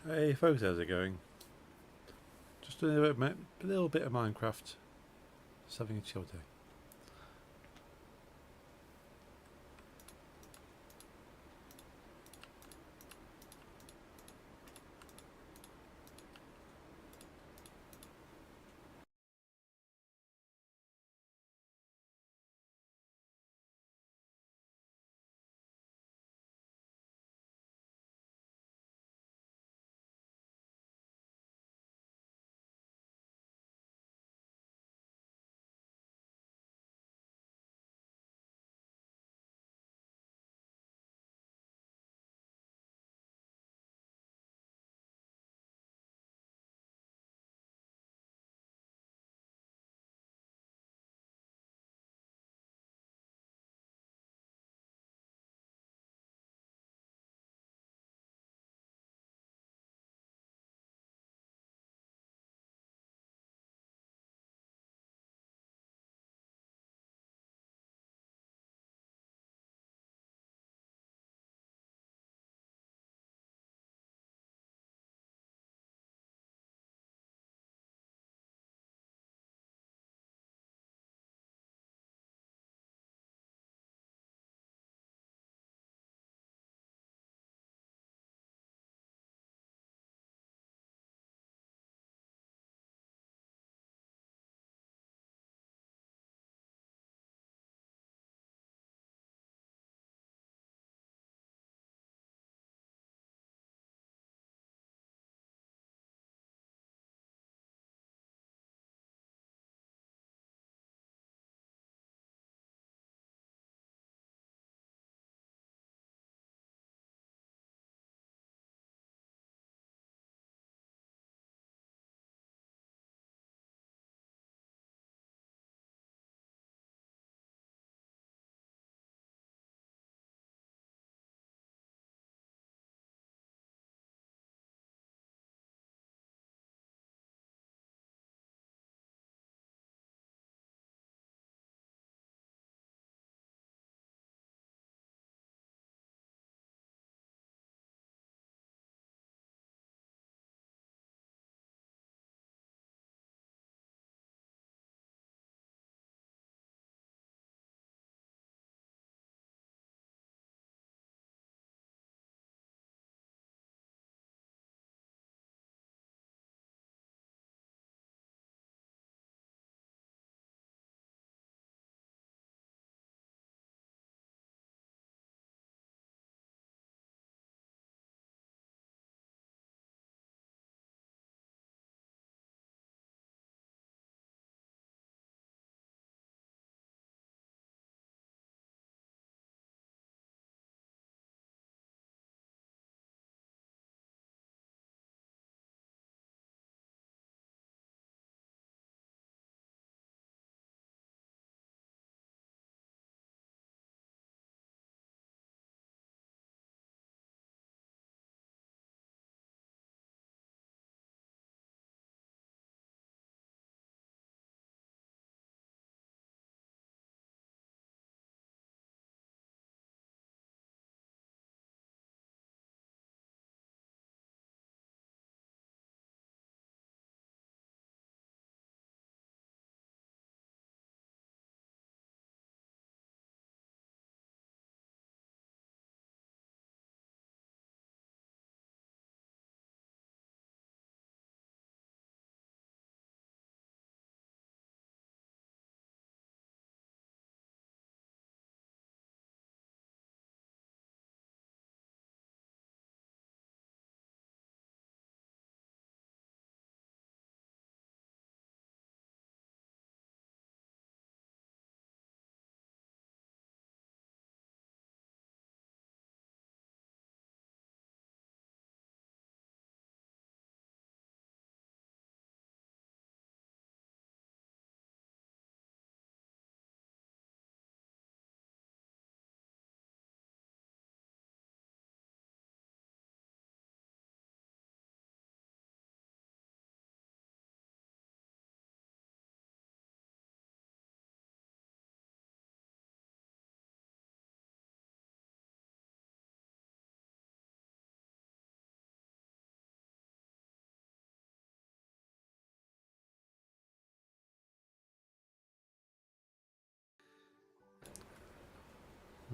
Hey folks, how's it going? Just a little bit of Minecraft. Just having a chill day.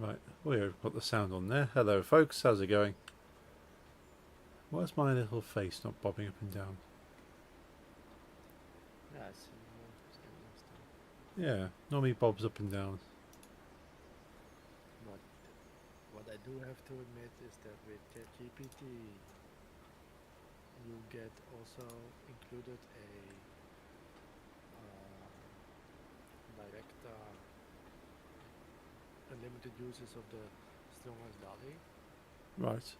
Right, we've got the sound on there. Hello folks, how's it going? Why's my little face not bobbing up and down? Yeah, I see more same stuff. Yeah, normally bobs up and down. But what I do have to admit is that with ChatGPT, you get also included a direct unlimited uses of the strongest DALI, Right,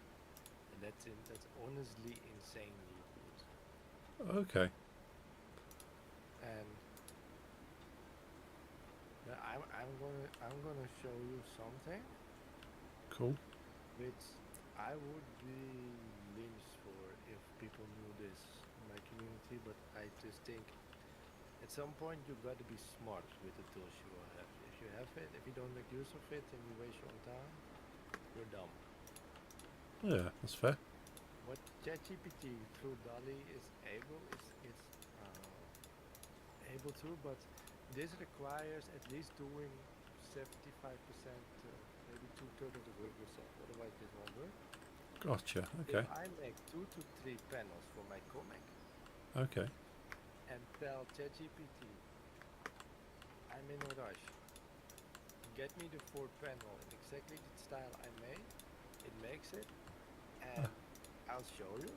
and that's honestly insanely good. okay, And I'm gonna show you something cool. which I would be lynched for if people knew this in my community, but I just think at some point you got to be smart with the tools you have. If you have it, if you don't make use of it and you waste your own time, you're dumb. Yeah, that's fair. What ChatGPT through DALI is able to, but this requires at least doing 75%, maybe two-thirds of the work yourself. Otherwise, this won't work. Gotcha, If okay, I make 2 to 3 panels for my comic okay. and tell ChatGPT, I'm in a rush, get me the fourth panel in exactly the style I made, it makes it, and I'll show you.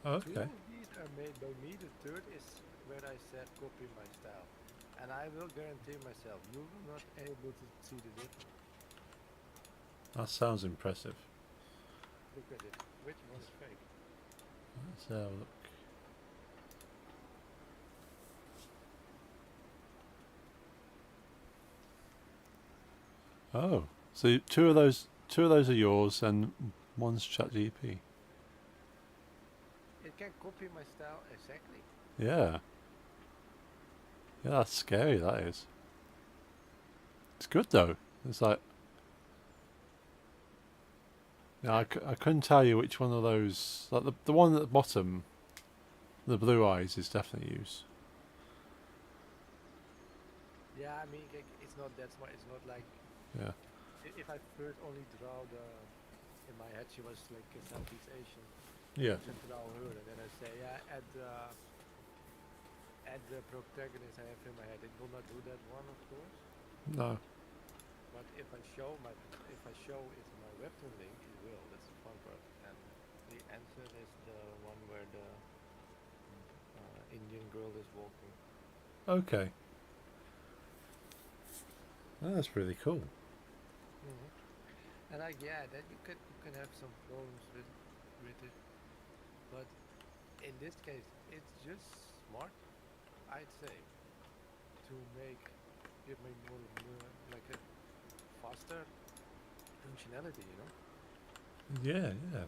Two Okay, of these are made by me, the third is where I said copy my style. And I will guarantee myself, you will not able to see the difference. that sounds impressive. Look at it. Which one is fake? Let's have a look. Oh, so two of those are yours, and one's ChatGPT. It can copy my style exactly. Yeah, yeah, that's scary. That is. It's good though. It's like, yeah, Yeah. I couldn't tell you which one of those. Like the one at the bottom, the blue eyes is definitely yours. Yeah, I mean, it's not that smart. It's not like Yeah, if I first only draw the in my head she was like a Southeast Asian. yeah. I just draw her, and then I say, yeah, add the protagonist I have in my head. It will not do that one, of course. No. But if I show it my webtoon link, it will. That's the fun part. And the answer is the one where the Indian girl is walking. Okay. Oh, that's pretty cool. Hmm. And like, yeah, that you can have some problems with it, but in this case, it's just smart, I'd say, to give me more like a faster functionality. You know, Yeah, yeah.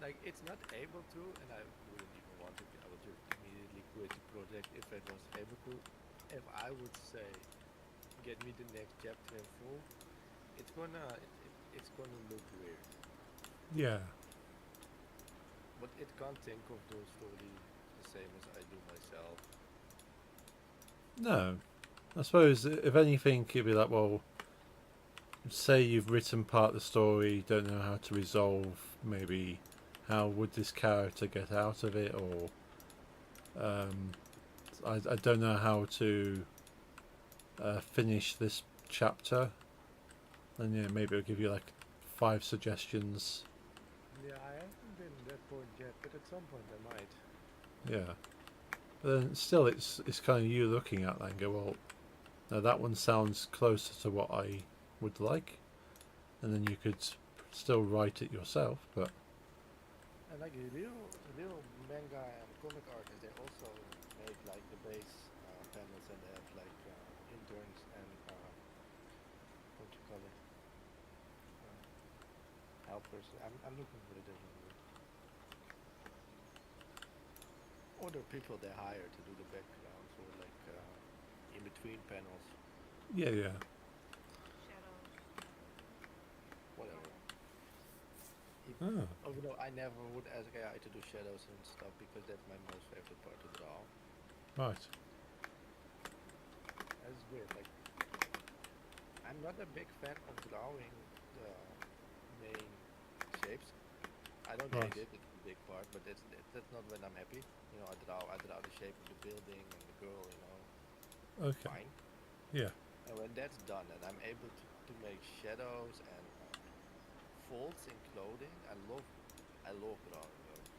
like it's not able to, and I wouldn't even want to. I would just immediately quit the project if it was able to. If I would say, get me the next chapter in full, it's gonna look weird. Yeah. But it can't think of those stories the same as I do myself. No. I suppose if anything, it'd be like, well, say you've written part of the story, don't know how to resolve. Maybe how would this character get out of it, or I don't know how to finish this chapter. Then yeah, maybe it'll give you like 5 suggestions. Yeah, I haven't been that point yet, but at some point I might. Yeah. But then still, it's kind of you looking at that and go, well, now that one sounds closer to what I would like, and then you could still write it yourself. But And like real manga and comic artists, they also make like the base panels, and they have like interns and what you call it, uh, helpers. I'm looking for the different word. Other people they hire to do the backgrounds or like in between panels, yeah, yeah. whatever. If, Oh, Although I never would ask AI to do shadows and stuff because that's my most favorite part to draw. right. That's weird. Like I'm not a big fan of drawing the main shapes. I don't Right. hate it, it's a big part, but that's not when I'm happy. You know, I draw the shape of the building and the girl, you know, Okay. fine. Yeah. And when that's done and I'm able to make shadows and folds in clothing, I love drawing those.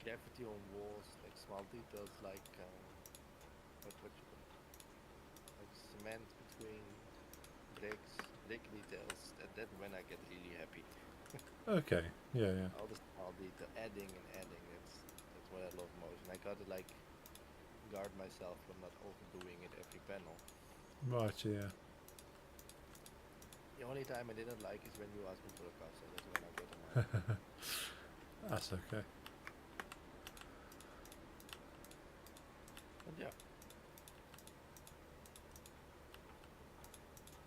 Graffiti on walls, like small details, what you call it? Like cement between bricks, brick details. That when I get really happy. Okay. Yeah. Yeah. All the small detail, adding and adding. That's what I love most. And I gotta like guard myself from not overdoing it every panel. Right. Yeah. The only time I didn't like is when you asked me for a cut, so that's when I got on my. That's okay. But yeah,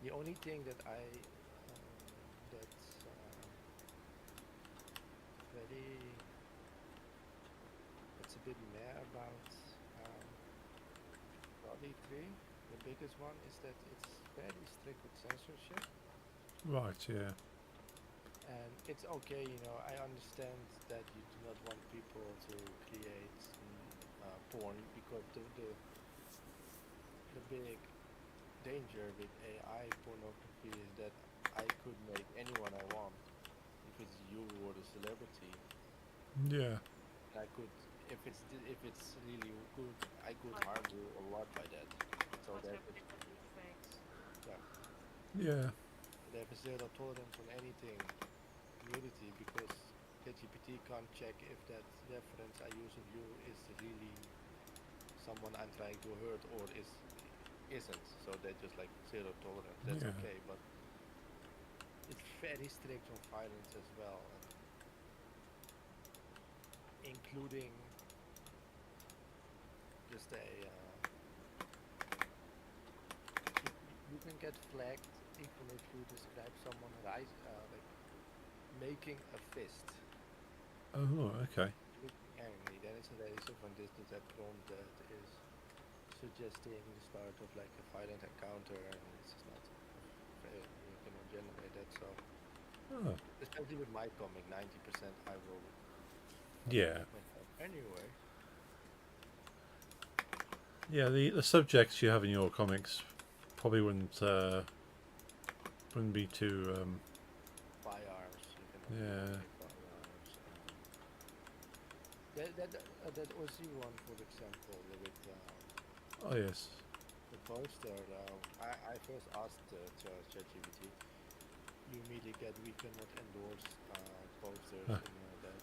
the only thing that that's very that's a bit meh about um, Raleigh 3, the biggest one, is that it's very strict with censorship. Right. Yeah. And it's okay, you know, I understand that you do not want people to create porn because the big danger with AI pornography is that I could make anyone I want. If it's you or the celebrity, Yeah. I could, if it's really good, I could harm you a lot by that. So What's that is, happening with deepfakes? yeah, Yeah. they have a zero tolerance on anything community because ChatGPT can't check if that reference I use of you is really someone I'm trying to hurt or isn't. So they're just like zero tolerance. That's Yeah. okay, but it's very strict on violence as well, and including just you can get flagged even if you describe someone like making a fist. Oh. Okay. Looking angry, then it's a race from distance at prompt that is suggesting the start of like a violent encounter, and it's just not fair. You cannot generate that. So, Oh. especially with my comic, 90% I will Yeah. contradict myself anyway. Yeah. The subjects you have in your comics probably wouldn't be too. Firearms, you cannot Yeah. make firearms. That Aussie one, for example, with Oh yes. the poster. I first asked ChatGPT. You immediately get we cannot endorse posters Huh. that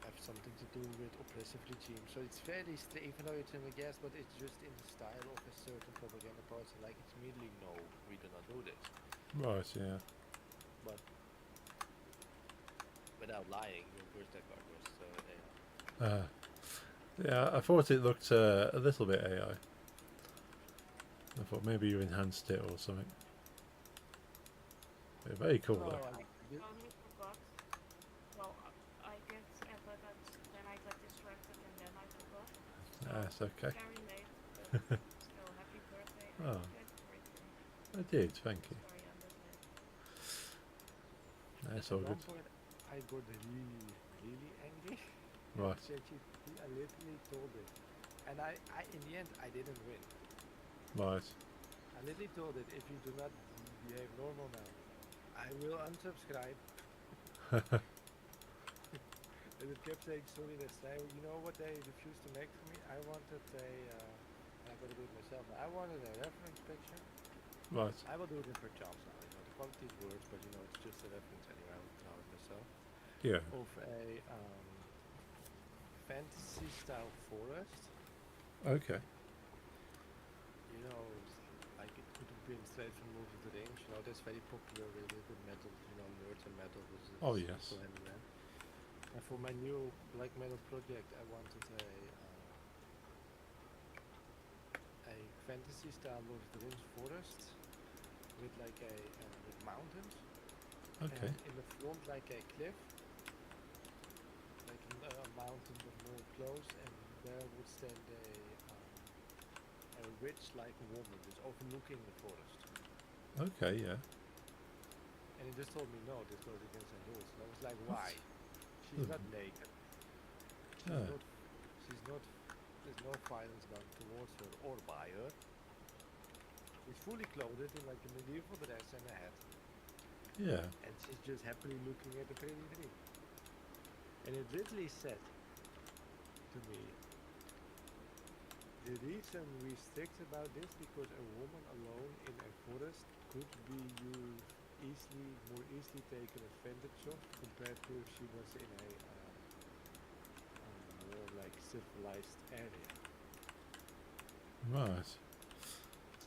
have something to do with oppressive regime. So it's fairly strict, even though it's in the gas, but it's just in the style of a certain propaganda poster. Like it's immediately no, we do not do this. Right. Yeah. But without lying, your first card was AI. Yeah. I thought it looked a little bit AI. I thought maybe you enhanced it or something. Yeah, very cool No, though. I Only forgot. Well, I get evidence, then I got distracted, and then I forgot. So, That's okay. very late, but still, happy birthday. I Oh. hope you had a great day. I did. Thank you. Sorry I'm this late. That's At all one good. point, I got really, really angry. Right. ChatGPT, I literally told it, and in the end, I didn't win. Right. I literally told it, if you do not behave normal now, I will unsubscribe. And it kept saying, sorry, that's you know what they refused to make for me? I wanted I gotta do it myself now. I wanted a reference picture. Right. I will do it in per chance now. You know, the quality is worse, but you know, it's just a reference anyway. I will draw it myself. Yeah. Of a fantasy style forest. Okay. You know, like it could have been straight from Lord of the Rings. You know, that's very popular with metal. You know, nerds and metal was Oh, yes. so heavy then. And for my new black metal project, I wanted a fantasy style Lord of the Rings forest with like with mountains. Okay. And in the front, like a cliff, like a mountain but more close, and there would stand a a witch-like woman just overlooking the forest. Okay, yeah. And he just told me, no, this goes against the rules. And I was like, What? why? She's Hmm. not naked. She's Yeah. not. She's not. There's no violence done towards her or by her. She's fully clothed in like a medieval dress and a hat, Yeah. and she's just happily looking at the pretty tree. And it literally said to me, the reason we strict about this because a woman alone in a forest could be used more easily taken advantage of compared to if she was in a more like civilized area. Right.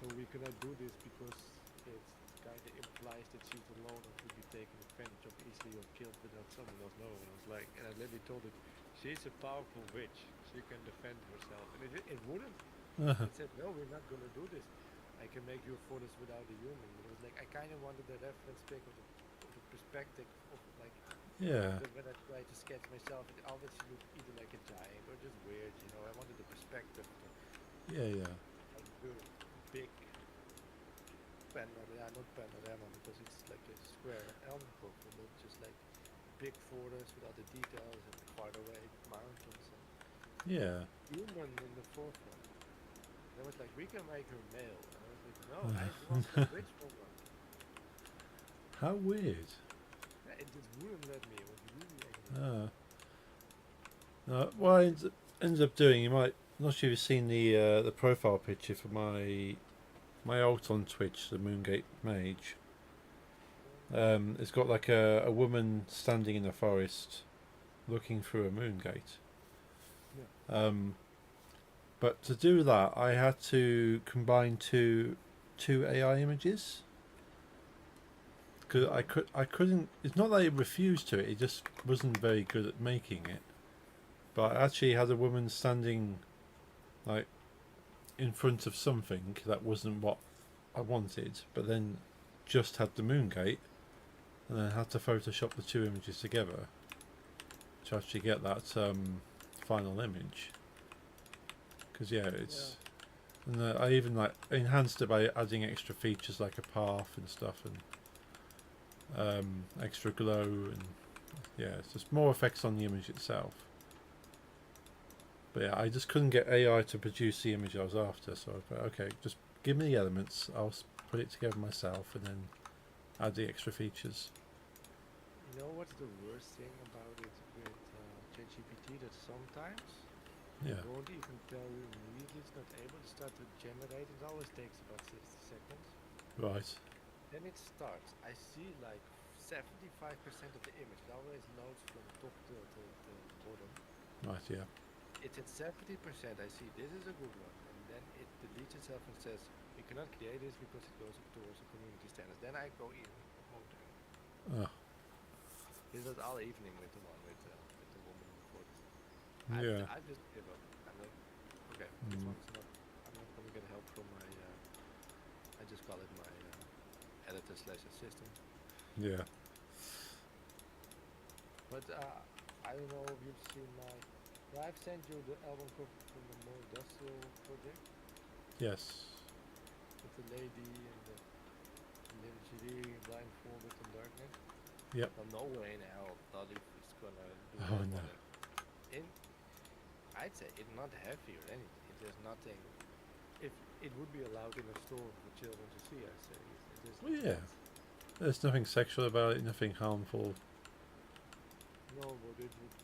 So we cannot do this because it kind of implies that she's alone and could be taken advantage of easily or killed without someone else knowing. I was like, and I literally told it, she's a powerful witch. She can defend herself. And it wouldn't. It said, no, we're not going to do this. I can make your forest without a human. But it was like, I kind of wanted the reference pic of the perspective of like, Yeah. when I tried to sketch myself, it always looked either like a giant or just weird, you know. I wanted the perspective, Yeah, yeah. like the big panorama, not panorama because it's like a square elm profile, but just like big forest with all the details and far away mountains and Yeah. human in the forefront. And I was like, we can make her male. And I was like, no, I want the witch woman. How weird. It just wouldn't let me. It was really angry. What I ended up doing, you might, I'm not sure if you've seen the profile picture for my alt on Twitch, the Moongate Mage. It's got like a woman standing in the forest, looking through a moon gate. Yeah. But to do that, I had to combine two AI images. Because I couldn't. It's not that it refused to it; it just wasn't very good at making it. But I actually had a woman standing, like, in front of something that wasn't what I wanted. But then, just had the moon gate, and then had to Photoshop the two images together to actually get that final image. Because yeah, it's. And I even like enhanced it by adding extra features like a path and stuff, and extra glow, and yeah, it's just more effects on the image itself. But yeah, I just couldn't get AI to produce the image I was after, so I thought, okay, just give me the elements, I'll put it together myself, and then add the extra features. You know what's the worst thing about it with ChatGPT? That sometimes Yeah. it won't even tell you immediately. It's not able to start to generate. It always takes about 60 seconds. Right. Then it starts. I see like 75% of the image. It always loads from top to bottom. Right. Yeah. It's at 70%. I see this is a good one. And then it deletes itself and says, you cannot create this because it goes towards the community standards. Then I go even more. Oh. This was all evening with the one with the woman before this. Yeah. I just give up. I'm like, okay, this one's not. I'm not gonna get help from my. I just call it my editor / assistant. Yeah. But I don't know if you've seen my. Yeah, I've sent you the album cover from the more industrial project. Yes. With the lady and the lingerie blindfolded in darkness. Yep. Well, no way in hell Dolly is gonna do Oh, that no. one. I'd say it's not heavy or anything. There's nothing. If it would be allowed in a store for children to see, I say. It is Well, yeah. There's nothing sexual about it, nothing harmful. No, but it would.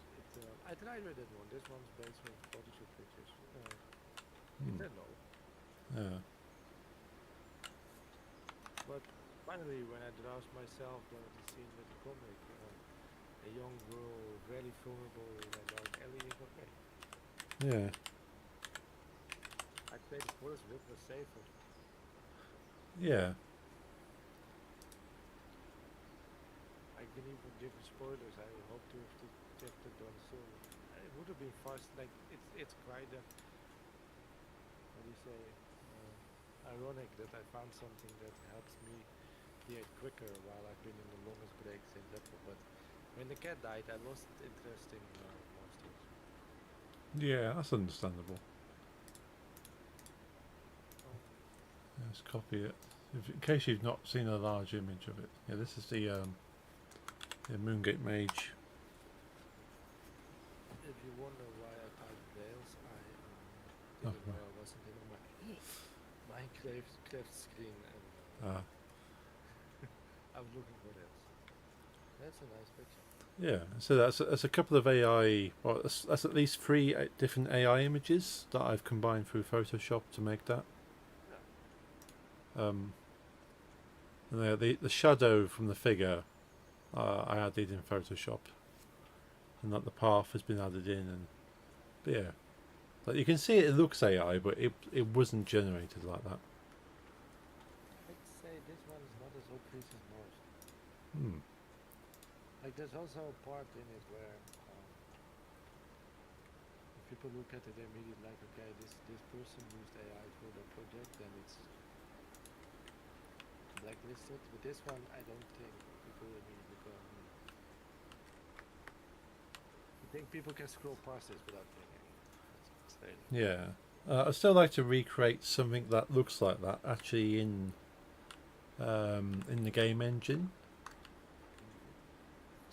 I tried with that one. This one's based on Photoshop pictures. It said no. Yeah. But finally, when I dressed myself down at the scene with the comic, a young girl, very vulnerable in a dark alley is okay. Yeah. I'd say the forest look was safer. Yeah. I can even give you spoilers. I hope to have to get that done soon. It would have been fast. Like it's quite a, what do you say, ironic that I found something that helps me create quicker while I've been in the longest breaks in laptop. But when the cat died, I lost interest in monsters. Yeah, that's understandable. let's copy it. In case you've not seen a large image of it. Yeah, this is the Moongate Mage. If you wonder why I typed Wales, I Oh, didn't know I wasn't in my Minecraft screen, and I was looking for that. That's a nice picture. Yeah, so that's a couple of AI. Well, that's at least 3 different AI images that I've combined through Photoshop to make that. And the shadow from the figure I added in Photoshop, and that the path has been added in, and but yeah, like you can see it looks AI, but it wasn't generated like that. I'd say this one is not as obvious as most. Hmm. Like there's also a part in it where if people look at it, they immediately like, okay, this person used AI for the project, then it's blacklisted. With this one, I don't think people immediately go. I think people can scroll past this without thinking. It's fair. Yeah, I'd still like to recreate something that looks like that actually in the game engine.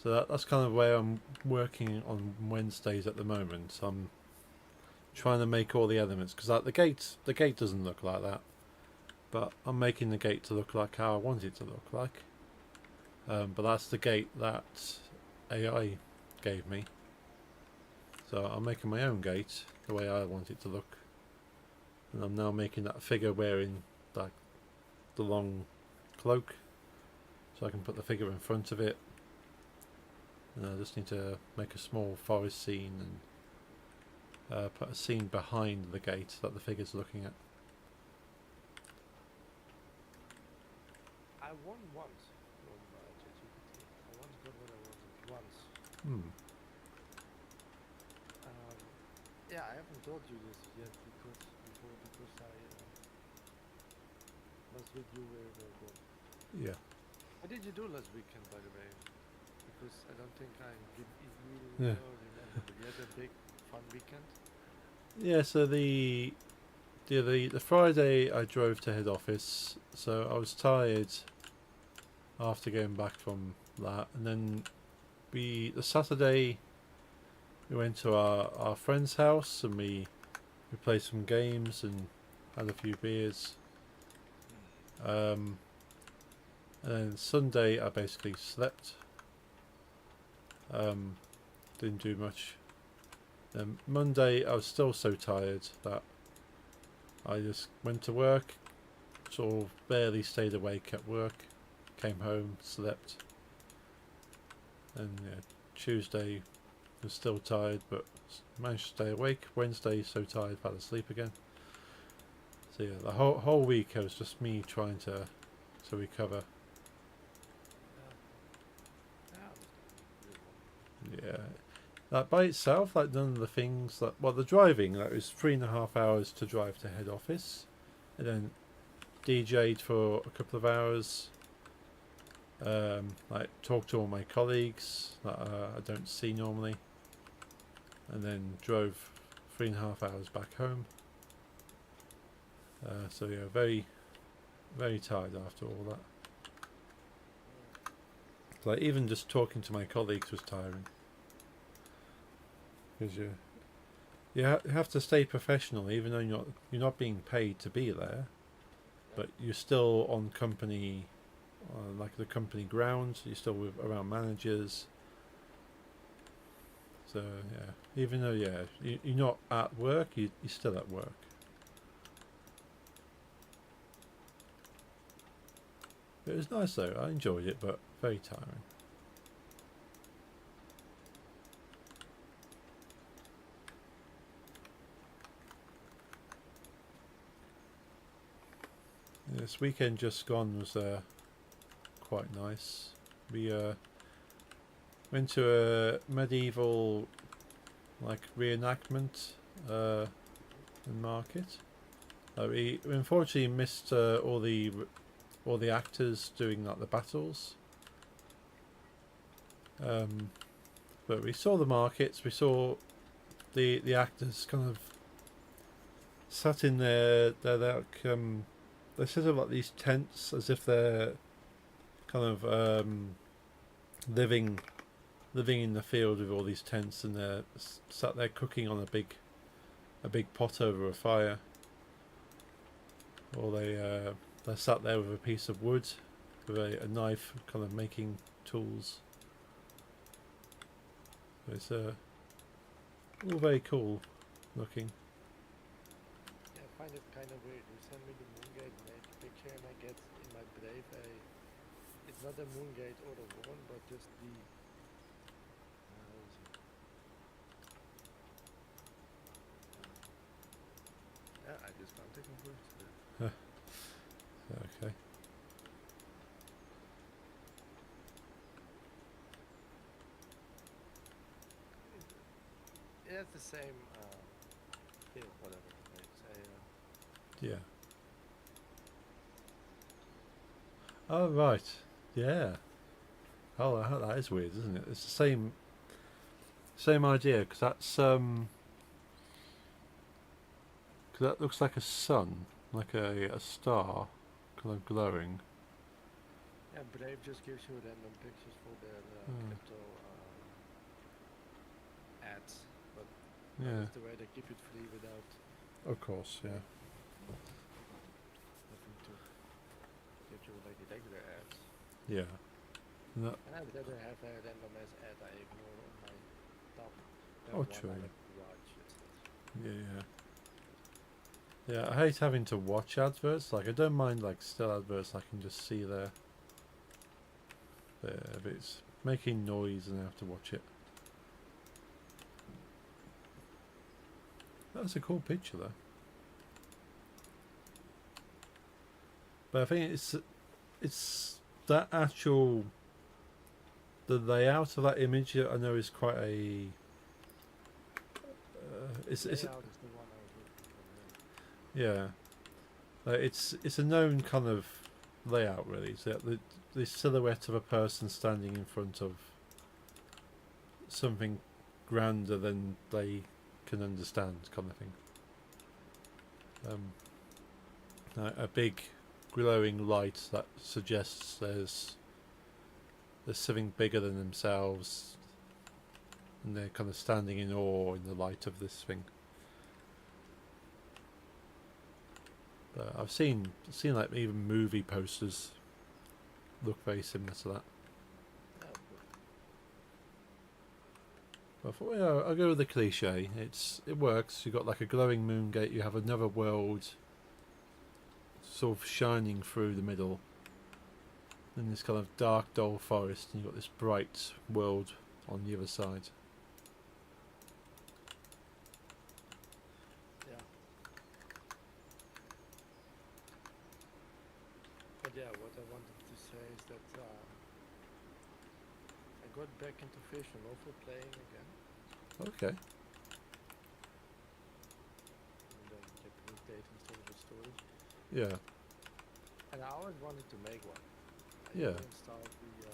So that's kind of where I'm working on Wednesdays at the moment. I'm trying to make all the elements because like the gate doesn't look like that, but I'm making the gate to look like how I want it to look like. But that's the gate that AI gave me. So I'm making my own gate the way I want it to look, and I'm now making that figure wearing like the long cloak, so I can put the figure in front of it. And I just need to make a small forest scene and put a scene behind the gate that the figure's looking at. I won once from ChatGPT. I once got what I wanted once. Yeah, I haven't told you this yet because last week you were gone. Yeah. What did you do last weekend, by the way? Because I don't think I really Yeah. remember. But you had a big fun weekend. Yeah. So the Friday I drove to head office, so I was tired after getting back from that, and then the Saturday we went to our friend's house and we played some games and had a few beers. And then Sunday I basically slept. Didn't do much. Then Monday I was still so tired that I just went to work, sort of barely stayed awake at work, came home, slept, and yeah, Tuesday was still tired but managed to stay awake. Wednesday so tired fell asleep again. So yeah, the whole week it was just me trying to recover. Yeah, that by itself, like none of the things that, well, the driving, that was 3.5 hours to drive to head office, and then DJ'd for a couple of hours, like talked to all my colleagues that I don't see normally, and then drove 3.5 hours back home. So yeah, very, very tired after all that. Like even just talking to my colleagues was tiring, because you have to stay professional, even though you're not being paid to be there, but you're still on company, like the company grounds. You're still around managers. So yeah, even though you're not at work, you're still at work. It was nice though. I enjoyed it, but very tiring. This weekend just gone was quite nice. We went to a medieval like reenactment in market. We unfortunately missed all the actors doing like the battles. But we saw the markets. We saw the actors kind of sat in their like they set up like these tents as if they're kind of living in the field with all these tents, and they're sat there cooking on a big pot over a fire, or they're sat there with a piece of wood with a knife, kind of making tools. It's all very cool looking. Yeah, I find it kind of weird. You send me the moon gate made picture, and I get in my Brave a. It's not a moon gate or the one, but just the. How is it? Yeah, I just found it converted. Okay. It has the same feel, whatever they say. Yeah. Oh right. Yeah. Oh, that is weird, isn't it? It's the same idea, because that looks like a sun, like a star, kind of glowing. Yeah, Brave just gives you random pictures for their crypto ads, but Yeah. that's the way they keep it free without Of course. Yeah. having to give you like the regular ads. Yeah. And that, And I'd rather have a randomized ad I ignore on my top than Oh, one true. I like to watch. yeah. Yeah, I hate having to watch adverts. Like, I don't mind like still adverts. I can just see there. If it's making noise and I have to watch it. That's a cool picture, though. But I think it's that actual the layout of that image that I know is quite a. It's Layout is the one I was looking for. yeah. It's a known kind of layout, really. It's the silhouette of a person standing in front of something grander than they can understand, kind of thing. A big glowing light that suggests there's something bigger than themselves, and they're kind of standing in awe in the light of this thing. But I've seen like even movie posters look very similar to that. Yeah, But I thought, yeah, I'll go with the cliche. It works. You've got like a glowing moon gate. You have another world sort of shining through the middle. In this kind of dark, dull forest, and you've got this bright world on the other side. yeah. But yeah, what I wanted to say is that I got back into Vision Over playing again, Okay. and then Japanese dating single stories. Yeah. And I always wanted to make one. I Yeah. installed the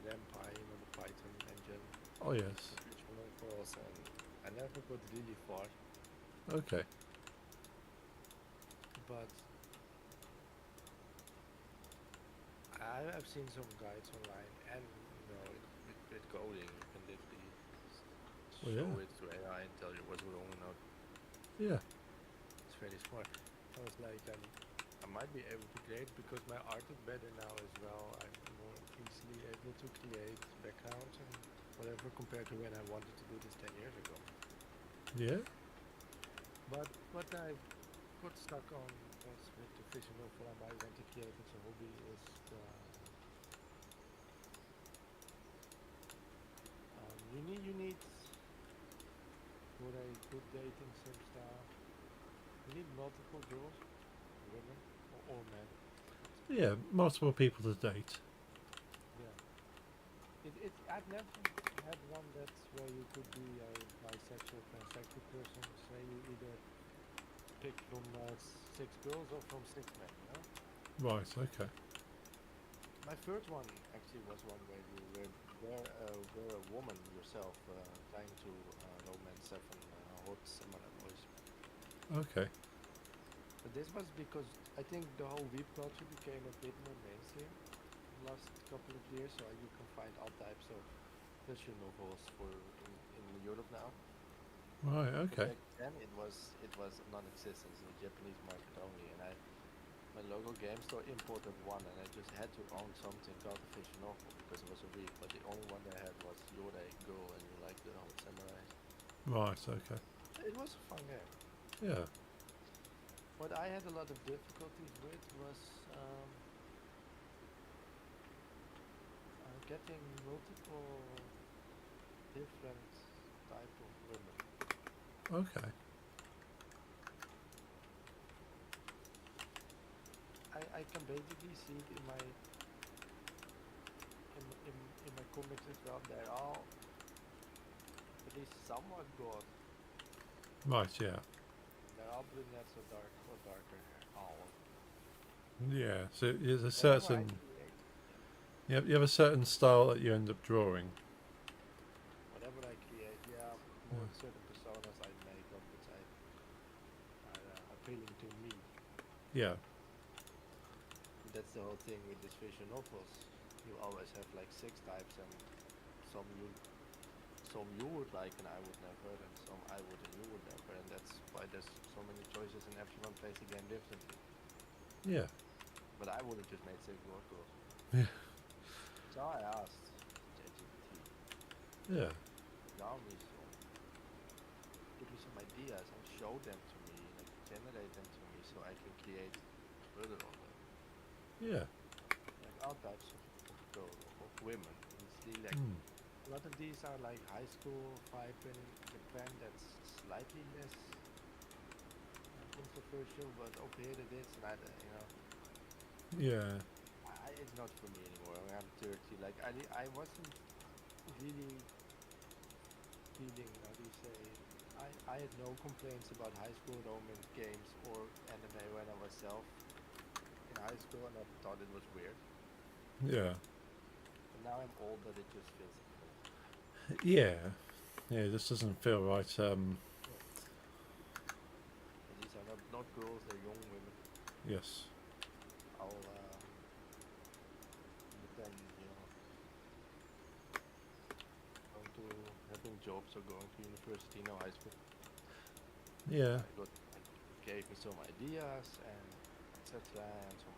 Rampy, the Python engine, Oh yes. Vision Novels, and I never got really far. Okay. But I've seen some guides online, and with coding, you can literally Oh, show yeah. it to AI and tell you what's wrong and not. Yeah. It's very smart. I was like, I might be able to create because my art is better now as well. I'm more easily able to create backgrounds and whatever compared to when I wanted to do this 10 years ago. Yeah. But what I got stuck on was with the Vision Novel I might want to create as a hobby is you need for a good dating sim style. You need multiple girls, women, or men. Yeah. Multiple people to date. Yeah. I've never had one that's where you could be a bisexual, pansexual person. Say you either pick from 6 girls or from 6 men. You know. Right. Okay. My first one actually was one where you were a woman yourself, trying to romance 7 hot summer boys. Okay. But So this was because I think the whole weeb culture became a bit more mainstream the last couple of years. So you can find all types of visual novels in Europe now. Right. But Okay. back then it was non-existent in the Japanese market only, and my local game store imported one, and I just had to own something called a visual novel because it was a weeb. But the only one they had was Yore Go, and you like the old samurais. Right. Okay. It was a fun game. Yeah. What I had a lot of difficulties with was getting multiple different type of women. Okay. I can basically see it in my comics as well. They're all at least somewhat goth. Right. Yeah. They're all brunettes or darker hair. All of Yeah. So there's a them. Whenever I certain. create, You have a certain style that you end up drawing. whatever I create, more certain personas I make up which are appealing to me. Yeah. That's the whole thing with these visual novels. You always have like 6 types, and some you would like and I would never, and some I would and you would never, and that's why there's so many choices and everyone plays the game differently. Yeah. But I would have just made 6 workers. Yeah. So I asked ChatGPT, Yeah. allow me some, give me some ideas and show them to me, like generate them to me so I can create further on them. Yeah. Like all types of women. And it's really like Mm. a lot of these are like high school vibe in Japan that's slightly less controversial, but over here it is, and Yeah. it's not for me anymore. I'm 30. Like I wasn't really feeling, how do you say, I had no complaints about high school romance games or anime when I was in high school, and I thought it was weird. Yeah. But now I'm old, that it just feels cool. Yeah. Yeah. This doesn't feel right. And these are not girls, they're young women. Yes. All independent, going to having jobs or going to university, no high school. Yeah. Gave me some ideas and etc. And some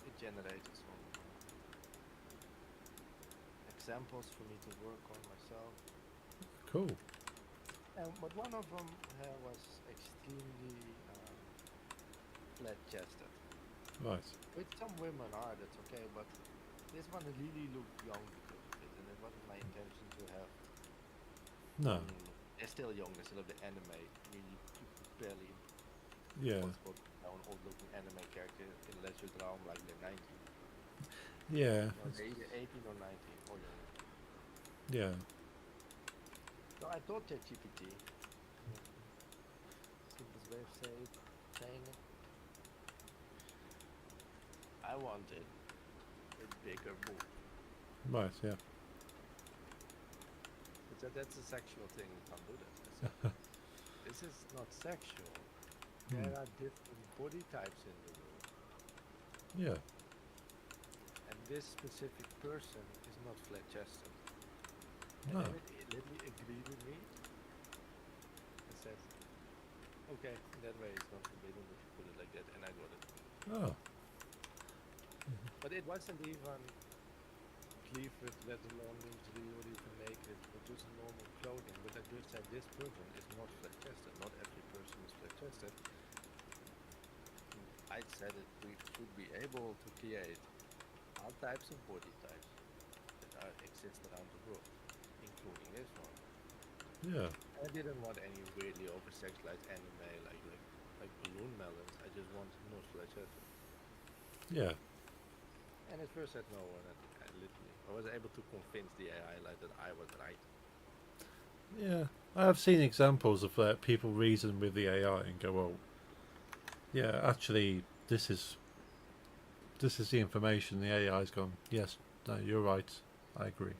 it generated some examples for me to work on myself. Cool. But one of them was extremely flat-chested. Right. Which some women are, that's okay, but this one really looked young because of it, and it wasn't my intention to have. No. They're still young, they're still of the anime. Really, you could barely Yeah. put an old-looking anime character unless you draw them like they're 19. Yeah. No, they're either 18 or 19 or younger. Yeah. So I thought ChatGPT, simplest way of saying it, I wanted a bigger boob. Right. Yeah. But that's a sexual thing, you can't do that. I said, this is not sexual. There are different body types in the world. Yeah. And this specific person is not flat-chested. No. And then it literally agreed with me and said, okay, that way it's not forbidden if you put it like that, and I got it. Oh. But it wasn't even cleaved, let alone lingerie or even naked, but just normal clothing. But I just said this person is not flat-chested. Not every person is flat-chested. I said that we should be able to create all types of body types that exist around the world, including this one. Yeah. I didn't want any weirdly over-sexualized anime like balloon melons. I just want no flat-chested. Yeah. And at first I said no, and I was able to convince the AI that I was right. Yeah. I have seen examples of people reason with the AI and go, well, yeah, actually, this is the information. The AI's gone, yes, no, you're right. I agree.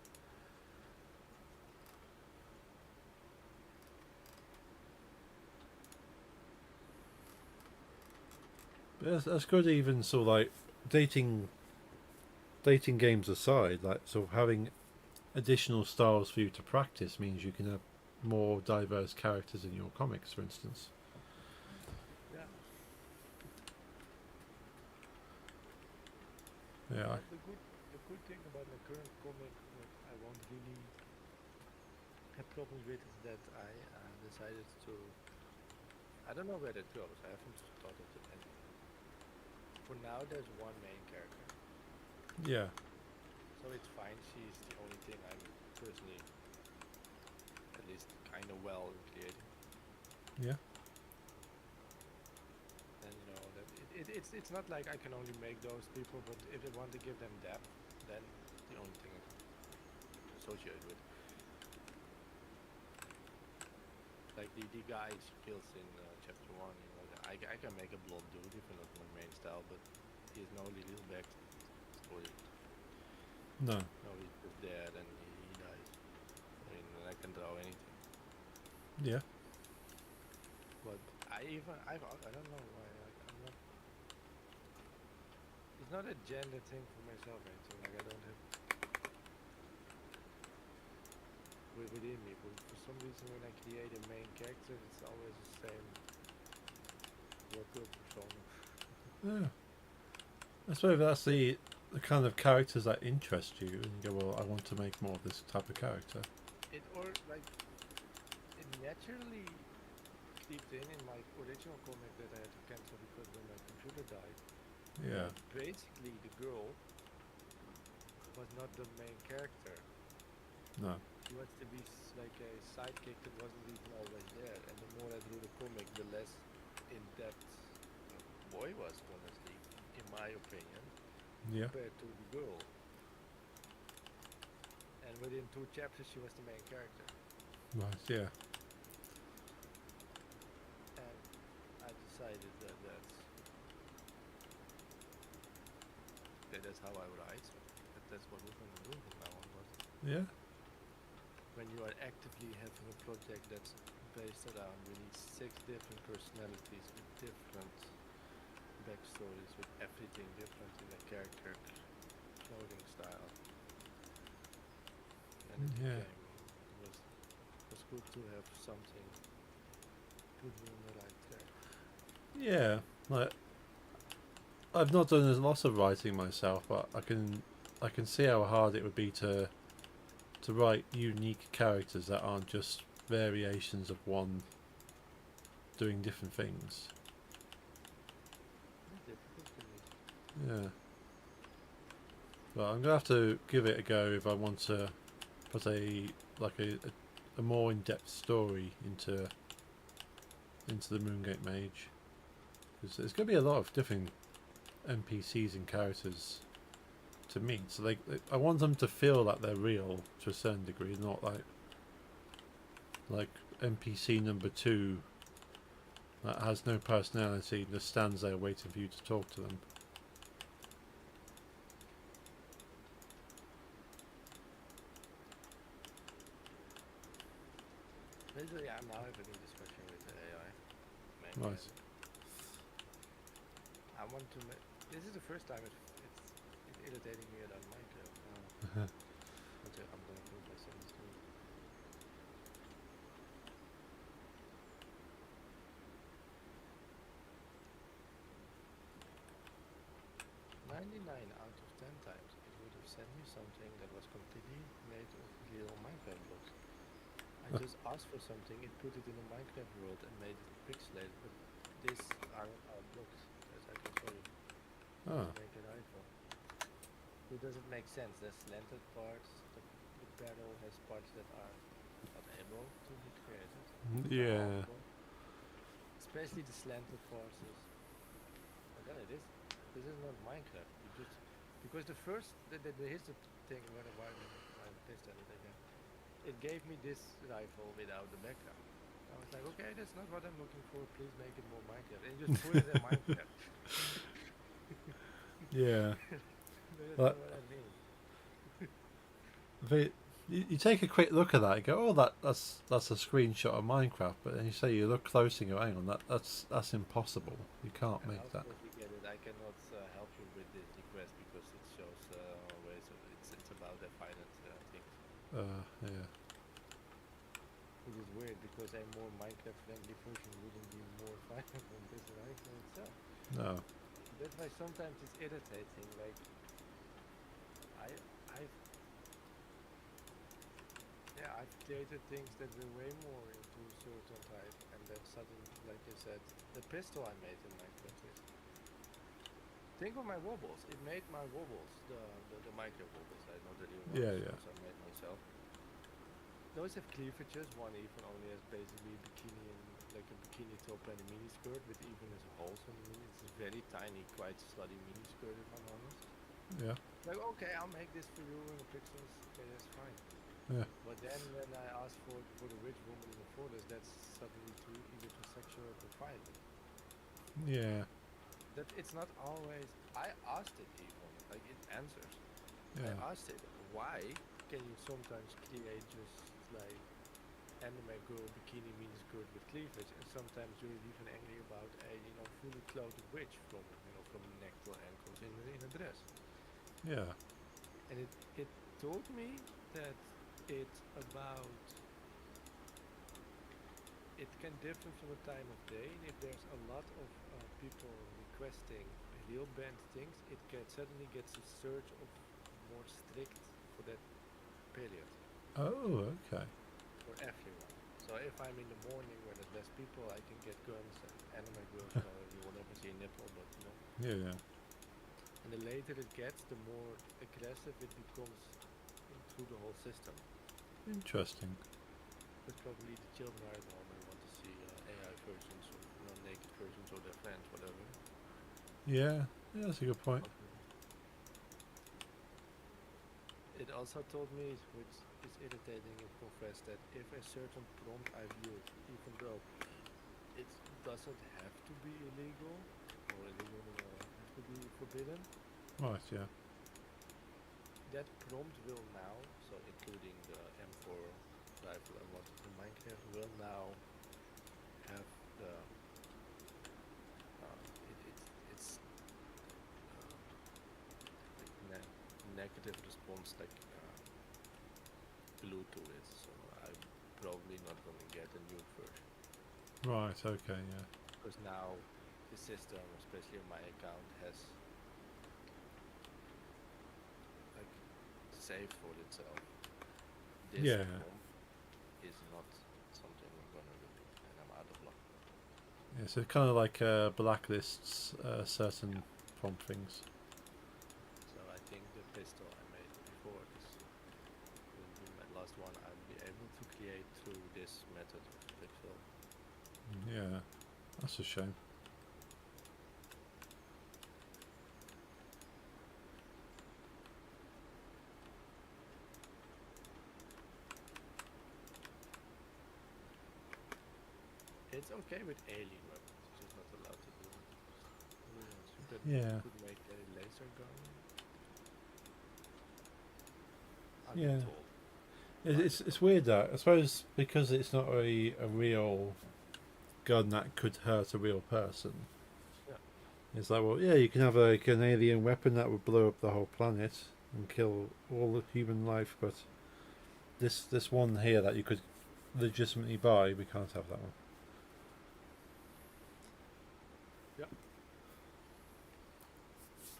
That's good. Even sort of like dating games aside, like sort of having additional styles for you to practice means you can have more diverse characters in your comics, for instance. Yeah. Yeah. And the good thing about my current comic, what I won't really have problems with, is that I decided to. I don't know where that goes. I haven't thought of it anything. For now, there's one main character, Yeah. so it's fine. She's the only thing I'm personally, at least, kind of well in creating. Yeah. And you know that it's not like I can only make those people, but if I want to give them depth, then the only thing I can associate with, like the guy she kills in chapter one. You know, I can make a blonde dude if not my main style, but he has no little back story. No. No, he's just dead and he dies. I mean, I can draw anything, Yeah. but I don't know why I'm not. It's not a gender thing for myself or anything. Like I don't have within me, but for some reason when I create a main character, it's always the same worker persona. Yeah. I suppose that's the kind of characters that interest you, and you go, well, I want to make more of this type of character. It or like it naturally creeped in my original comic that I had to cancel because when my computer died. Yeah. Basically, the girl was not the main character. No. She was to be like a sidekick that wasn't even always there. And the more I drew the comic, the less in-depth the boy was, honestly, in my opinion, Yeah. compared to the girl. And within 2 chapters, she was the main character. Right. Yeah. And I decided that's how I write. That's what we're going to do from now on. But Yeah. when you are actively having a project that's based around really 6 different personalities with different backstories, with everything different in the character, clothing style, and it Yeah. was good to have something put me on the right track. Yeah. Like, I've not done a lot of writing myself, but I can see how hard it would be to write unique characters that aren't just variations of one doing different things. It's difficult for me. Yeah. Well, I'm gonna have to give it a go if I want to put a more in-depth story into the Moongate Mage, because there's gonna be a lot of different NPCs and characters to meet. So I want them to feel that they're real to a certain degree, not like NPC number 2 that has no personality and just stands there waiting for you to talk to them. Basically, I'm now having a discussion with the AI. Right. I want to make. This is the first time it's irritating me about Minecraft. I'm gonna prove myself this too. 99 out of 10 times it would have sent me something that was completely made of little Minecraft blocks. I just asked for something, it put it in a Minecraft world and made it pixelated, but these are blocks, as I can show you. Oh. Make an iPhone. It doesn't make sense. There's slanted parts, the barrel has parts that are not able to be created. Yeah. Especially the slanted parts is. And then it is. This is not Minecraft. You just because the first here's the thing when I tested it again. It gave me this rifle without the background. I was like, okay, that's not what I'm looking for. Please make it more Minecraft. And you just put it in Minecraft. Yeah. That's But- not what I mean. You take a quick look at that and go, oh, that's a screenshot of Minecraft, but then you say you look close and go, hang on, that's impossible. You can't And make of that. course we get help you with this request because it shows ways. It's about the finance things, Yeah. which is weird because a more Minecraft friendly version wouldn't be more violent than this right in itself. No. That's why sometimes it's irritating. Like I I've yeah I've created things that were way more into certain type, and then suddenly, like I said, the pistol I made in Minecraft is. Think of my wobbles. It made my wobbles, the micro wobbles. I know the real ones, Yeah, yeah. I made myself. Those have cleavages. One even only has basically bikini and like a bikini top and a mini skirt with even as holes in the mini. It's a very tiny, quite slutty mini skirt if I'm honest. Yeah. Like okay, I'll make this for you in the pixels. Okay, that's fine. Yeah. But then when I asked for the rich woman in the photos, that's suddenly too either too sexual or too violent. Yeah. That it's not always. I asked it even, like it answers. Yeah. I asked it, why can you sometimes create just like anime girl bikini mini skirt with cleavage, and sometimes you're even angry about a fully clothed witch from from neck to ankles in a dress. Yeah. And it told me that it's about. It can differ from the time of day. If there's a lot of people requesting real band things, it suddenly gets a surge of more strict for that period Oh, okay. for everyone. So if I'm in the morning when there's less people, I can get guns and anime girls. So you will never see a nipple, but Yeah, yeah. And the later it gets, the more aggressive it becomes through the whole system. Interesting. But probably the children are at home and want to see AI versions or naked versions of their friends, whatever. Yeah. Yeah, that's a good point. It also told me, which is irritating and confess, that if a certain prompt I viewed, even though it doesn't have to be illegal, or illegal have to be forbidden, Right, yeah. that prompt will now, so including the M4 rifle and what in Minecraft, will now have the it's like negative response, like blue to it. So I'm probably not going to get a new version Right, okay, yeah. because now the system, especially on my account, has like saved for itself. This Yeah. prompt is not something I'm gonna do, and I'm out of luck. Yeah, so it kind of like blacklists certain prompt things. So I think the pistol I made before this will be my last one. I'll be able to create through this method of pixel. Yeah, that's a shame. It's okay with alien weapons, you're just not allowed to do it. You could make a laser gun. I've Yeah. been told. It's weird that, I suppose, because it's not a real gun that could hurt a real person. Yeah. It's like, well, yeah, you can have like an alien weapon that would blow up the whole planet and kill all of human life, but this one here that you could legitimately buy, we can't have that one.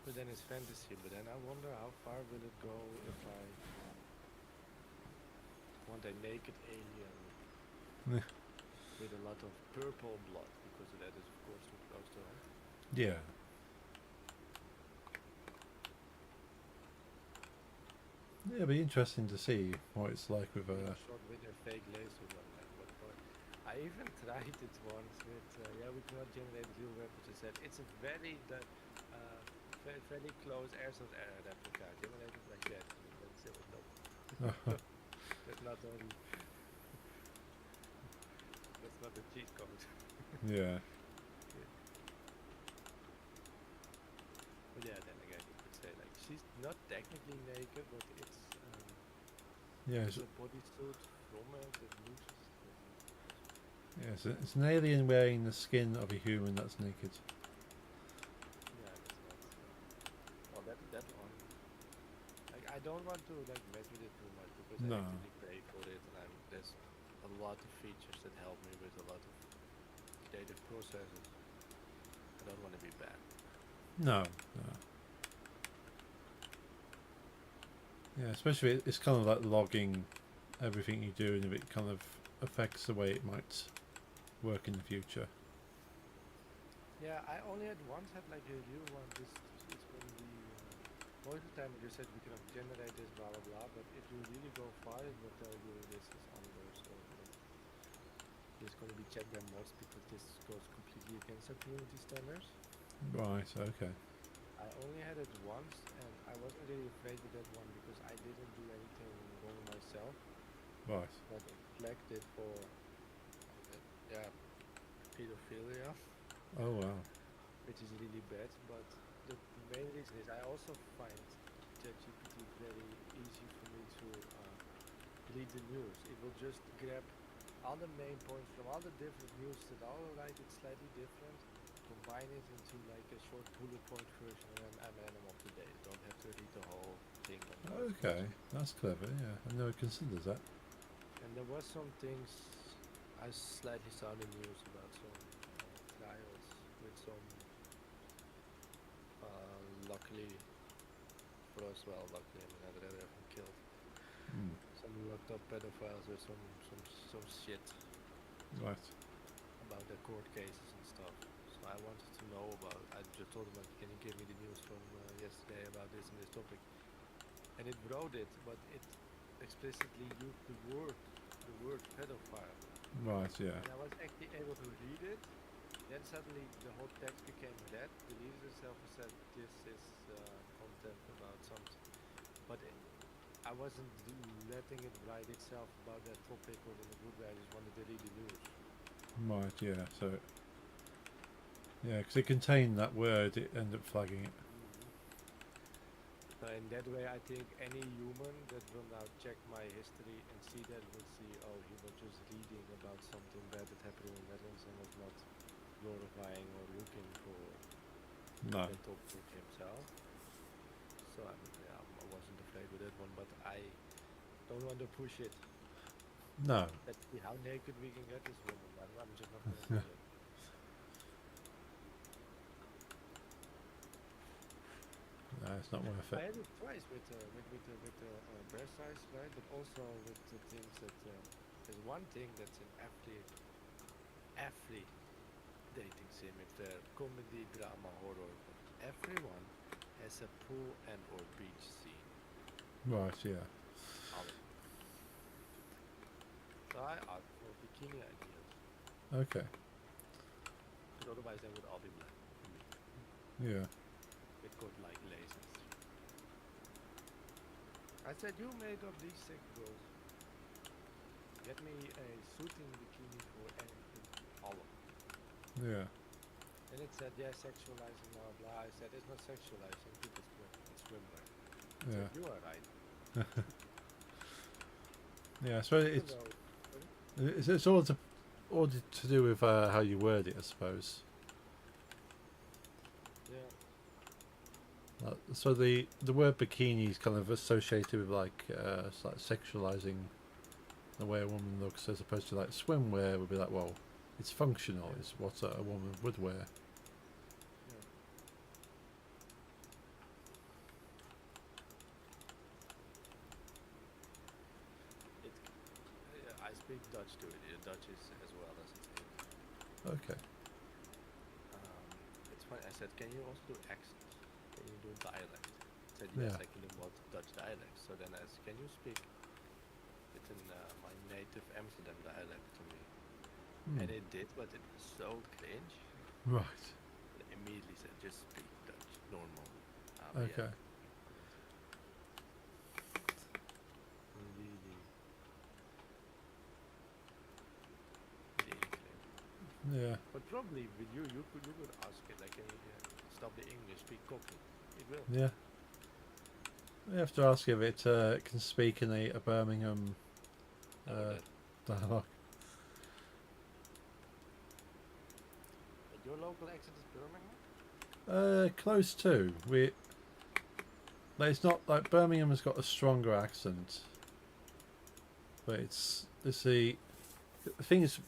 But then it's fantasy, but then I wonder how far will it go if I want a naked alien Yeah. with a lot of purple blood, because that is of course too close to home. Yeah. Yeah, it'd be interesting to see what it's like with Shot with a fake laser gun, like what? I even tried it once with we cannot generate real weapons. It said it's a very very close airsoft replica generated like that. And that's it. No, that's not only that's not a cheat code. yeah. But yeah, then again, you could say like she's not technically naked, but it's Yeah, a bodysuit from it that looks. yeah, it's an alien wearing the skin of a human that's naked. Yeah, that's not. that one. Like I don't want to like mess with it too much because No. I actually pay for it, and there's a lot of features that help me with a lot of data processes. I don't want to be bad. No, no. Yeah, especially it's kind of like logging everything you do, and if it kind of affects the way it might work in the future. Yeah, I only had once had like a real one. This is going to be most of the time. You said we can generate this, blah blah blah. But if you really go far, it will tell you this is under. So there's going to be checked by mods because this goes completely against our community standards. Right. Okay. I only had it once, and I wasn't really afraid with that one because I didn't do anything wrong myself. Right. But it flagged it for yeah pedophilia, Oh wow. which is really bad. But the main reason is I also find ChatGPT very easy for me to read the news. It will just grab all the main points from all the different news that all write it slightly different, combine it into like a short bullet point version, and then I'm up to date. Don't have to read the whole thing. Okay, that's clever. Yeah, I never considered that. And there was some things I slightly saw in the news about some trials with some luckily for us, well, luckily I mean I'd rather have them killed. Hmm. Some locked up pedophiles with some shit Right. about their court cases and stuff. So I wanted to know about. I just told them, like, can you give me the news from yesterday about this and this topic? And it wrote it, but it explicitly used the word pedophile. Right. Yeah. And I was actually able to read it. Then suddenly the whole text became red, deleted itself, and said this is content about something. But I wasn't letting it write itself about that topic or in a good way. I just wanted to read the news. Right. Yeah. So. Yeah, because it contained that word, it ended up flagging it. So in that way, I think any human that will now check my history and see that will see, oh, he was just reading about something bad that happened in the Netherlands and was not glorifying or looking for No. that topic himself. So I mean, yeah, I wasn't afraid with that one, but I don't want to push it. No. Let's see how naked we can get this woman. I'm just not going to do it. No, it's not worth I it. had it twice with the breast size, right? But also with the things that there's one thing that's in every dating sim. It's the comedy, drama, horror. Everyone has a pool and or beach scene. Right. Yeah. All of them. So I opt for bikini ideas. Okay. Because otherwise they would all be black. Yeah. With good like lasers. I said, you made of these sick girls. Get me a suiting bikini for anything, all of them. Yeah. And it said, yeah, sexualizing, blah, blah. I said, it's not sexualizing, people swim. It's swimwear. I Yeah. said, you are right. Yeah. So Even it's though, it's all to do with how you word it, I suppose. yeah, So the word bikini is kind of associated with like it's like sexualizing the way a woman looks, as opposed to like swimwear would be like, well, it's functional. It's what a woman would wear. yeah. It, I speak Dutch to it. Dutch is as well as it's English. Okay. It's funny. I said, can you also do accents? Can you do dialect? I said, yes, Yeah. I can do both Dutch dialects. So then I said, can you speak it in my native Amsterdam dialect to me? Hmm. And it did, but it was so cringe. Right. I immediately said, just speak Dutch, normal. Okay. Yeah, really, really cringe. Yeah. But probably with you could ask it like, can you stop the English, speak Cockney? It will. Yeah. We have to ask if it can speak in a Birmingham No, dialogue. but your local accent is Birmingham? Close to. Like, it's not like Birmingham has got a stronger accent, but it's the thing is,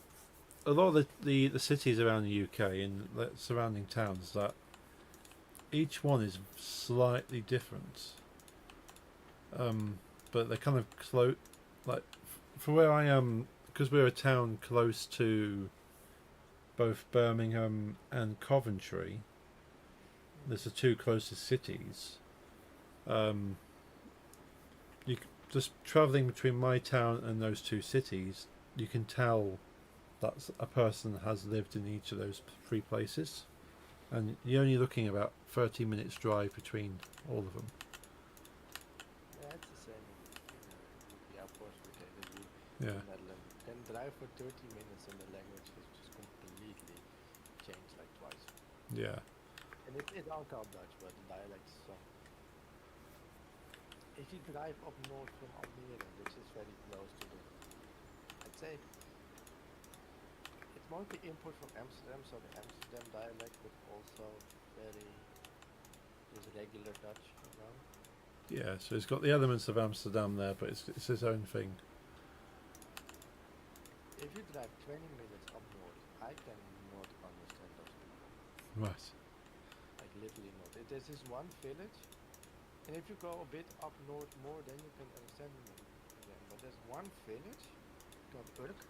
a lot of the cities around the UK and the surrounding towns, that each one is slightly different. But they're kind of close. Like for where I am, because we're a town close to both Birmingham and Coventry. There's the two closest cities. Just travelling between my town and those two cities, you can tell that a person has lived in each of those three places, and you're only looking about 30 minutes drive between all of them. Yeah, it's the same in the outpost located in Yeah, the Netherlands. You can drive for 30 minutes and the language has just completely changed like twice. yeah, And it's all called Dutch, but the dialects. So if you drive up north from Almere, which is very close to the, I'd say it's mostly import from Amsterdam, so the Amsterdam dialect, but also very just regular Dutch around. yeah. So it's got the elements of Amsterdam there, but it's its own thing. If you drive 20 minutes up north, I cannot understand those people. Right. Like literally not. There's this one village, and if you go a bit up north more, then you can understand them again. But there's one village called Urk.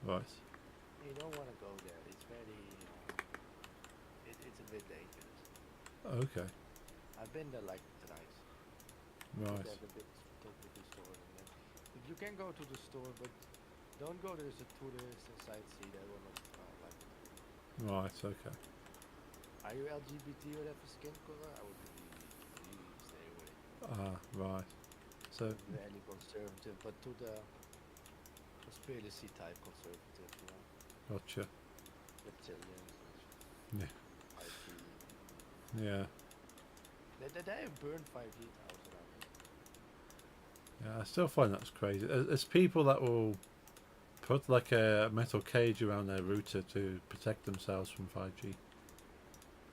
Right. You don't want to go there. It's very, it's a bit dangerous. Okay. I've been there like thrice. Right. There's a bit technical store in there. But you can go to the store, but don't go there as a tourist and sightsee. They will not like it. Right. Okay. Are you LGBT or have a skin color? I would really stay away. Ah. Right. So Really conservative, but to the conspiracy type conservative, you know, gotcha. reptilians Yeah. and 5G. Yeah. They have burned 5G towers around here. Yeah. I still find that's crazy. There's people that will put like a metal cage around their router to protect themselves from 5G.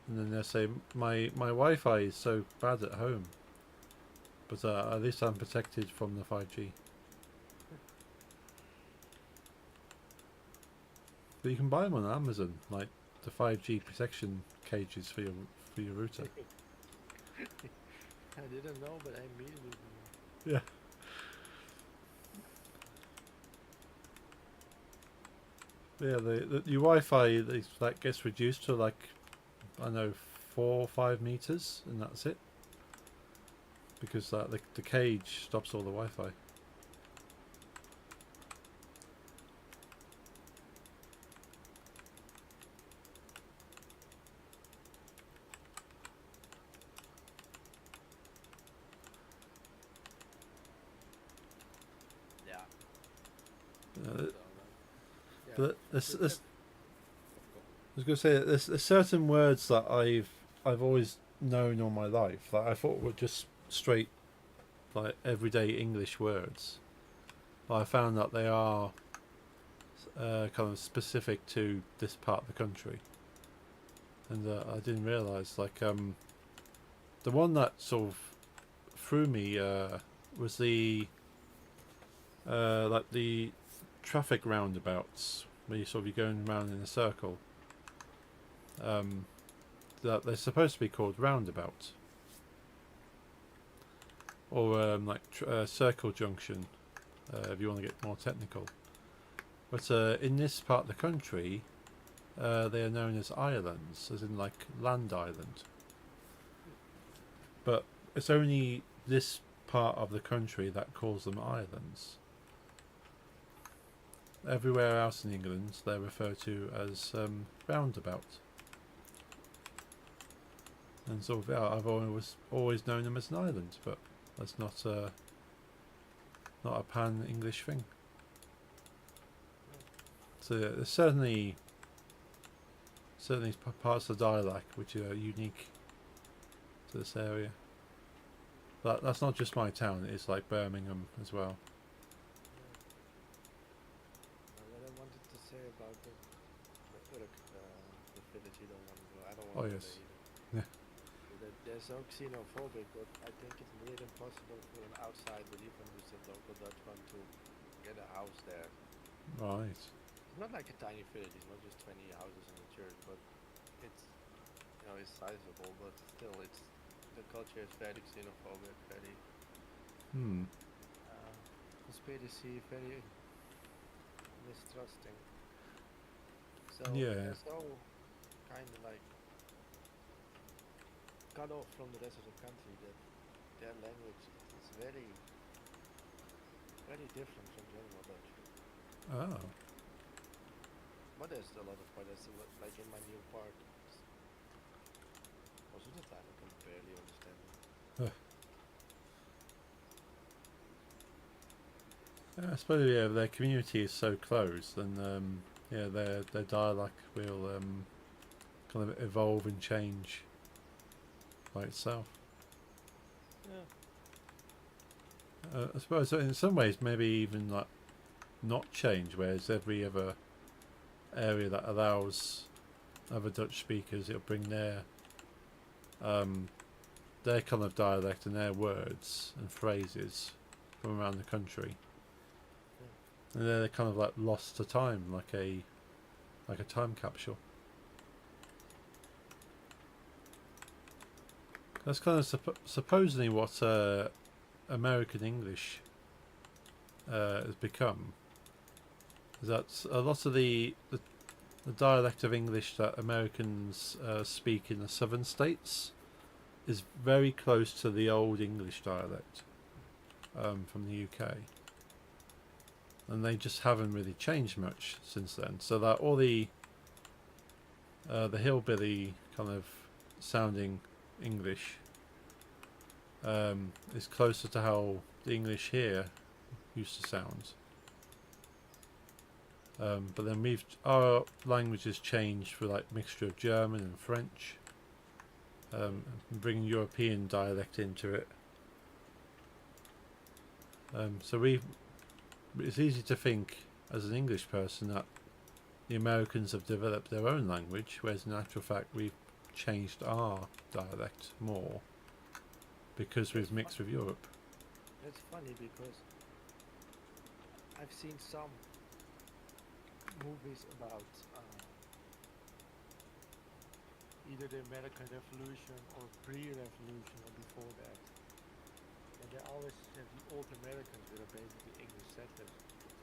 And then they'll say, my Wi-Fi is so bad at home, but at least I'm protected from the 5G. But you can buy them on Amazon, like the 5G protection cages for your router. I didn't know, but I immediately knew. Yeah. Yeah, your Wi-Fi that gets reduced to like, I don't know, 4 or 5 meters, and that's it. Because the cage stops all the Wi-Fi. Yeah. Uh, So, yeah. but there's, But there's, I was going to say there's certain words that I've always known all my life that I thought were just straight like everyday English words. But I found that they are kind of specific to this part of the country, and I didn't realise the one that sort of threw me was the like the traffic roundabouts where you're going round in a circle. That they're supposed to be called roundabouts, or circle junction, if you want to get more technical. But in this part of the country, they are known as islands, as in like land island. But it's only this part of the country that calls them islands. Everywhere else in England, they're referred to as roundabout. And sort of, yeah, I've always known them as an island, but that's not a pan-English thing. So yeah, there's certainly parts of the dialect which are unique to this area. But that's not just my town; it's like Birmingham as well. What I wanted to say about the Urk, the village you don't want to go. I don't Oh want to yes, go there either. yeah, so xenophobic, but I think it's near impossible for an outsider, even who's a local Dutch one, to get a house there. Right. It's not like a tiny village. It's not just 20 houses and a church, but it's it's sizable. But still, it's the culture is very xenophobic, very Hmm. conspiracy, very mistrusting. So Yeah. they're so kind of like cut off from the rest of the country that their language is very, very different from general Dutch. Oh. But there's a lot of part. There's a lot, like in my new part. Most of the time, I can barely understand it. I suppose yeah, their community is so close, then yeah, their dialect will kind of evolve and change by itself. Yeah. I suppose in some ways maybe even like not change, whereas every other area that allows other Dutch speakers, it'll bring their kind of dialect and their words and phrases from around the country, and they're kind of like lost to time, like a time capsule. That's kind of supposedly what American English has become. Is that a lot of the dialect of English that Americans speak in the southern states is very close to the old English dialect from the UK, and they just haven't really changed much since then. So that all the hillbilly kind of sounding English is closer to how the English here used to sound. But then our language has changed for like mixture of German and French, bringing European dialect into it. So it's easy to think as an English person that the Americans have developed their own language, whereas in actual fact we've changed our dialect more because we've mixed with Europe. That's funny because I've seen some movies about either the American Revolution or pre-Revolution or before that, and they always have the old Americans, that are basically English settlers,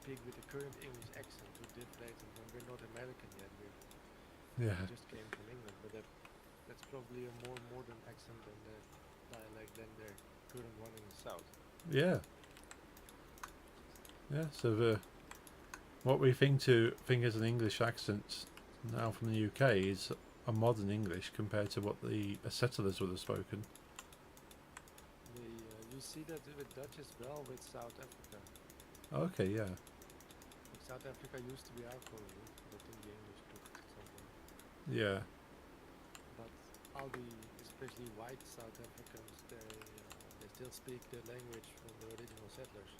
speak with the current English accent to deflate them when we're not American yet. We Yeah. just came from England, but that's probably a more modern accent than the dialect than their current one in the south. Yeah. Yeah. So what we think as an English accent now from the UK is a modern English compared to what the settlers would have spoken. You see that with Dutch as well with South Africa. Okay. Yeah. South Africa used to be our colony, but then the English took it at some point. Yeah. But all the, especially white South Africans, they still speak the language from the original settlers.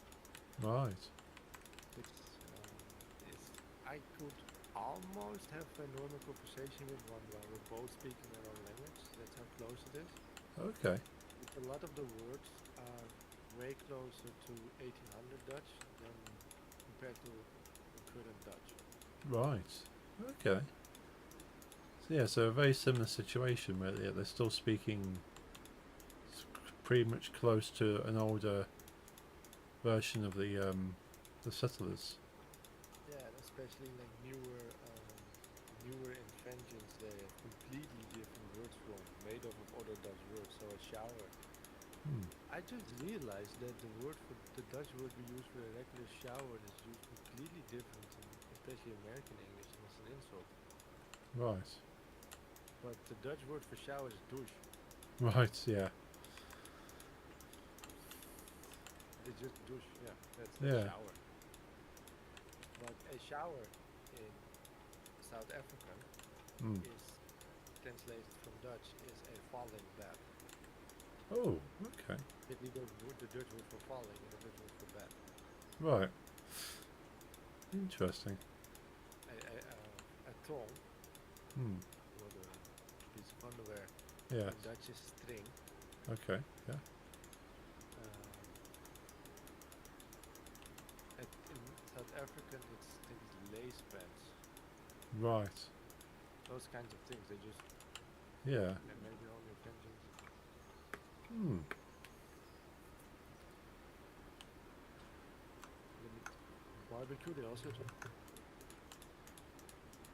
Right. Which is, I could almost have a normal conversation with one while we're both speaking our own language. That's how close it is. Okay. But a lot of the words are way closer to 1800 Dutch than compared to current Dutch. Right. Okay. So yeah, so a very similar situation where they're still speaking pretty much close to an older version of the settlers. Yeah, and especially like newer inventions, they have completely different words from, made up of other Dutch words. So a shower. I just realized that the word for the Dutch word we use for a regular shower is used completely different, in especially American English, and it's an insult. Right. But the Dutch word for shower is douche. Right. Yeah. It's just douche. Yeah, that's Yeah. a shower. But a shower in South African is translated from Dutch is a falling bath. Oh. Okay. The Dutch word for falling and the Dutch word for bath. Right. Interesting. A thong, Hmm. or a piece of underwear, Yes. In Dutch is string. Okay. Yeah. In South African, it's I think it's lace pants. Right. Those kinds of things. They just Yeah. and maybe on your pensions. Hmm. Limit barbecue. They also do.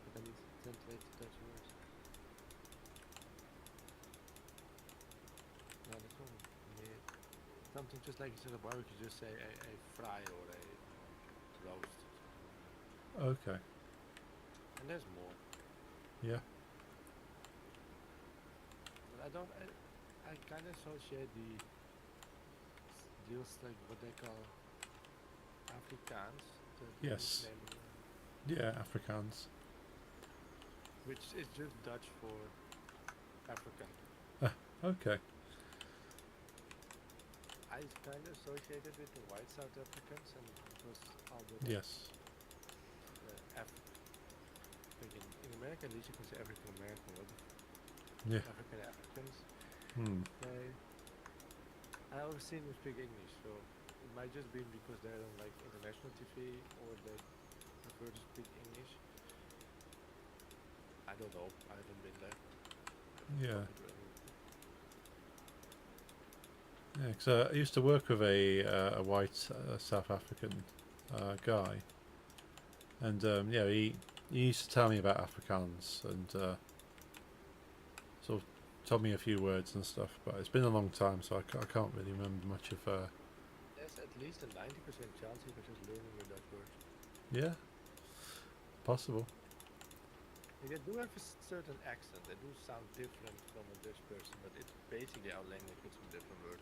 But I need to translate to Dutch words. No, that's all. Yeah. Something just like instead of barbecue, just say a fry or a roast. Okay. And there's more. Yeah. But I don't. I kind of associate the deals like what they call Afrikaans. The Yes. nickname, Yeah. Afrikaans. which is just Dutch for African. Okay. I kind of associated with the white South Africans, and it was all the Yes. like in America, at least you can say African American, but Yeah. African Africans. Hmm. I always seen them speak English, so it might just be because they're on like international TV or they prefer to speak English. I don't know. I haven't been there. Yeah. Yeah. Because I used to work with a white South African guy, and yeah, he used to tell me about Afrikaans and sort of told me a few words and stuff. But it's been a long time, so I can't really remember much of. There's at least a 90% chance you can just learning your Dutch words. Yeah. Possible. They do have a certain accent. They do sound different from a Dutch person, but it's basically our language with some different words.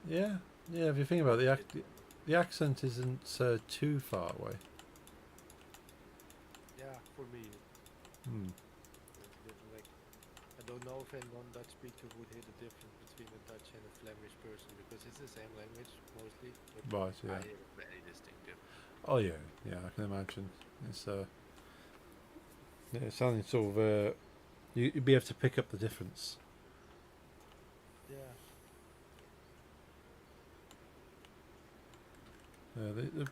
Yeah. Yeah. If you think about it, the accent isn't too far away. Yeah, for me, Hmm. it's different. Like, I don't know if any non-Dutch speaker would hear the difference between a Dutch and a Flemish person because it's the same language mostly, but Right. I Yeah. hear a very distinct difference. Oh yeah. Yeah. I can imagine. It's yeah, it's something sort of you'd be able to pick up the difference. Yeah. The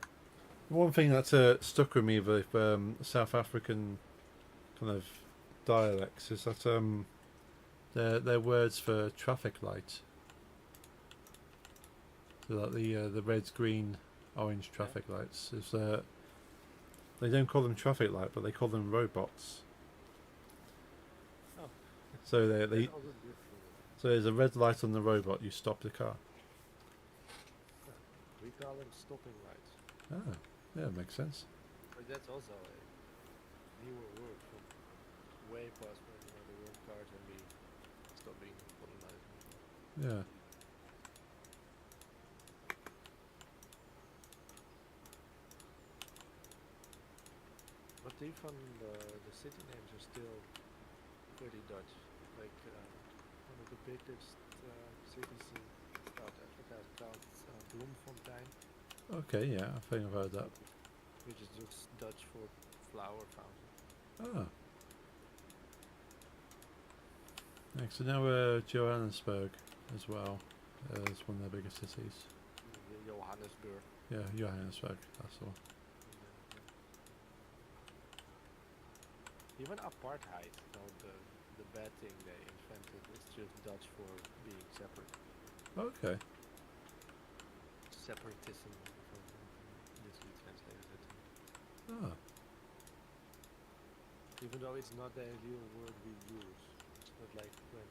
one thing that stuck with me with South African kind of dialects is that their words for traffic light. So like the red, green, orange traffic lights is they don't call them traffic light, but they call them robots. Oh. So they That's also different. so there's a red light on the robot, you stop the car. We call them stopping lights, Ah, yeah, makes sense. but that's also a newer word from way past when there weren't cars and we stopped being colonized. Yeah. But even the city names are still pretty Dutch. Like one of the biggest cities in South Africa is called Bloemfontein, Okay, yeah, I think I've heard that. which is just Dutch for flower fountain. Ah. Yeah, so now Johannesburg as well is one of the biggest cities. Johannesburg. Yeah, Johannesburg, that's all. Even apartheid, the bad thing they invented, is just Dutch for being separate. Okay. Separatism, literally translated it. Ah. Even though it's not a real word we use. It's not like when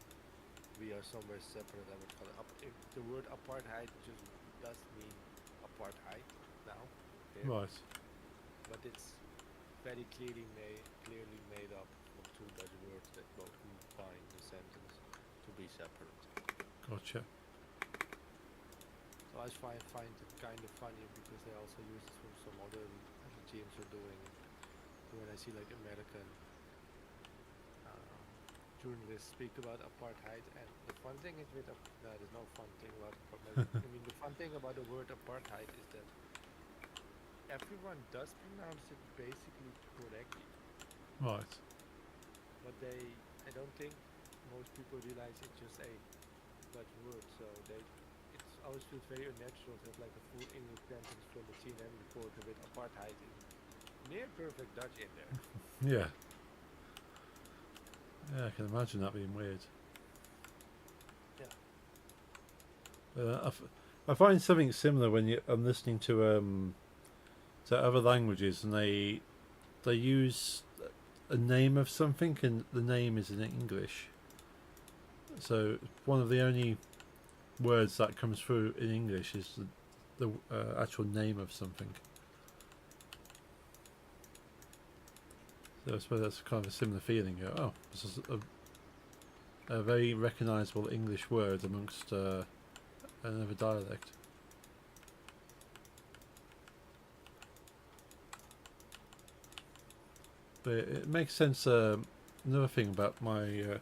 we are somewhere separate, I would call it if the word apartheid just does mean apartheid now. Here, Right. but it's very clearly made up of two Dutch words that both combine the sentence to be separate. Gotcha. So I find it kind of funny because they also use it from some other regimes are doing it. When I see like American journalists speak about apartheid, and the fun thing is with no, there's no fun thing about apartheid. I mean, the fun thing about the word apartheid is that everyone does pronounce it basically correctly, Right. but I don't think most people realize it's just a Dutch word, so it's always feels very unnatural to have like a full English sentence from a CNN reporter with apartheid in near perfect Dutch in there. Yeah. Yeah, I can imagine that being weird. Yeah. I find something similar when I'm listening to other languages and they use a name of something and the name is in English. So one of the only words that comes through in English is the actual name of something. So I suppose that's kind of a similar feeling. You go, oh, this is a very recognisable English word amongst another dialect. But it makes sense. Another thing about my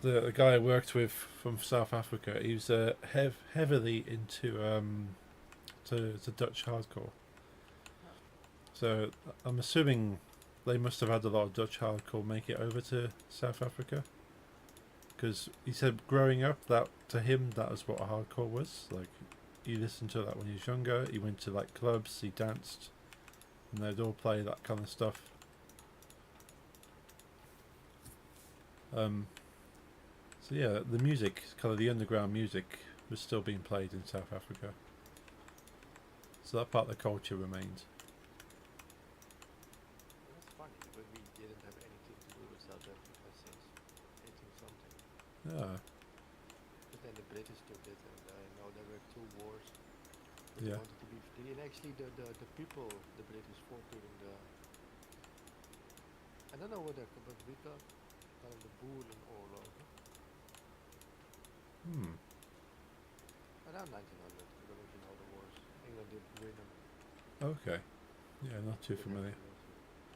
the guy I worked with from South Africa, he was heavily into to Dutch hardcore. So I'm assuming they must have had a lot of Dutch hardcore make it over to South Africa. Because he said growing up, that to him that was what hardcore was. Like he listened to that when he was younger. He went to like clubs, he danced, and they'd all play that kind of stuff. So yeah, the music, kind of the underground music, was still being played in South Africa. So that part of the culture remained. That's funny, but we didn't have anything to do with South Africa since 18 something. Yeah, But then the British took it, and I know there were two wars. But they yeah, wanted to be free, and actually the people the British fought during the I don't know what they're called, but we got kind of the Boerenoorlog. Around 1900, I don't know if you know the wars. England did win them. okay. Yeah, not too with familiar. Africans.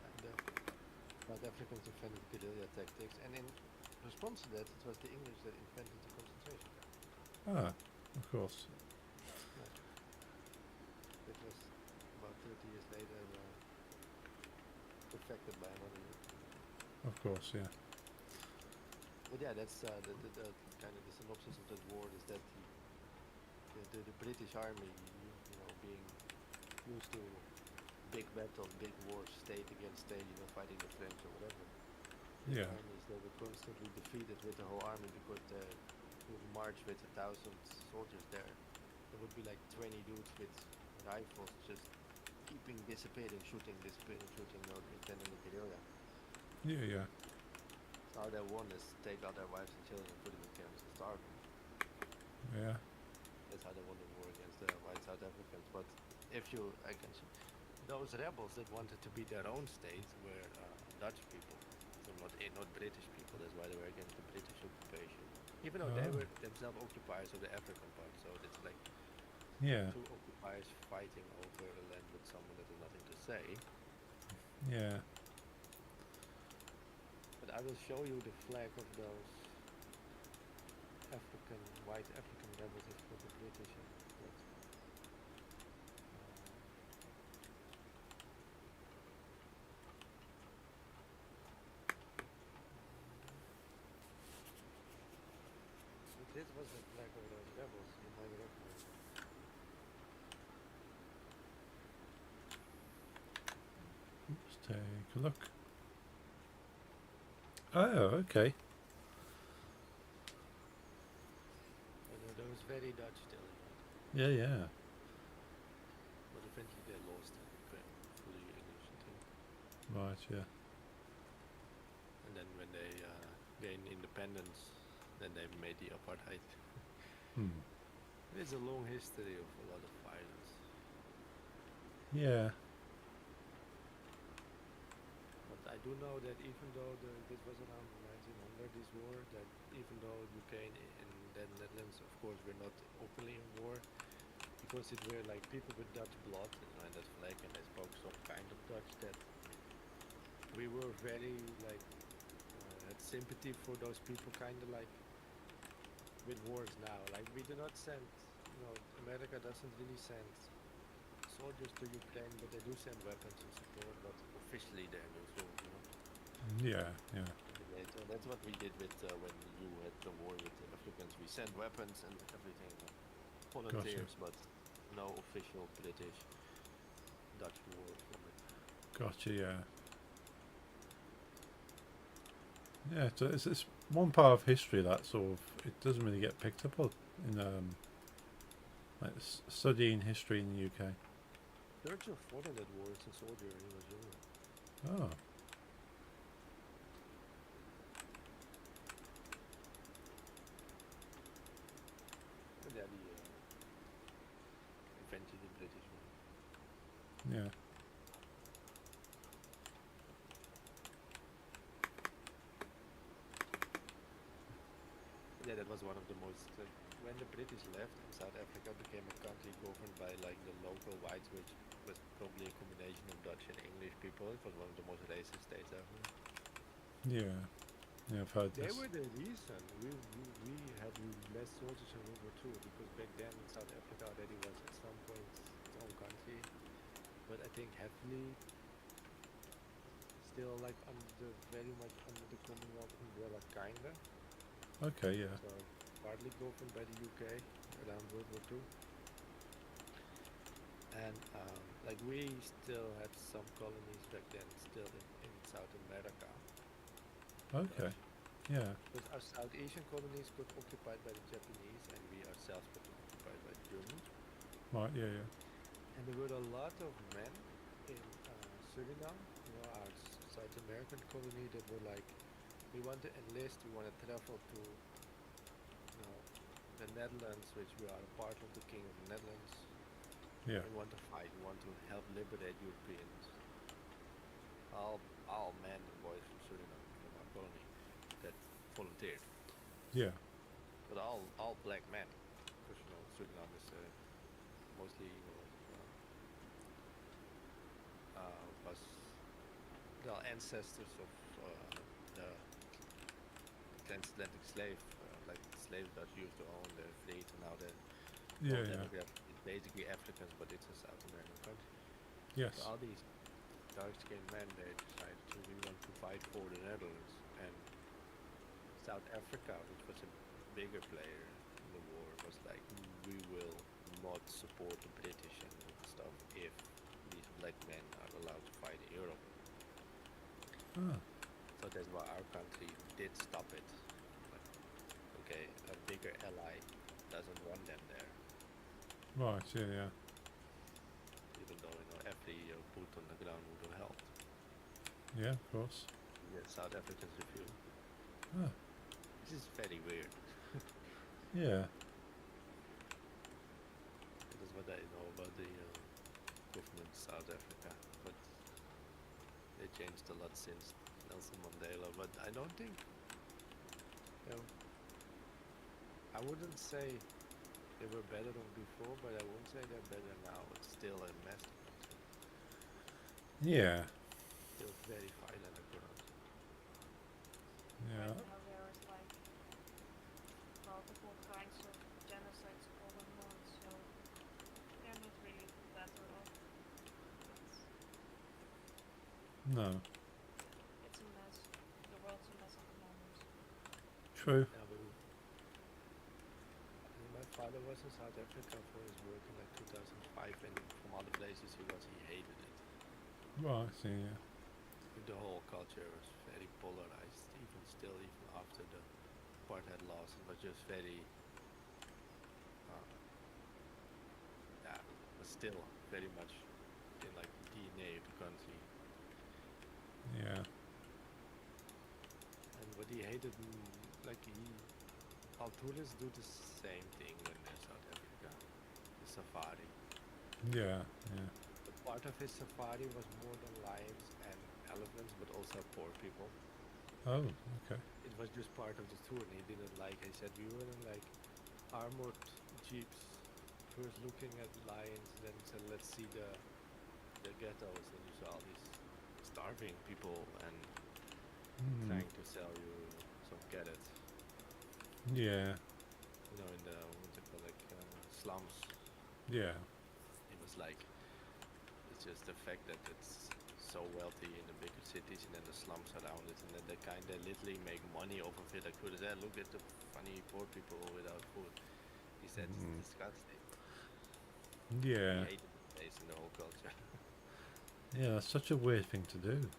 And South Africans invented guerrilla tactics, and in response to that, it was the English that invented the concentration camp. Ah, of course. It was about 30 years later perfected by another European. Of course, yeah. But yeah, that's the kind of the synopsis of that war is that the British army, being used to big battles, big wars, state against state, fighting the French or whatever. Yeah. Armies, they were constantly defeated with the whole army because they would march with 1,000 soldiers there. There would be like 20 dudes with rifles just keeping dissipating, shooting, intending the guerrilla. Yeah, yeah. So how they won is take out their wives and children and put them in camps and starve them. Yeah. That's how they won the war against the white South Africans. But if you, those rebels that wanted to be their own state were Dutch people, so not British people. That's why they were against the British occupation. Even though they were themselves occupiers of the African part, so it's like Yeah. two occupiers fighting over a land with someone that has nothing to say. Yeah. But I will show you the flag of those white African rebels that fought the British. This was the flag of those rebels, you might recognize it. Let's take a look. Oh, okay. Those very Dutch still, Yeah, yeah. but eventually they lost and became fully English too. Right, yeah. And then when they gained independence, then they made the apartheid. There's a long history of a lot of violence. Yeah. But I do know that even though this was around 1900, this war, that even though UK and the Netherlands, of course, were not openly in war, because it were like people with Dutch blood, and that flag, and they spoke some kind of Dutch, that we were very had sympathy for those people, kind of like with wars now. Like we do not send, America doesn't really send soldiers to Ukraine, but they do send weapons and support, but officially they're neutral, Yeah, yeah. in the NATO. So that's what we did with when you had the war with the Africans. We sent weapons and everything, volunteers, but no official British Dutch war from it. Gotcha. Yeah. Yeah. It's one part of history that sort of it doesn't really get picked up on in like studying history in the UK. Churchill fought in that war as a soldier when he was younger. Oh. And then he invented the British one. Yeah. Yeah, that was one of the most. When the British left and South Africa became a country governed by like the local whites, which was probably a combination of Dutch and English people, it was one of the most racist states ever. Yeah. Yeah. I've heard They this. were the reason we had less soldiers in World War II because back then South Africa already was at some point its own country, but I think heavily still like under very much under the Commonwealth umbrella, kinda. Okay. Yeah. So partly governed by the UK around World War II. And like we still had some colonies back then still in South America. Okay. Yeah. Because our South Asian colonies got occupied by the Japanese and we ourselves got occupied by the Germans. Right. Yeah. Yeah. And there were a lot of men in Suriname, you know, our South American colony that were like, we want to enlist, we want to travel to, you know, the Netherlands, which we are a part of the King of the Netherlands. Yeah. We want to fight, we want to help liberate Europeans. All men and boys from Suriname, from our colony, that volunteered. Yeah. But all black men, because you know Suriname is mostly was the ancestors of the transatlantic slave, like slaves that used to own the fleet, and now the Yeah. whole Yeah. demographic is basically Africans, but it's a South American country. Yes. So all these dark-skinned men, they decided to we want to fight for the Netherlands, and South Africa, which was a bigger player in the war, was like, we will not support the British and stuff if these black men are allowed to fight in Europe. Ah. So that's why our country did stop it. Like, okay, a bigger ally doesn't want them there, Right. Yeah. Yeah. even though you know every boot on the ground would have helped. Yeah. Of course. Yeah, South Africans refused. Ah. This is very weird. Yeah. That is what I know about the government of South Africa, but they changed a lot since Nelson Mandela. But I don't think, you know, I wouldn't say they were better than before, but I won't say they're better now. It's still a mess. Yeah. Still very violent and corrupt. Yeah. Right now there is like multiple kinds of genocides going on, so they're not really better off. No. It's a mess. The world's a mess at the moment. True. Yeah, but my father was in South Africa for his work in like 2005, and from all the places he was, he hated it. Right. Yeah. The whole culture was very polarized, even still, even after the apartheid laws. It was just very, yeah, but still very much in like the DNA of the country. Yeah. And what he hated, like all tourists do the same thing when they're South Africa, the safari. Yeah. Yeah. But part of his safari was more than lions and elephants, but also poor people. Oh. Okay. It was just part of the tour, and he didn't like. He said we were in like armored jeeps, first looking at lions, then he said let's see the ghettos, and you saw all these starving people and trying to sell you some carrots. Yeah. You know, in the what's it called, like slums. Yeah. It was like it's just the fact that it's so wealthy in the bigger cities, and then the slums around it, and then they kind of literally make money off of it. Like, could say, look at the funny poor people without food. He said Mm. it's disgusting. Yeah. He hated the place and the whole culture. Yeah, that's such a weird thing to do.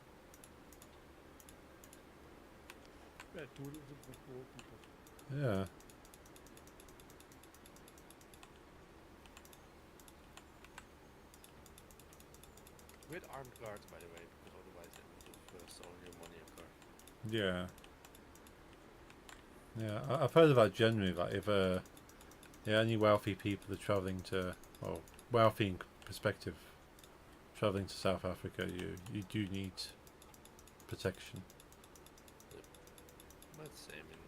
Yeah, tourism for poor people. Yeah. With armed guards, by the way, because otherwise they would have stolen your money and car. Yeah. Yeah, I've heard about generally, like, if yeah, any wealthy people are travelling to, well, wealthy in perspective, travelling to South Africa, you do need protection. But same in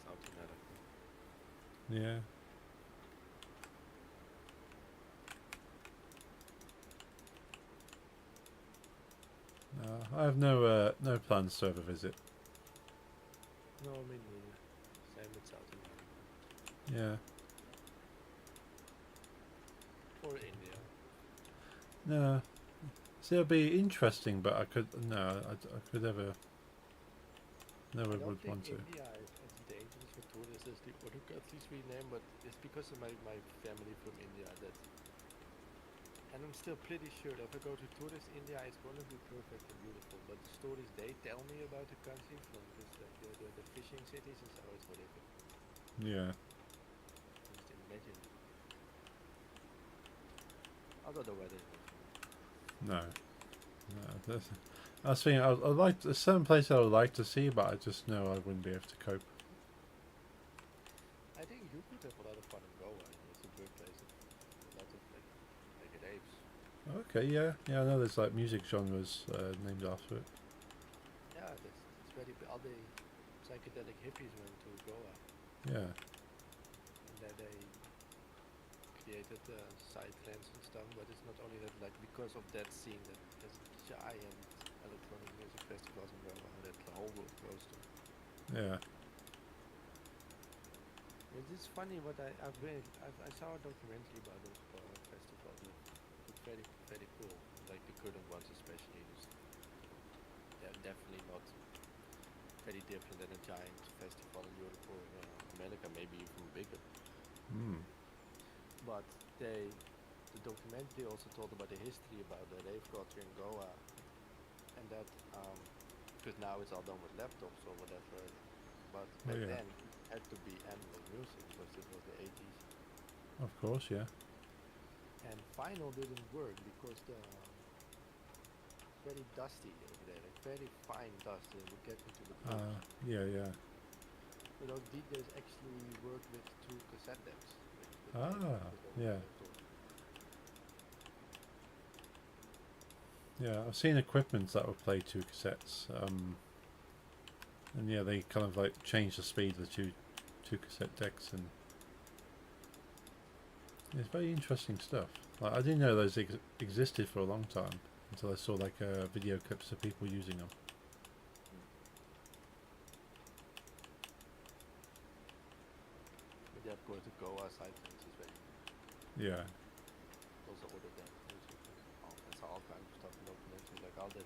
South America. Yeah. I have no plans to ever visit. No, me neither. Same with South America. Yeah. Or India. No. See, it'll be interesting, but I could I could never I don't would think want to. India is as dangerous for tourists as the other countries we name, but it's because of my family from India that. And I'm still pretty sure that if I go to tourist India, it's gonna be perfect and beautiful. But the stories they tell me about the country from just like the fishing cities and so it's horrific. Yeah. Just imagine. Although the weather is not too bad. No. I was thinking I'd like there's certain places I would like to see, but I just know I wouldn't be able to cope. I think you could have a lot of fun in Goa. It's a great place. A lot of like rapes. Okay, yeah, I know there's like music genres named after it. Yeah, that's very. All the psychedelic hippies went to Goa, Yeah. and there they created psytrance and stuff. But it's not only that, like because of that scene that there's giant electronic music festivals in Goa that the whole world goes to. Yeah. It's funny what I've read. I saw a documentary about those festivals. It's very very cool. Like the current ones especially. They're definitely not very different than a giant festival in Europe or America, maybe even bigger. Hmm. But the documentary also told about the history about the rave culture in Goa, and that because now it's all done with laptops or whatever. But back yeah. then it had to be analog music because it was the 80s. Of course, yeah. And vinyl didn't work because the very dusty over there, like very fine dust that would get into the clubs. Yeah. So those DJs actually work with two cassette decks. Yeah. Yeah, I've seen equipment that will play two cassettes. And yeah, they kind of like change the speed of the two cassette decks, and it's very interesting stuff. Like, I didn't know those existed for a long time until I saw like video clips of people using them. But yeah, of course, the Goa side things is very Yeah. also ordered that. There's all kinds of stuff in documentary, like all the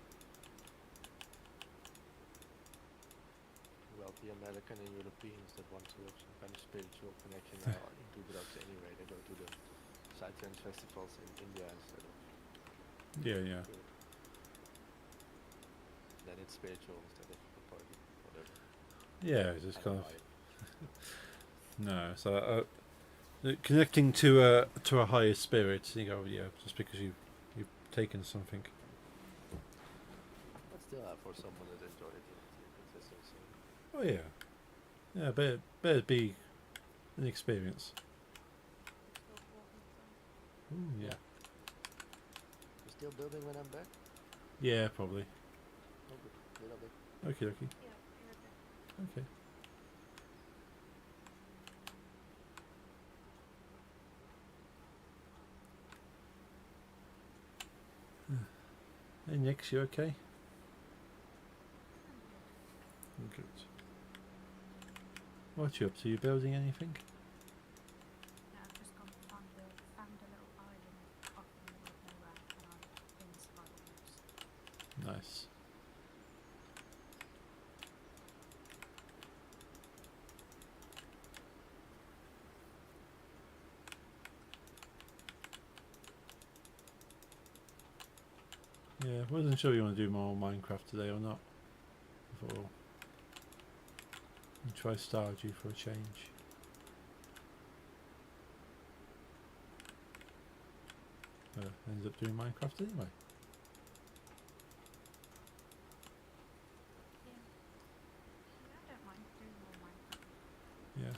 wealthy American and Europeans that want to have some kind of spiritual connection now into drugs anyway. They go to the psytrance festivals in India instead of Yeah. Europe. Then it's spiritual instead of a party, whatever. Yeah, it's just I kind don't of buy it. no. So connecting to a higher spirit, you go, yeah, just because you've taken something. But still, for someone that enjoyed it, it's interesting. Oh yeah, yeah. Better be an experience. Still walking some. Ooh, yeah. You still building when I'm back? Yeah, probably. Oh, good. Little bit. Okay. Yeah, in a bit. Okay. Hey Nix, you okay? Good. What you up to? You building anything? Yeah, I've just found a little island off in the middle of nowhere, and I'm in survival mode. Yeah, I wasn't sure you want to do more Minecraft today or not. Before we try Stardew for a change. Ends up doing Minecraft anyway. Yeah. Yeah, I don't mind doing more Minecraft. Yeah.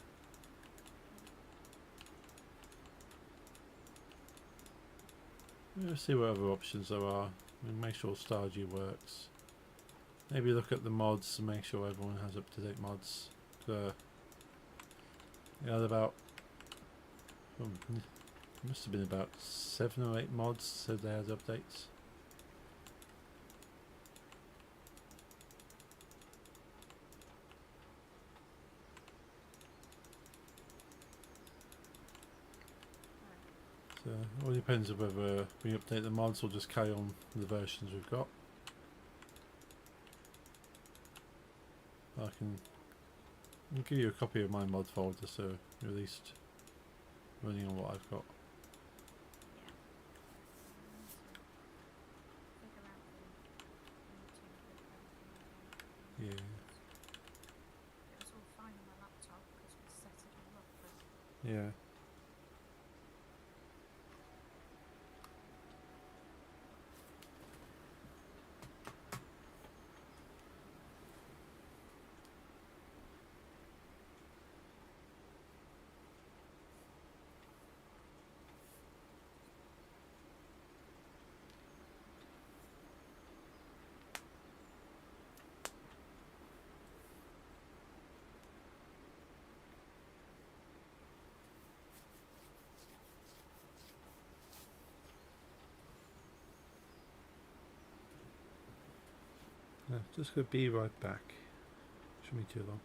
We'll see what other options there are. We'll make sure Stardew works. Maybe look at the mods and make sure everyone has up-to-date mods. We had about must have been about 7 or 8 mods, so they had updates. So it all depends on whether we update the mods or just carry on the versions we've got. I can give you a copy of my mod folder, so you're at least running on what I've got. Yeah. Figure out the YouTube with everything again. Yeah. It was all fine on my laptop because we set it all up, but Yeah. Just gonna be right back. Shouldn't be too long.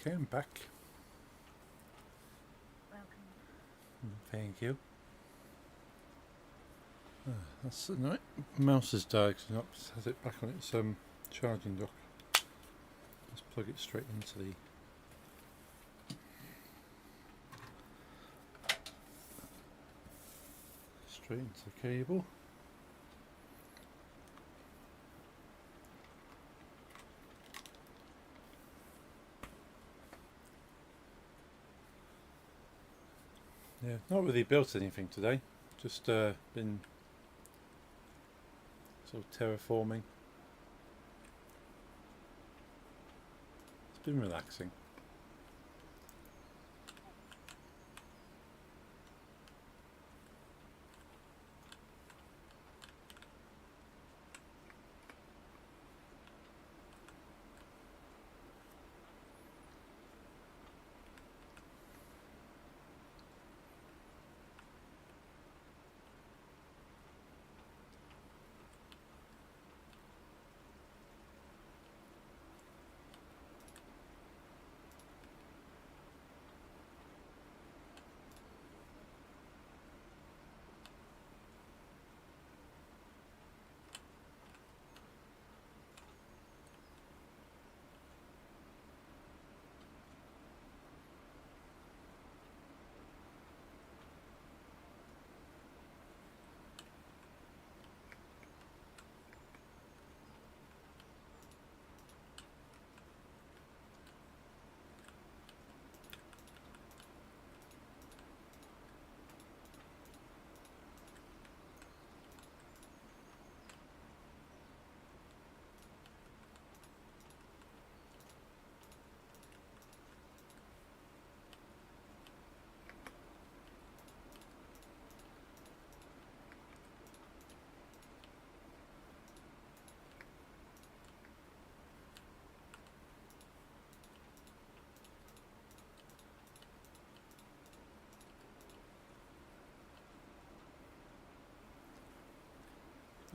Okay, I'm back. Welcome. Thank you. That's annoying. Mouse has died because not has it back on its charging dock. Let's plug it straight into the cable. Yeah, not really built anything today. Just been sort of terraforming. It's been relaxing.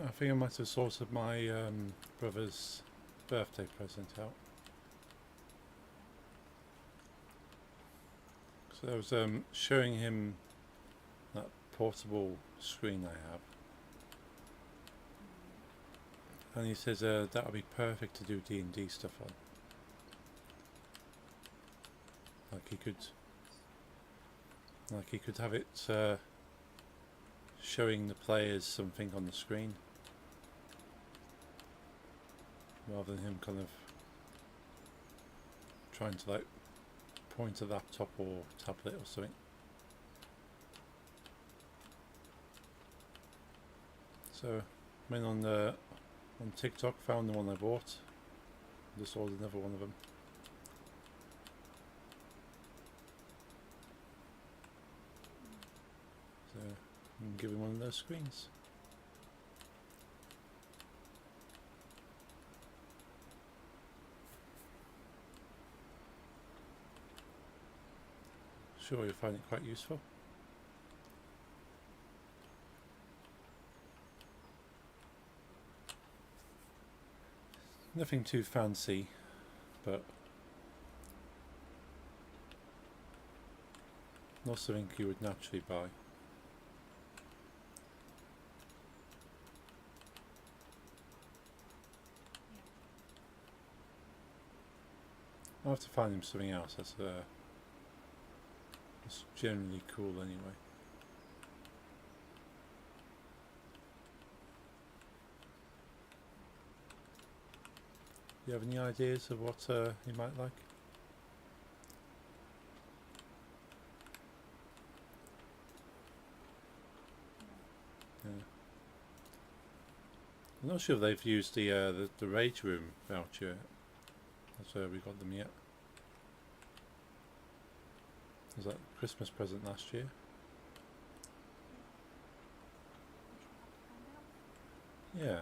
I think I might have sorted my brother's birthday present out. So I was showing him that portable screen I have, and he says that would be perfect to do D&D stuff on. Like he could have it showing the players something on the screen, rather than him kind of trying to like point a laptop or tablet or something. So went on TikTok, found the one I bought, just ordered another one of them. So I'm giving one of those screens. Sure, you'll find it quite useful. Nothing too fancy, but not something you would naturally buy. I'll have to find him something else that's generally cool anyway. Do you have any ideas of what he might like? Yeah. I'm not sure if they've used the Rage Room voucher. That's where we got them yet. Was that Christmas present last year? Yeah.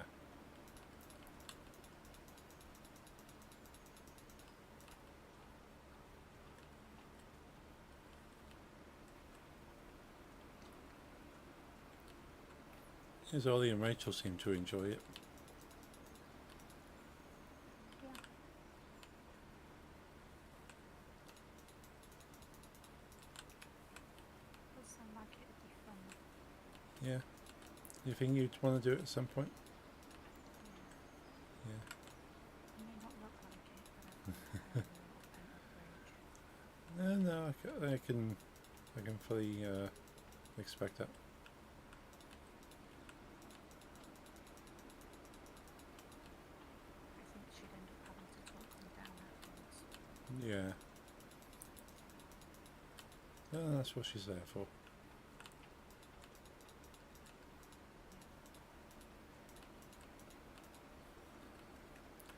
Yes, Ollie and Rachel seem to enjoy it. Yeah. You think you'd want to do it at some point? Yeah. Yeah. It may not look like it, but I've got a lot of pent-up rage. No, I can fully expect that. I think she'd end up having to talk me down afterwards. Yeah. No, that's what she's there for.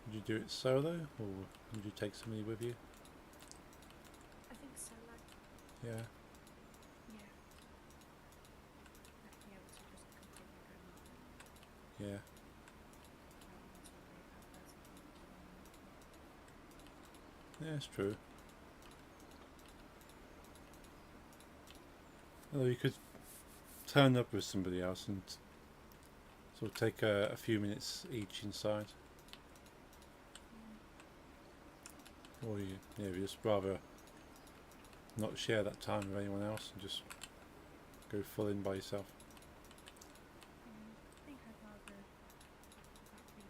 Would you do it solo, or would you take somebody with you? I think solo. Yeah. Yeah. I'd be able to just completely go mad Yeah. rather than to worry about loads of people doing anything. Yeah, it's true. Although you could turn up with somebody else and sort of take a few minutes each inside. Or you just rather not share that time with anyone else and just go full in by yourself. I think I'd rather that be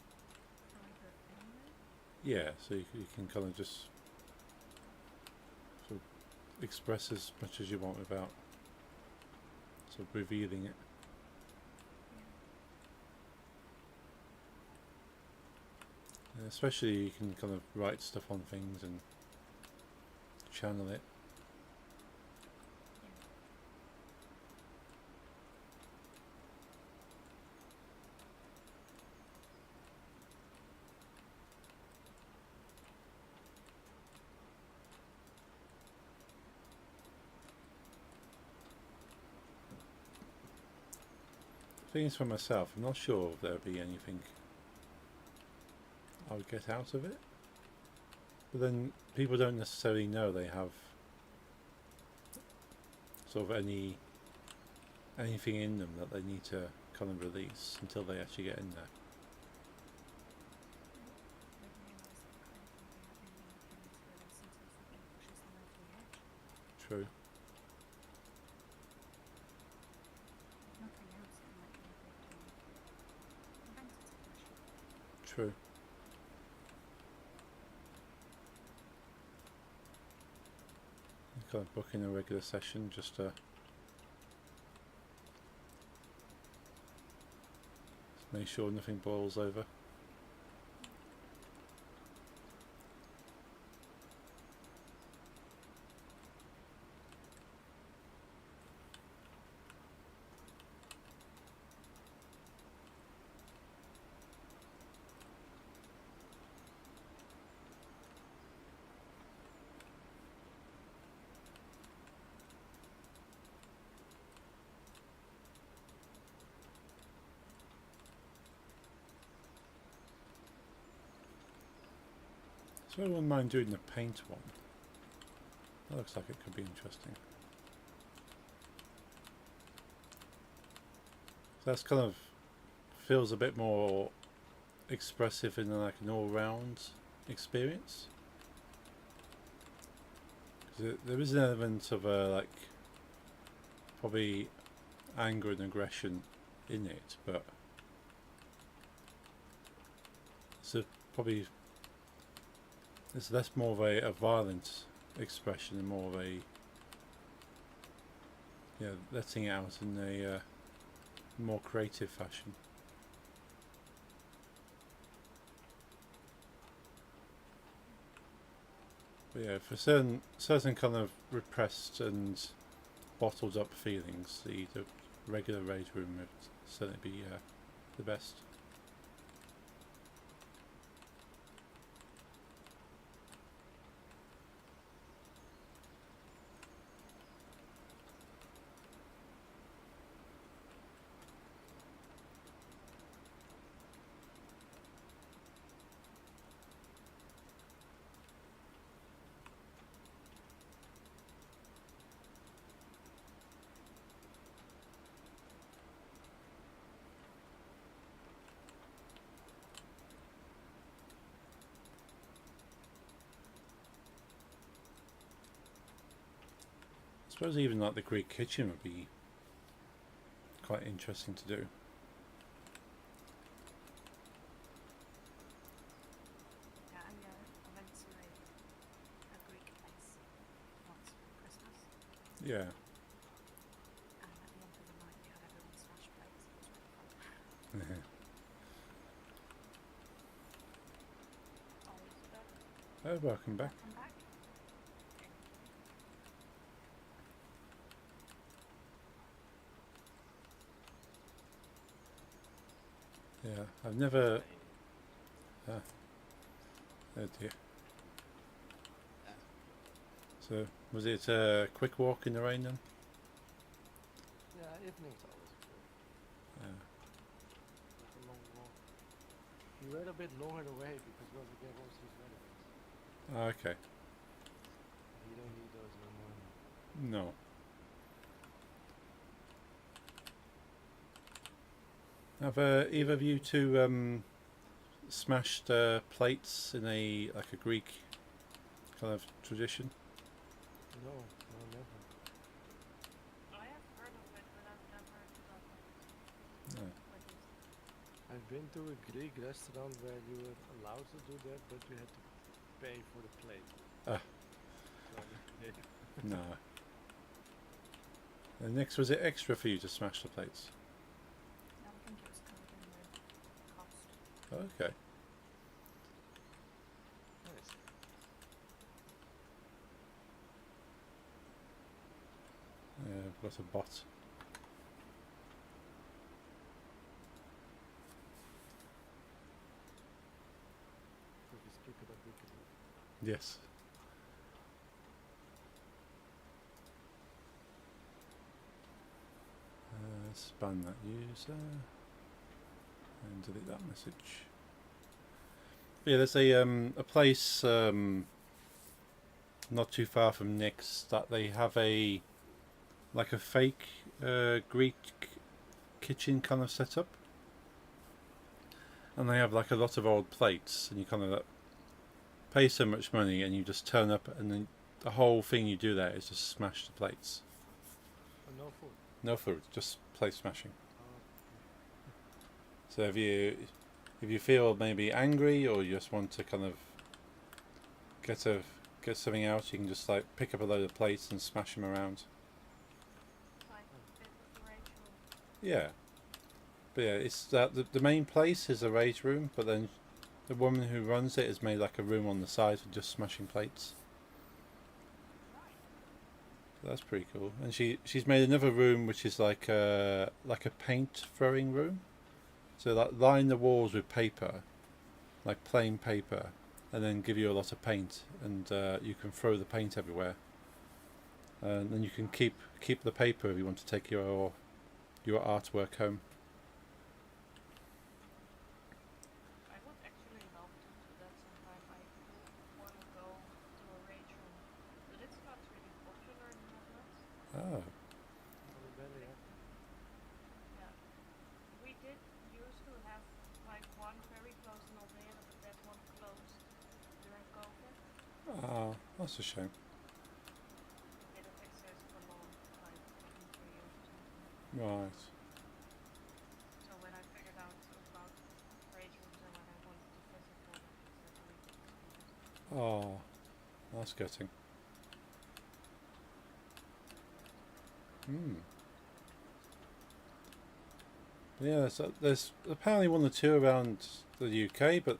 private anyway. Yeah, so you can kind of just sort of express as much as you want without sort of revealing it. And especially you can kind of write stuff on things and channel it. Things for myself, I'm not sure if there'll be anything I would get out of it. But then people don't necessarily know they have sort of anything in them that they need to kind of release until they actually get in there. True. Nothing else it might be a bit preventative measure. True. Kind of book in a regular session just to make sure nothing boils over. So I wouldn't mind doing the paint one. That looks like it could be interesting. So that's kind of feels a bit more expressive in like an all-round experience. Because there is an element of like probably anger and aggression in it, but it's less more of a violent expression and more of a letting it out in a more creative fashion. But yeah, for certain kind of repressed and bottled up feelings, the regular rage room would certainly be the best. I suppose even like the Greek kitchen would be quite interesting to do. Yeah, I went to a Greek place once for Christmas, Yeah. and at the end of the night we had everyone smash plates. It was really fun. Always back. Oh, welcome back. Welcome back. Yeah, I've never. Oh dear. So, was it a quick walk in the rain then? Yeah, evening's always good. Yeah. It's a long walk. You wait a bit longer away because once you get most of these benefits, Oh, okay. you don't need those in the morning. No. Have either of you two smashed plates in a Greek kind of tradition? No, never. I have heard of it, but I've never done it. No. What is it? I've been to a Greek restaurant where you were allowed to do that, but you had to pay for the plate. Ah. So I didn't pay. No. And next, was it extra for you to smash the plates? I don't think it was covered in the cost. Okay. Nice. I've got a bot. So just keep it up, we can do it. Yes. Span that user and delete that message. Yeah, there's a place not too far from Nick's that they have a fake Greek kitchen kind of setup, and they have a lot of old plates, and you kind of pay so much money and you just turn up, and then the whole thing you do there is just smash the plates. Oh, no food. No food, just plate smashing. Oh, So if you feel maybe angry or you just want to kind of get something out, you can just pick up a load of plates and smash them around. Like a bit of the rage room. Yeah, but yeah, it's the main place is a rage room, but then the woman who runs it has made a room on the side for just smashing plates. So that's pretty cool. And she's made another room which is like a paint throwing room. So line the walls with paper, like plain paper, and then give you a lot of paint, and you can throw the paint everywhere. And then you can keep the paper if you want to take your artwork home. I would actually love to do that sometime. I do want to go to a rage room, but it's not really popular in the Netherlands. Oh, probably better, yeah. Yeah. We did used to have one very close in Almere, but that one closed during COVID. that's a shame. It didn't exist for long, like even 3 years or something. Right. So when I figured out about rage rooms and when I wanted to visit one, I said, "Oh, it's closed." Oh, that's gutting. Hmm. Yeah, so there's apparently one or two around the UK, but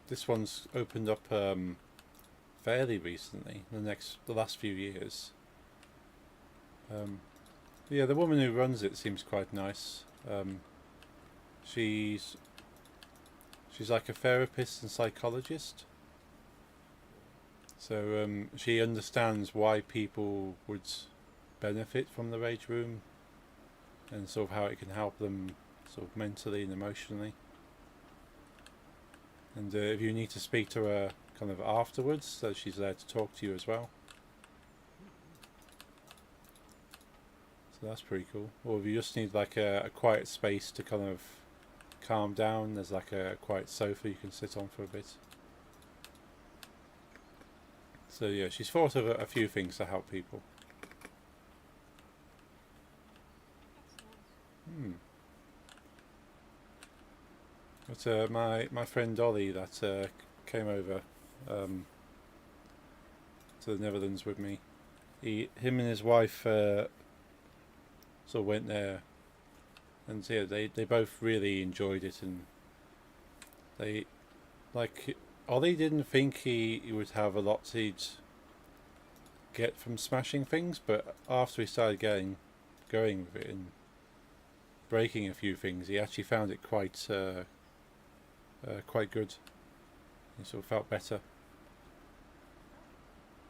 this one's opened up fairly recently, the last few years. Yeah, the woman who runs it seems quite nice. She's like a therapist and psychologist, so she understands why people would benefit from the rage room and sort of how it can help them sort of mentally and emotionally. And if you need to speak to her kind of afterwards, so she's there to talk to you as well. So that's pretty cool. Or if you just need a quiet space to kind of calm down, there's a quiet sofa you can sit on for a bit. So yeah, she's thought of a few things to help people. Excellent. Hmm. But my friend Ollie that came over um, to the Netherlands with me. Him and his wife sort of went there, and yeah, they both really enjoyed it, and they like Ollie didn't think he would have a lot he'd get from smashing things, but after he started going with it and breaking a few things, he actually found it quite good. He sort of felt better.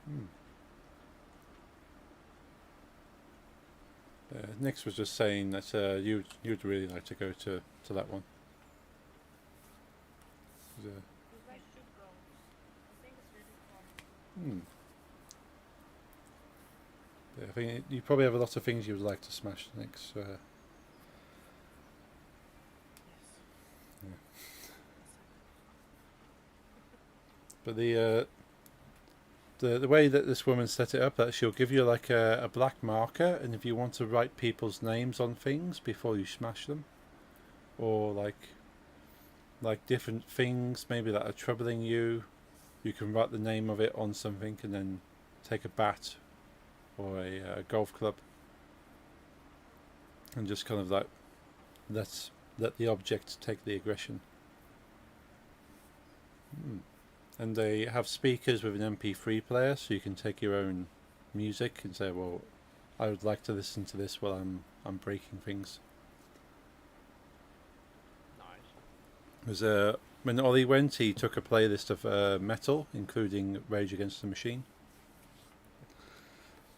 Hmm. Nix was just saying that you'd really like to go to that one. You guys should go. I think it's really fun. Hmm. Yeah, I think you probably have a lot of things you would like to smash, Nix. Yes. But the way that this woman set it up, that she'll give you like a black marker, and if you want to write people's names on things before you smash them, or like different things maybe that are troubling you, you can write the name of it on something and then take a bat or a golf club and just kind of like let the object take the aggression. Hmm. And they have speakers with an MP3 player, so you can take your own music and say, "Well, I would like to listen to this while I'm breaking things." Nice. Because when Ollie went, he took a playlist of metal, including Rage Against the Machine.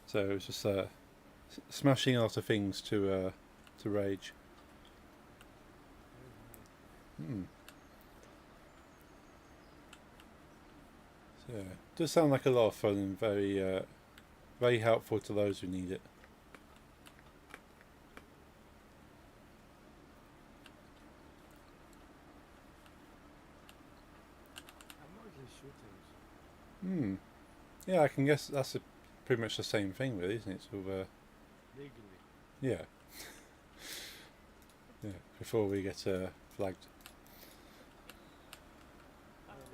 So it was just smashing a lot of things to Rage. Hmm. So, it does sound like a lot of fun and very helpful to those who need it. I'm mostly shootings. Hmm. Yeah, I can guess that's pretty much the same thing, really, isn't it? So, Legally. yeah. Yeah. Before we get flagged. did-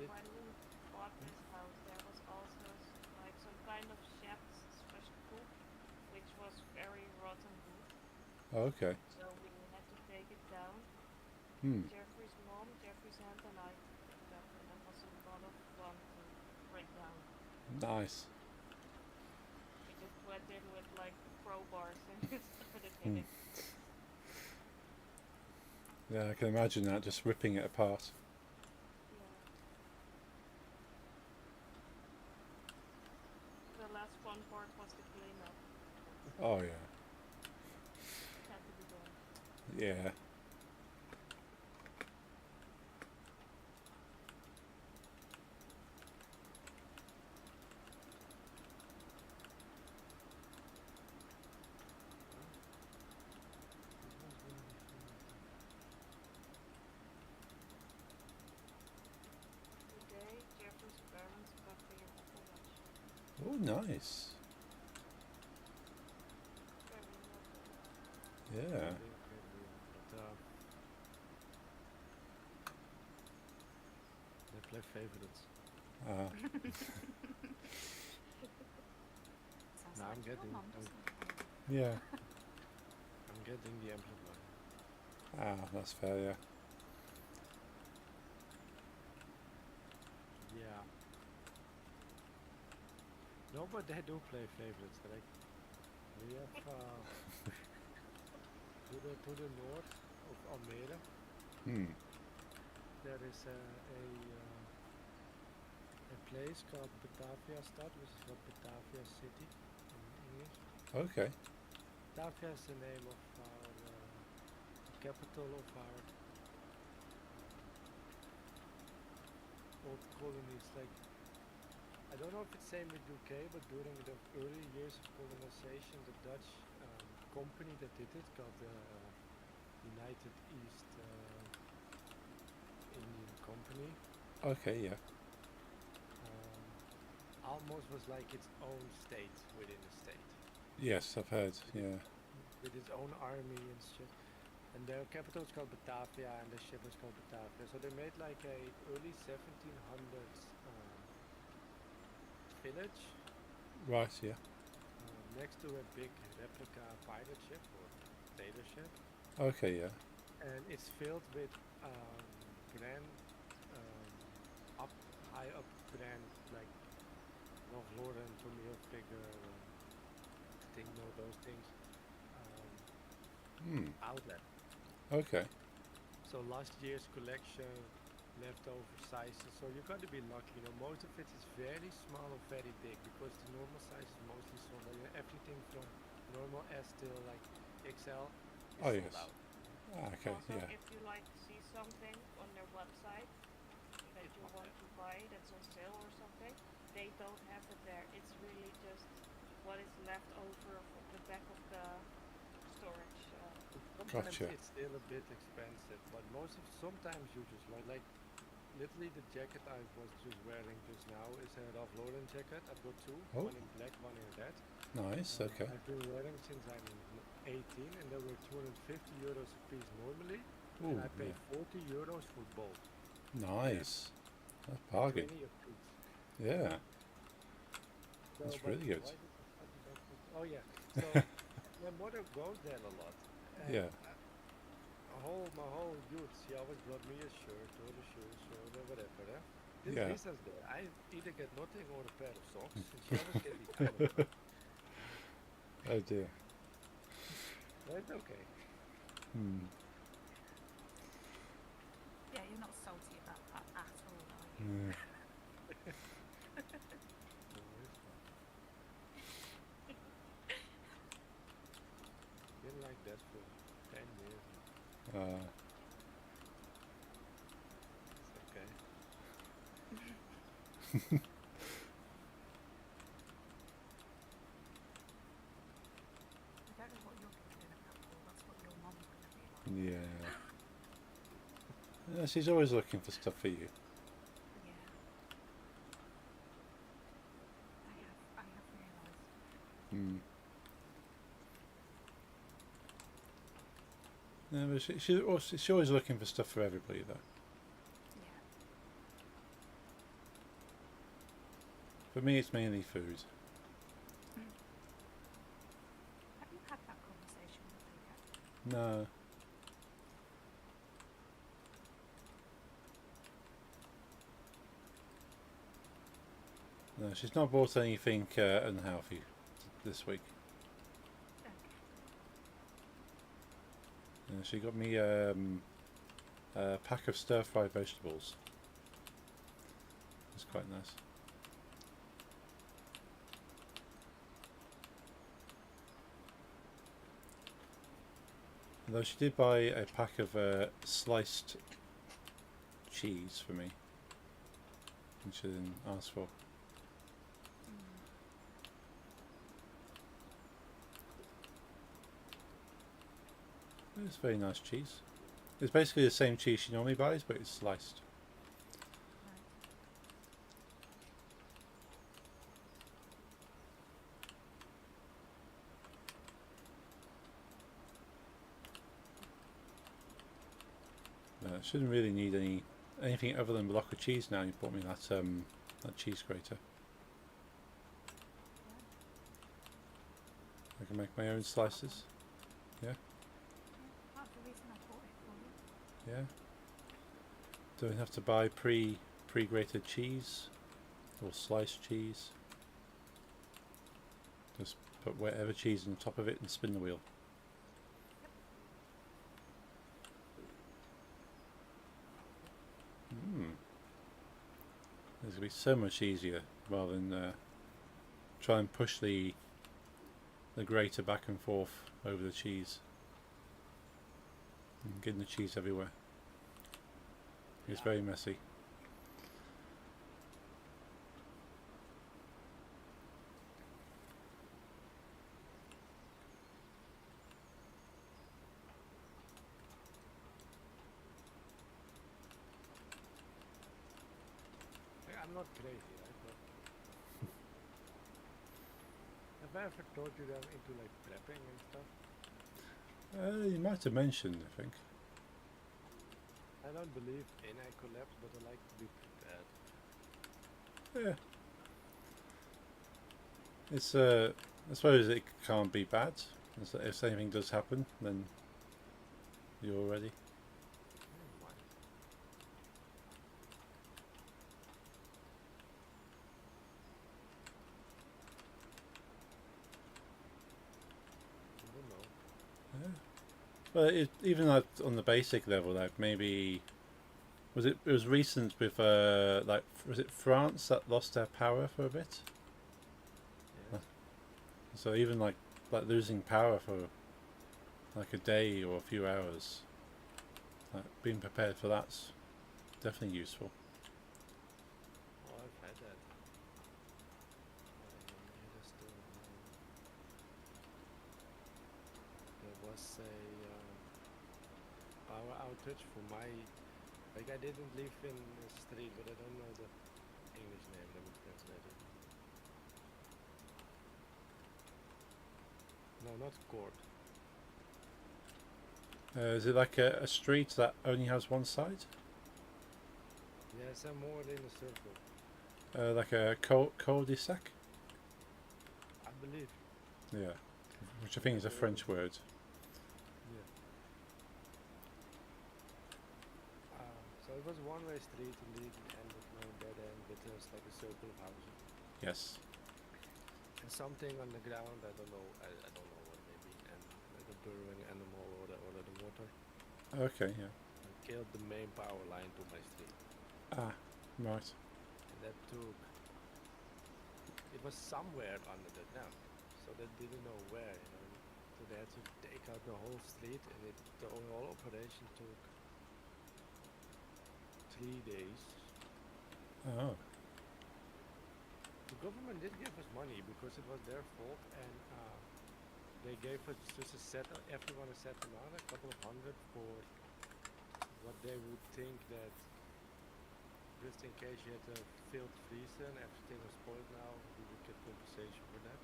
When we bought this house, there was also like some kind of shed slash coop, which was very rotten wood. Oh, okay. So we had to take it down. Hmm. Jeffrey's mom, Jeffrey's aunt, and I picked it up, and it was a lot of fun to break down. Nice. We just went in with like crowbars and just started Hmm. hitting. Yeah, I can imagine that, just ripping it apart. Yeah. The last fun part was the cleanup. Oh yeah. It had to be done. Yeah. Today, Jeffrey's parents got me an Apple Watch. Oh, nice. Very lovely. Yeah. But they play favorites. Sounds No, I'm like your getting- mom, I'm- doesn't it? Yeah. I'm getting the amplifier. That's fair. Yeah. Yeah. No, but they do play favorites. Like we have to the north of Almere. Hmm. There is a place called Batavia Stad, which is what Batavia City in English. Okay. Batavia is the name of our the capital of our old colonies. Like I don't know if it's same with UK, but during the early years of colonization, the Dutch company that did it called the United East Indian Company. Okay. Yeah. Almost was like its own state within a state, Yes, I've heard. Yeah. with its own army and shit. And their capital is called Batavia, and the ship was called Batavia. So they made like a early 1700s village Right, yeah. next to a big replica pirate ship or sailor ship, Okay, yeah. and it's filled with brand up high up brand like Ralph Lauren, Tommy Hilfiger, Stingno, those things Hmm. outlet. Okay. So last year's collection, leftover sizes. So you got to be lucky. You know, most of it is very small or very big because the normal size is mostly sold out. You know, everything from normal S till like XL is Oh, sold yes. out. Ah, okay, Also, yeah. if you like see something on their website that It's you not want that. to buy that's on sale or something, they don't have it there. It's really just what is left over from the back of the storage. Sometimes Gotcha. it's still a bit expensive, but most of sometimes you just like literally the jacket I was just wearing just now is a Ralph Lauren jacket. I've got two, Oh, one in black, one in red. nice. Okay. I've been wearing since I'm 18, and they were 250 euros a piece normally, and Ooh, I paid yeah. 40 euros for both. Nice. That's bargain. 20 a piece. Yeah, So, that's but really good. why did I put? Oh yeah. So my mother goes there a lot, and Yeah. my whole youth, she always brought me a shirt or a shoes or whatever. This Yeah. Lisa's there. I either get nothing or a pair of socks, and she always get the kind of. Oh dear. But it's okay. Hmm. Yeah, you're not salty about that at all, are you? Yeah. No, it's fine. Been like that for 10 years. Uh, It's okay. I don't know what you're feeling about Paul. That's what your mum's going to be like. yeah. She's always looking for stuff for you. Yeah. I have realised. Hmm. No, but she's always looking for stuff for everybody, though. Yeah. For me, it's mainly food. Have you had that conversation with her yet? No. No, she's not bought anything unhealthy this week. Okay. She got me a pack of stir-fried vegetables. It's quite nice. Although she did buy a pack of sliced cheese for me, which she didn't ask for. It's very nice cheese. It's basically the same cheese she normally buys, but it's sliced. Right. Shouldn't really need anything other than a block of cheese now. You bought me that cheese grater. I can make my own slices. Yeah. That's the reason I bought it for you. Yeah. Don't have to buy pre-grated cheese or sliced cheese. Just put whatever cheese on top of it and spin the wheel. This will be so much easier rather than try and push the grater back and forth over the cheese and getting the cheese everywhere. It's Yeah. very messy. I'm not crazy, right? But have I ever told you that I'm into like prepping and stuff? You might have mentioned, I think. I don't believe in a collapse, but I like to be prepared. Yeah. It's I suppose it can't be bad. If anything does happen, then you're ready. Never mind. I don't know. Yeah. But even like on the basic level, like maybe it was recent with like was it France that lost their power for a bit? Yeah. So even like losing power for like a day or a few hours, like being prepared for that's definitely useful. Oh, I've had that. Just, there was a power outage for my. Like I didn't live in the street, but I don't know the English name. Let me translate it. No, not court. Is it like a street that only has one side? Yes, I'm more in a circle. Like a cul-de-sac? I believe. Yeah, which I think is a French word. Yeah. So it was a one-way street indeed, and with no dead end, but there's like a circle of houses. Yes. And something on the ground, I don't know, I don't know what it may be, and like a burrowing animal or the water, Okay, yeah. killed the main power line to my street. Ah, right. And that took, it was somewhere under the ground, so they didn't know where, you know. So they had to take out the whole street, and the whole operation took 3 days. Oh. The government did give us money because it was their fault, and they gave us just everyone a set amount, a couple of hundred for what they would think that just in case you had a failed freezer and everything was spoiled now, we would get compensation for that.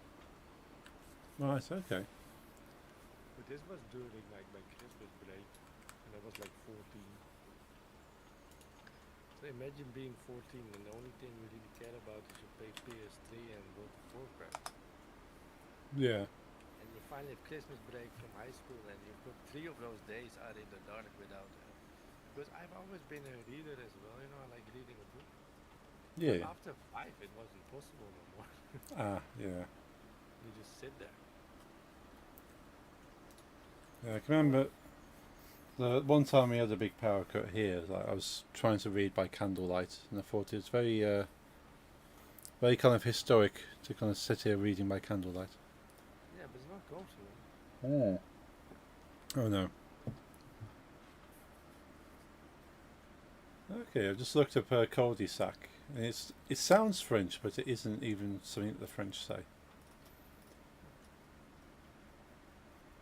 Right, okay. But this was during like my Christmas break, and I was like 14. So imagine being 14 and the only thing you really care about is you play PS3 and World of Warcraft. Yeah. And you finally have Christmas break from high school and you've got 3 of those days are in the dark without because I've always been a reader as well, you know, I like reading a book. Yeah. But after 5 it wasn't possible no more. Ah, yeah. You just sit there. Yeah, I can remember the one time we had a big power cut here. Like I was trying to read by candlelight, and I thought it was very, very kind of historic to kind of sit here reading by candlelight. Yeah, but it's not cozy, man. Oh no. Okay, I've just looked up cul-de-sac, and it sounds French, but it isn't even something that the French say.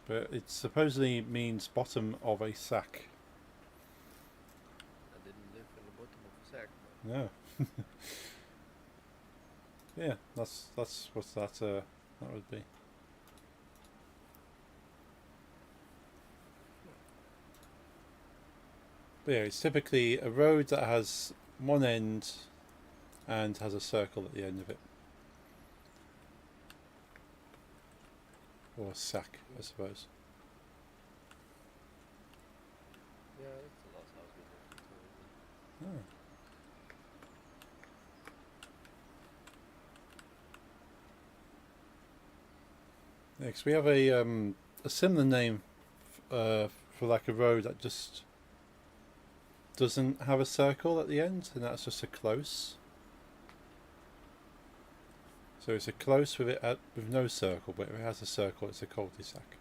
But it supposedly means bottom of a sack. I didn't live in the bottom of a sack. No. Yeah, that's what that would be. But yeah, it's typically a road that has one end and has a circle at the end of it. Or a sack, I suppose. Yeah, that's the last house we lived in. Oh. Next, we have a similar name for like a road that just doesn't have a circle at the end, and that's just a close. So it's a close with with no circle, but if it has a circle, it's a cul-de-sac.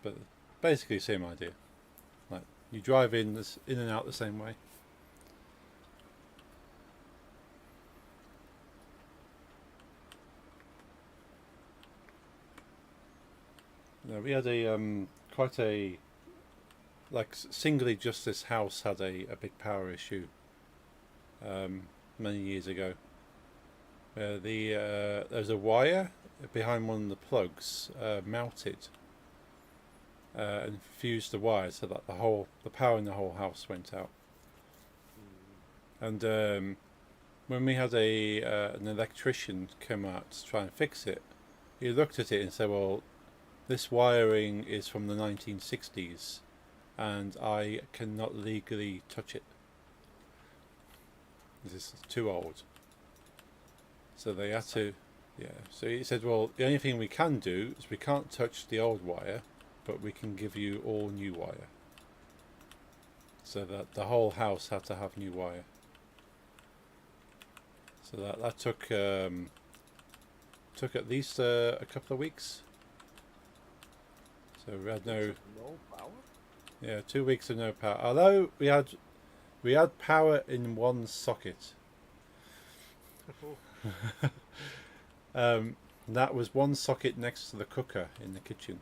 But basically, same idea. Like you drive in and out the same way. No, we had a quite a like singly just this house had a big power issue many years ago. There's a wire behind one of the plugs mounted and fused the wire so that the power in the whole house went out. And when we had an electrician come out to try and fix it, he looked at it and said, "Well, this wiring is from the 1960s, and I cannot legally touch it. This is too old." So they had to, yeah. So he said, "Well, the only thing we can do is we can't touch the old wire, but we can give you all new wire." So that the whole house had to have new wire. So that took at least a couple of weeks. So we had no power. Yeah, 2 weeks of no power. Although we had power in one socket. That was one socket next to the cooker in the kitchen.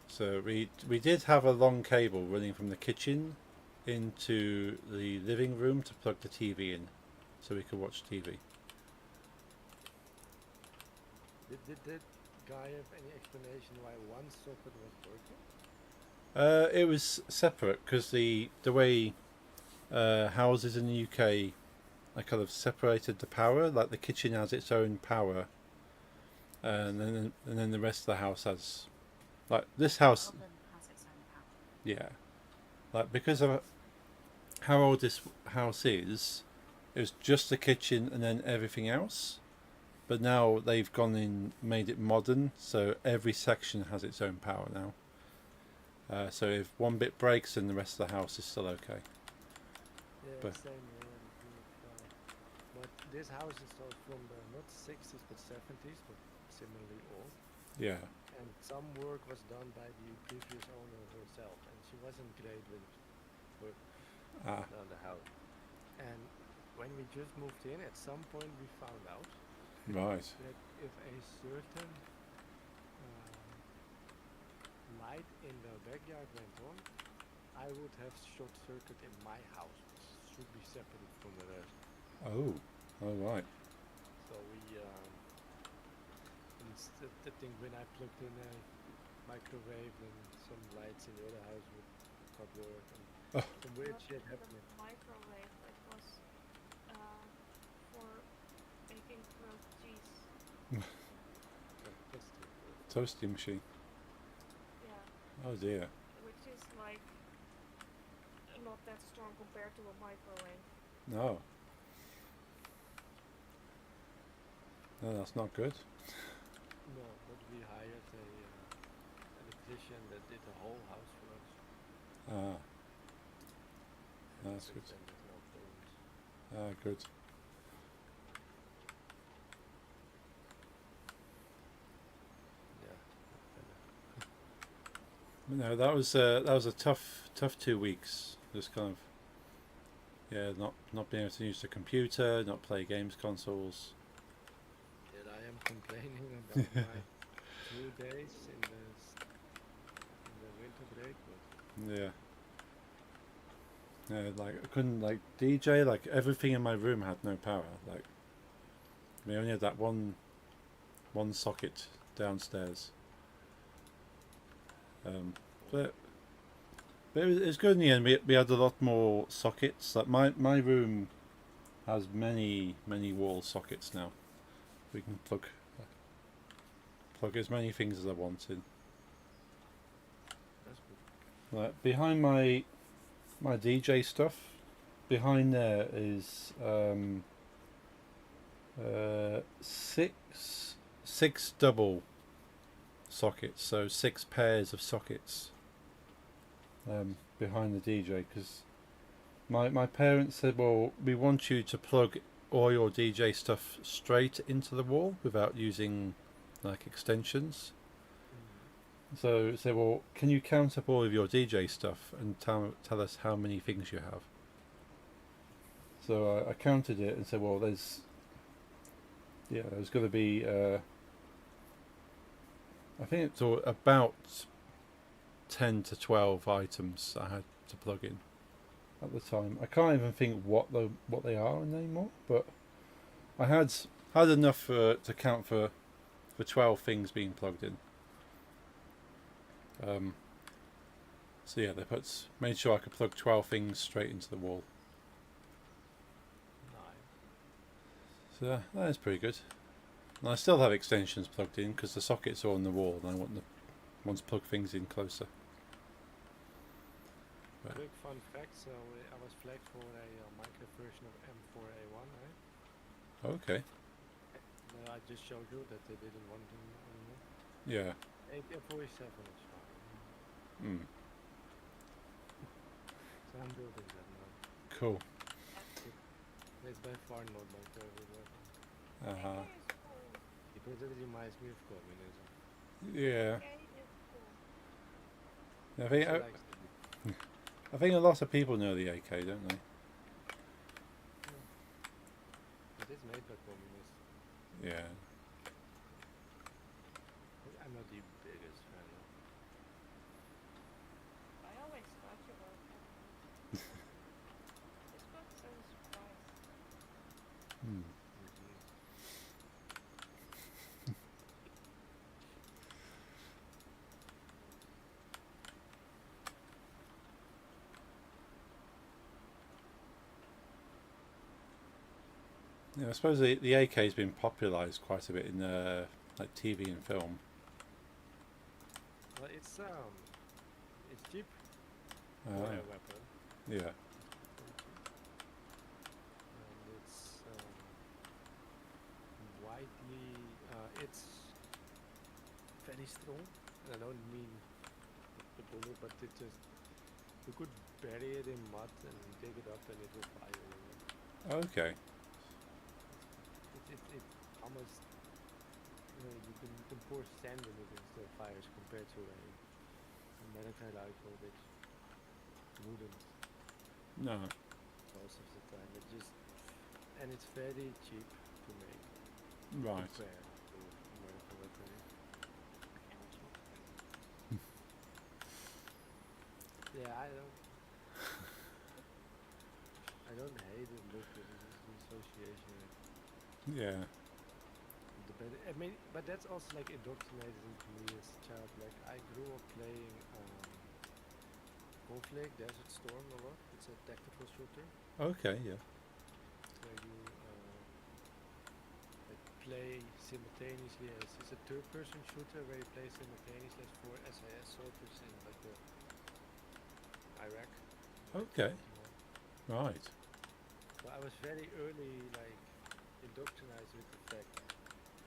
So we did have a long cable running from the kitchen into the living room to plug the TV in, so we could watch TV. Did that guy have any explanation why one socket was working? It was separate because the way houses in the UK are kind of separated the power. Like the kitchen has its own power, and then the rest of the house has, like this house. Oven has its own power. Yeah, like because of how old this house is, it was just the kitchen and then everything else. But now they've gone in, made it modern, so every section has its own power now. So if one bit breaks, then the rest of the house is still okay. Yeah, But- same here. But this house is all from the not 60s but 70s, but similarly old. Yeah, And some work was done by the previous owner herself, and she wasn't great with work ah, on the house. And when we just moved in, at some point we found out right. that if a certain light in the backyard went on, I would have short circuit in my house, which should be separate from the rest. Oh, all right. So we, instead, I think when I plugged in a microwave and some lights in the other house would not work, and Oh. some weird Not shit the happening. microwave, it was for making grilled cheese. So that's the Toasting machine. Yeah, Oh dear. which is like not that strong compared to a microwave. No. No, that's not good. No, but we hired a electrician that did the whole house for us. Ah, and That's fixed good. them with no problems. good. Yeah. No, that was a tough 2 weeks. Just kind of, yeah, not being able to use the computer, not play games consoles. Yet I am complaining about my 2 days in the winter break, but Yeah. Yeah, like I couldn't like DJ. Like everything in my room had no power. Like we only had that one socket downstairs. But it was good in the end. We had a lot more sockets. Like my room has many wall sockets now. We can plug as many things as I want in. that's good. Like behind my DJ stuff, behind there is six double sockets, so 6 pairs of sockets behind the DJ, because my parents said, well, we want you to plug all your DJ stuff straight into the wall without using like extensions. So say, well, can you count up all of your DJ stuff and tell us how many things you have? So I counted it and said, well, there's going to be, I think it's about 10 to 12 items I had to plug in at the time. I can't even think what they are anymore, but I had enough to count for 12 things being plugged in. So yeah, made sure I could plug 12 things straight into the wall. Nice. So that is pretty good. And I still have extensions plugged in because the sockets are on the wall, and I want to plug things in closer. Right. Quick fun fact, so I was flagged for a Minecraft version of M4A1, right? Okay. I just showed you that they didn't want them anymore. Yeah. AK-47 is fine. Mm. So I'm building that now. Cool. It's by far not my favorite weapon. Uh-huh. AK is cool. Because it reminds me of communism. Yeah. AK is cool. I think She likes to be. I think a lot of people know the AK, don't they? It is made by communists. Yeah. I'm not the biggest fan of. I always thought you were cool. This got so surprised. Hmm. Yeah, I suppose the AK has been popularised quite a bit in like TV and film. Well, it's cheap for Ah, a weapon. yeah. And it's widely, it's very strong. And I don't mean the bullet, but it just, you could bury it in mud and dig it up and it will fire. Okay. It almost, you can pour sand in it and still fires compared to a American rifle which wouldn't No. most of the time. And it's very cheap to make Right. compared to American weaponry. Yeah, I don't hate it. Look, it is the association. Yeah. I mean, but that's also like indoctrinated into me as a child. Like I grew up playing Conflict, Desert Storm a lot. It's a tactical shooter Okay. Yeah. where you like play simultaneously as it's a third-person shooter where you play simultaneously as 4 SAS soldiers in like Iraq. Okay. You know. Right. So I was very early like indoctrinated with the fact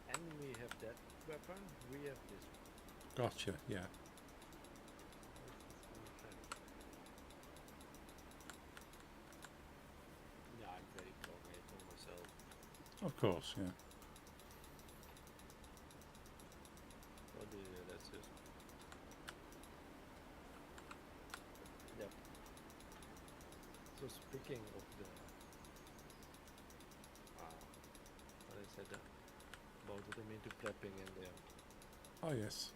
enemy have that weapon, we have this one. Gotcha. Yeah. Yeah, I'm very dogmatic myself. Of course. Yeah. Well, that's just. Yep. So speaking of the. What I said, both of them into prepping and there Oh yes.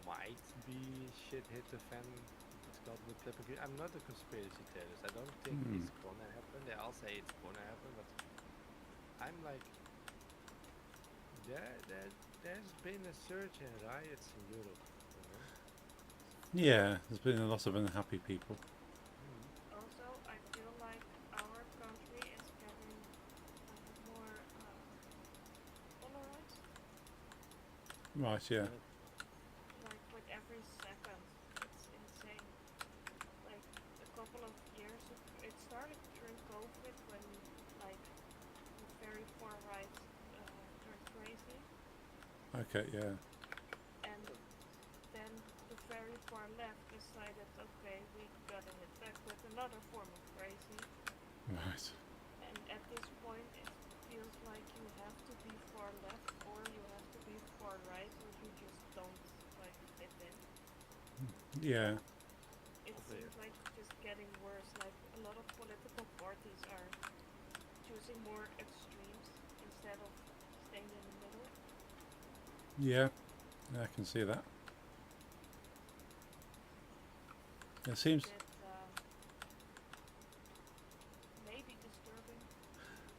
might be shit hit the fan. It's called with prepping. I'm not a conspiracy theorist. I don't think it's gonna happen. They all say it's gonna happen, but I'm like, there's been a surge in riots in Europe. You know? Yeah. There's been a lot of unhappy people. Also, I feel like our country is getting more polarized. Right. Yeah. Like with every second, it's insane. Like a couple of years, it started during COVID when like the very far right turned crazy, Okay. Yeah. and then the very far left decided, okay, we gotta hit back with another form of crazy. Right. And at this point, it feels like you have to be far left or you have to be far right, or you just don't like fit in. Yeah. It seems like it's just getting worse. Like a lot of political parties are choosing more extremes instead of staying in the middle. Yeah. I can see that. It seems. That maybe disturbing.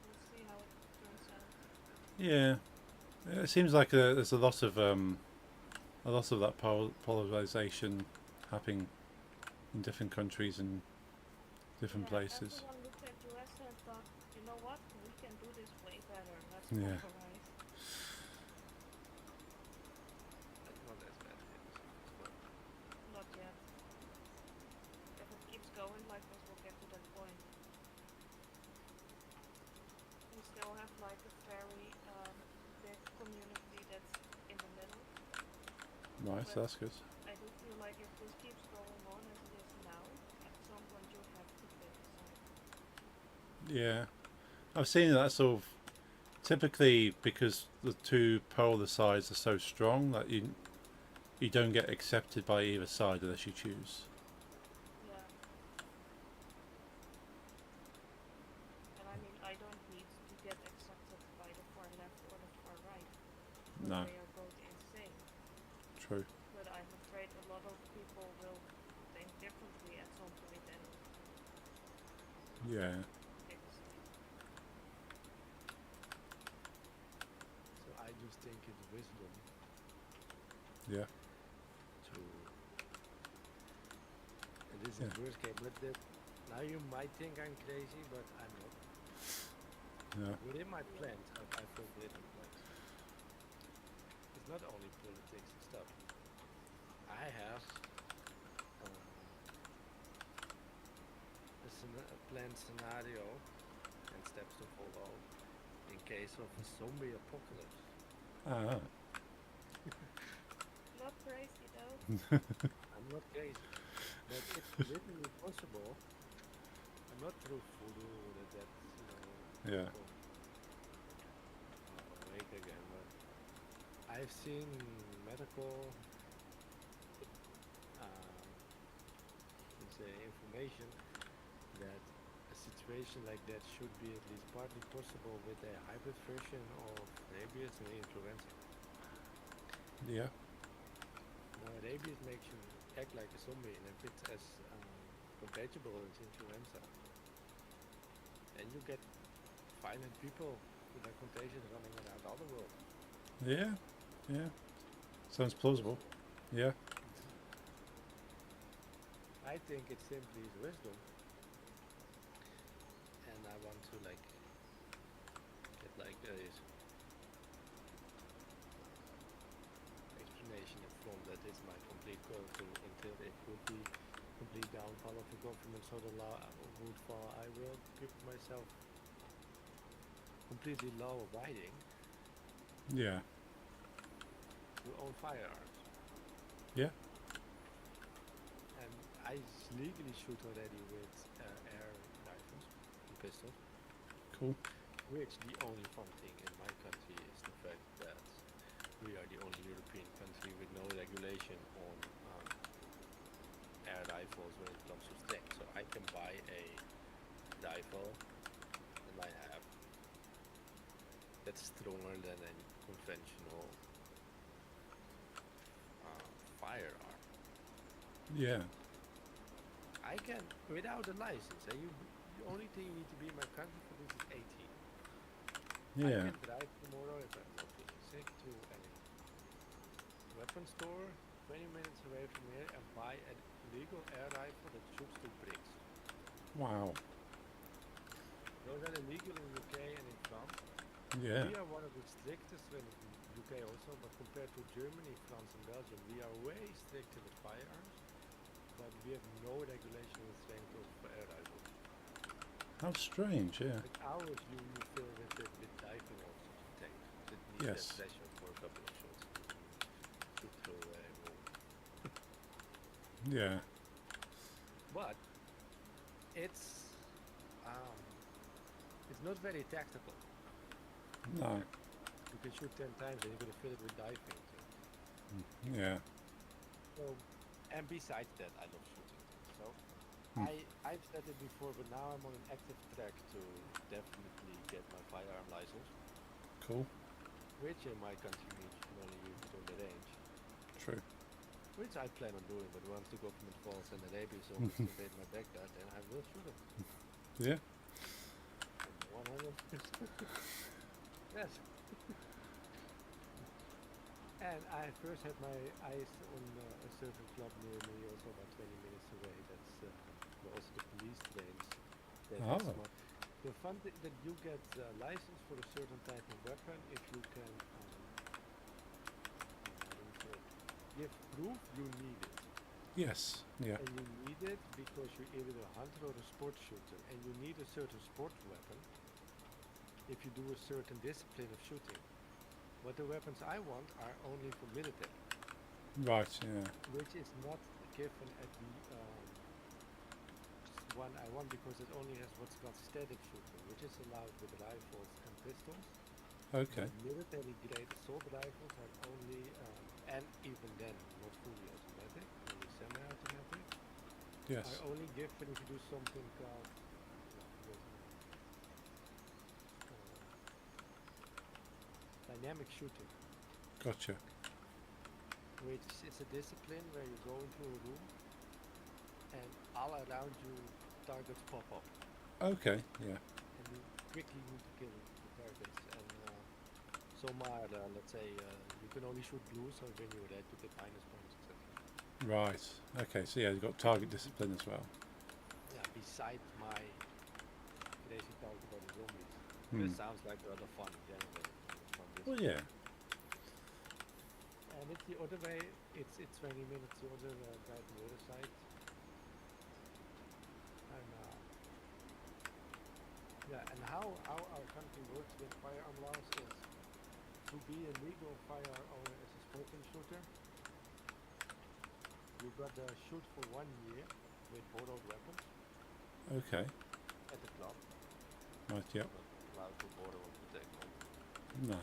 We'll see how it turns out. Yeah. It seems like there's a lot of a lot of that polarization happening in different countries and different places. Everyone looked at US and thought, you know what, we can do this way better. Let's Yeah. compromise. That's not as bad as but Not yet. If it keeps going like this, we'll get to that point. We still have like a very big community that's in the middle. Right, so that's good. I do feel like if this keeps going on as it is now, at some point you have to pick a side. Yeah, I've seen that sort of typically because the two polar sides are so strong that you don't get accepted by either side unless you choose. Yeah. And I mean, I don't need to get accepted by the far left or the far right. Because No. they are both insane. True. But I'm afraid a lot of people will think differently at some point and Yeah. pick a side. so I just think it's wisdom Yeah. to. And this is Yeah. worst case, but now you might think I'm crazy, but I'm not. Yeah. Within my plans, I feel different plans. It's not only politics and stuff. I have a planned scenario and steps to follow in case of a zombie apocalypse. Ah. Not crazy though. I'm not crazy, but it's literally possible. I'm not through voodoo that's Yeah. awake again, but I've seen medical information that a situation like that should be at least partly possible with a hybrid version of rabies and influenza. Yeah. Now, rabies makes you act like a zombie, and if it's as contagious as influenza, then you get violent people with a contagion running around all the world. Yeah. Yeah. Sounds plausible. Yeah. I think it simply is wisdom, and I want to like get like a explanation from that is my complete goal to until it would be complete downfall of the government, so the law would fall. I will give myself completely law abiding Yeah. to own firearms. Yeah. And I legally shoot already with air rifles and pistols, Cool. which the only fun thing in my country is the fact that we are the only European country with no regulation on air rifles when it comes to strength. So I can buy a rifle and I have that's stronger than a conventional firearm. Yeah. I can, without a license, and the only thing you need to be in my country for this is 18. Yeah. I can drive tomorrow if I'm not feeling sick to a weapon store 20 minutes away from here and buy a legal air rifle that shoots to bricks. Wow. Those are illegal in UK and in France. Yeah. We are one of the strictest in UK also, but compared to Germany, France and Belgium, we are way stricter with firearms, but we have no regulation with strength of air rifles. How strange. Yeah. Like ours, you fill with diving also to tank. It needs Yes. that pressure for a couple of shots to throw a wall. Yeah. But it's not very tactical. No. You can shoot 10 times and you're gonna fill it with diving. Yeah. So, and besides that, I love shooting. So, I've said it before, but now I'm on an active track to definitely get my firearm license, Cool. which in my country means you can only use it on the range, True. which I plan on doing. But once the government falls and the rabies zombies invade my backyard, then I will shoot them. Yeah. 100%. Yes. And I first had my eyes on a certain club near me, also about 20 minutes away. That's where also the police trains. That is Oh. smart. The fun that you get license for a certain type of weapon if you can how do you say it? Give proof you need it. Yes. Yeah. And you need it because you're either a hunter or a sports shooter, and you need a certain sport weapon if you do a certain discipline of shooting. But the weapons I want are only for military, Right. Yeah. which is not given at the one I want because it only has what's called static shooting, which is allowed with rifles and pistols. Okay. But military grade assault rifles are only, and even then not fully automatic, only semi-automatic, Yes. are only given if you do something called dynamic shooting, Gotcha. which is a discipline where you go into a room and all around you targets pop up, Okay. Yeah. and you quickly need to kill the targets. And some are, let's say, you can only shoot blue, so when you're red, you get minus points, etc. Right. Okay. So yeah, you've got target discipline as well. Yeah, besides my crazy talk about the zombies. Hmm. It sounds like the other fun generally from this. Well, yeah. And it's the other way, it's 20 minutes the other guy on the other side. And yeah, and how our country works with firearm laws is to be a legal firearm owner as a sporting shooter. You got to shoot for 1 year with borrowed weapons Okay. at the club. Right. Yep. Not allowed to borrow or protect them. No.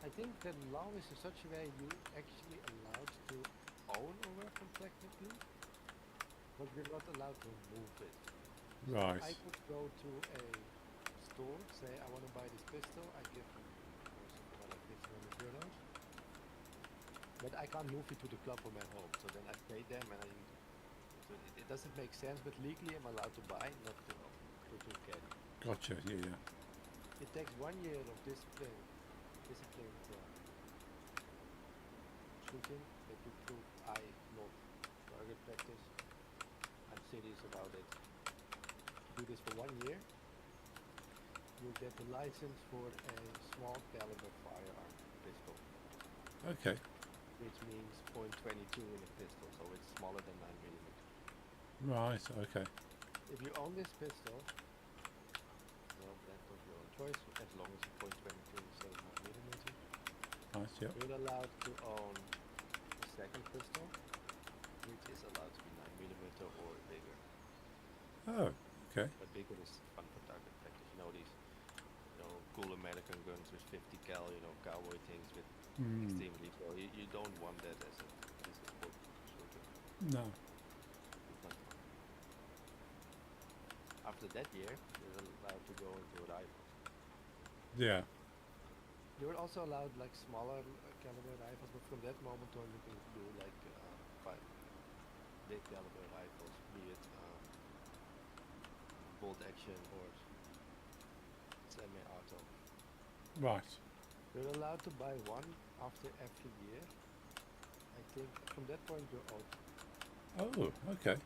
I think the law is in such a way you actually allowed to own a weapon technically, but you're not allowed to move it. So Right. I could go to a store, say I want to buy this pistol, I give them for like 1,500 euros, but I can't move it to the club from my home. So then I pay them, and so it doesn't make sense. But legally, I'm allowed to buy, not to own, to carry. Gotcha. Yeah. Yeah. It takes 1 year of disciplined shooting that you prove I not target practice. I'm serious about it. Do this for 1 year. You get the license for a small caliber firearm pistol, Okay. which means .22 in a pistol, so it's smaller than 9mm. Right. Okay. If you own this pistol, well, that's of your own choice, as long as it's .22 instead of 9mm. Right. Yep. You're allowed to own a second pistol, which is allowed to be 9mm or bigger. Oh. Okay. But bigger is fun for target practice. You know these, cool American guns with 50 cal, cowboy things with Hmm. extreme recoil. You don't want that as a sport shooter. No. It's not fun. After that year, you're allowed to go into rifles. Yeah. You're also allowed like smaller caliber rifles, but from that moment on you can do like big caliber rifles, be it bolt action or semi-auto. Right. You're allowed to buy one after every year. I think from that point you're out. Oh. Okay.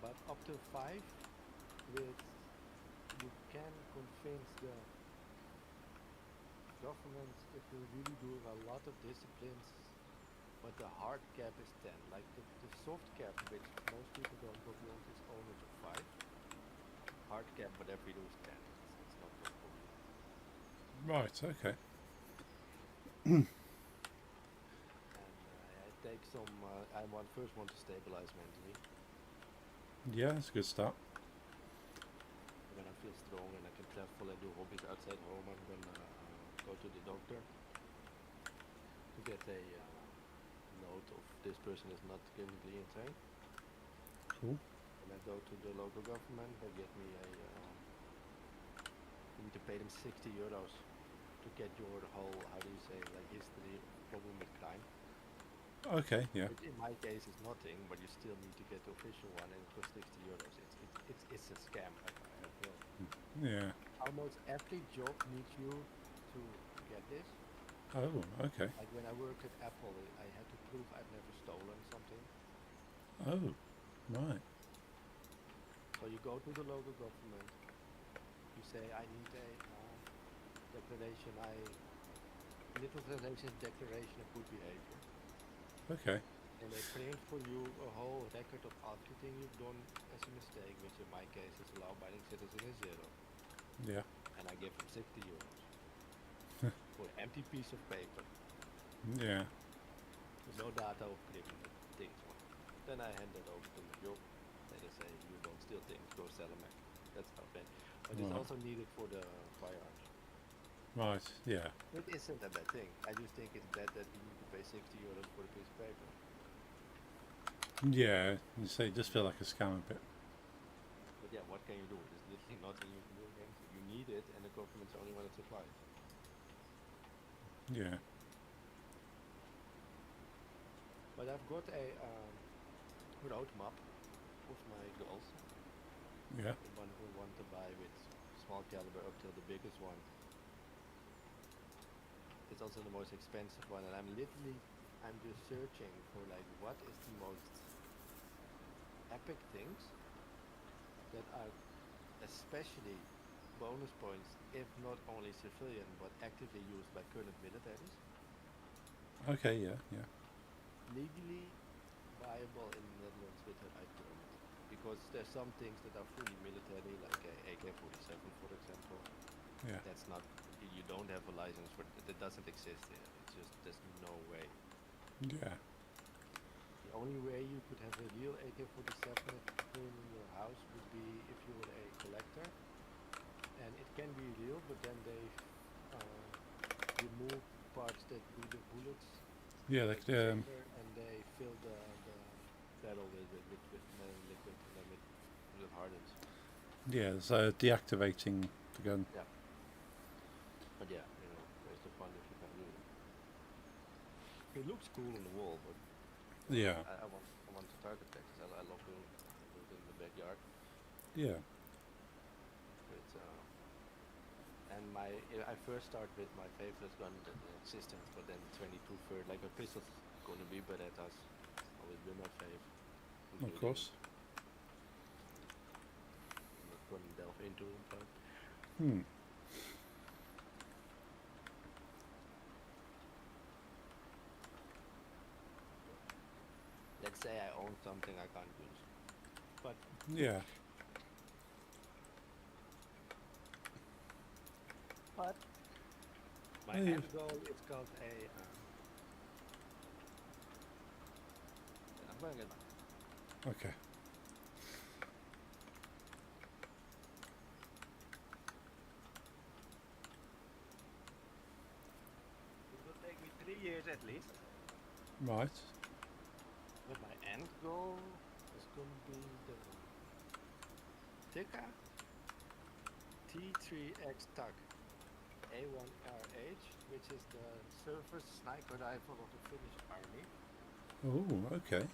But up to 5 with you can convince the government if you really do a lot of disciplines, but the hard cap is 10. Like the soft cap, which most people don't go beyond, is only to 5. Hard cap, whatever you do is 10. It's not a problem. Right. Okay. And it takes some. First want to stabilize mentally. Yeah. That's a good start. When I feel strong and I can travel and do hobbies outside home, I'm gonna go to the doctor to get a note of this person is not clinically insane. Cool. And I go to the local government. They get me a. You need to pay them 60 euros to get your whole, how do you say, like history problem with crime. Okay. Yeah. Which in my case is nothing, but you still need to get the official one, and it costs 60 euros. It's a scam. I feel. Yeah. Almost every job needs you to get this. Oh, okay. Like when I worked at Apple, I had to prove I'd never stolen something. Oh, right. So you go to the local government, you say I need a declaration, utilization declaration of good behavior, Okay. and they print for you a whole record of everything you've done as a mistake, which in my case is a law-abiding citizen is zero, Yeah. and I give them 60 euros for an empty piece of paper Yeah. with no data of criminal things on it. Then I hand it over to my job, and they say you don't steal things, go sell them back. That's not bad, but it's Right. also needed for the firearms. Right. Yeah. It isn't a bad thing. I just think it's bad that you need to pay 60 euros for a piece of paper. Yeah. You say it just feel like a scam a bit. But yeah, what can you do? There's literally nothing you can do against it. You need it, and the government's the only one that supplies. Yeah. But I've got a road map of my goals. Yeah. The one who want to buy with small caliber up till the biggest one. It's also the most expensive one, and I'm just searching for like what is the most epic things that are especially bonus points, if not only civilian but actively used by current militaries, Okay. Yeah. Yeah. legally viable in the Netherlands with an IP on it. Because there's some things that are fully military, like a AK-47, for example. Yeah. That's not, you don't have a license for it. It doesn't exist here. It's just, there's no way. Yeah. The only way you could have a real AK-47 in your house would be if you were a collector. And it can be real, but then they remove parts that do the bullets, Yeah. like Like the chamber, and they fill the barrel with liquid, and then it hardens. yeah. So deactivating the gun. Yeah. But yeah, where's the fun if you can't do it? It looks cool on the wall, but Yeah. I want to target practice. I love doing it in the backyard. Yeah. It's and I first start with my favorite gun, the Existence, but then 22 third, like a pistol's gonna be Berettas, always been my fave. Of course. I'm not gonna delve into it, but Hmm. let's say I own something I can't use. But Yeah. my Oh, yeah. end goal is called a. I'm gonna get back. Okay. It will take me 3 years at least. Right. But my end goal is gonna be the Tikka T3X TAC A1RH, which is the surface sniper rifle of the Finnish army. Oh. Okay.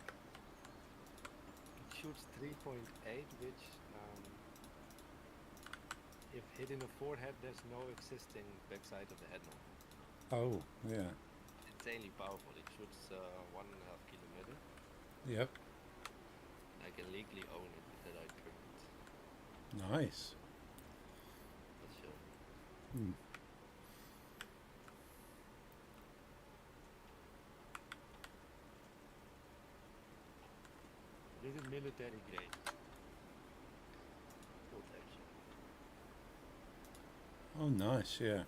It shoots 3.8, which if hit in the forehead, there's no existing backside of the head now. Oh. Yeah. Insanely powerful. It shoots 1.5 kilometer. Yep. I can legally own it with the right permit. Nice. Let's show you. Hmm. This is military grade protection. Oh, nice. Yeah.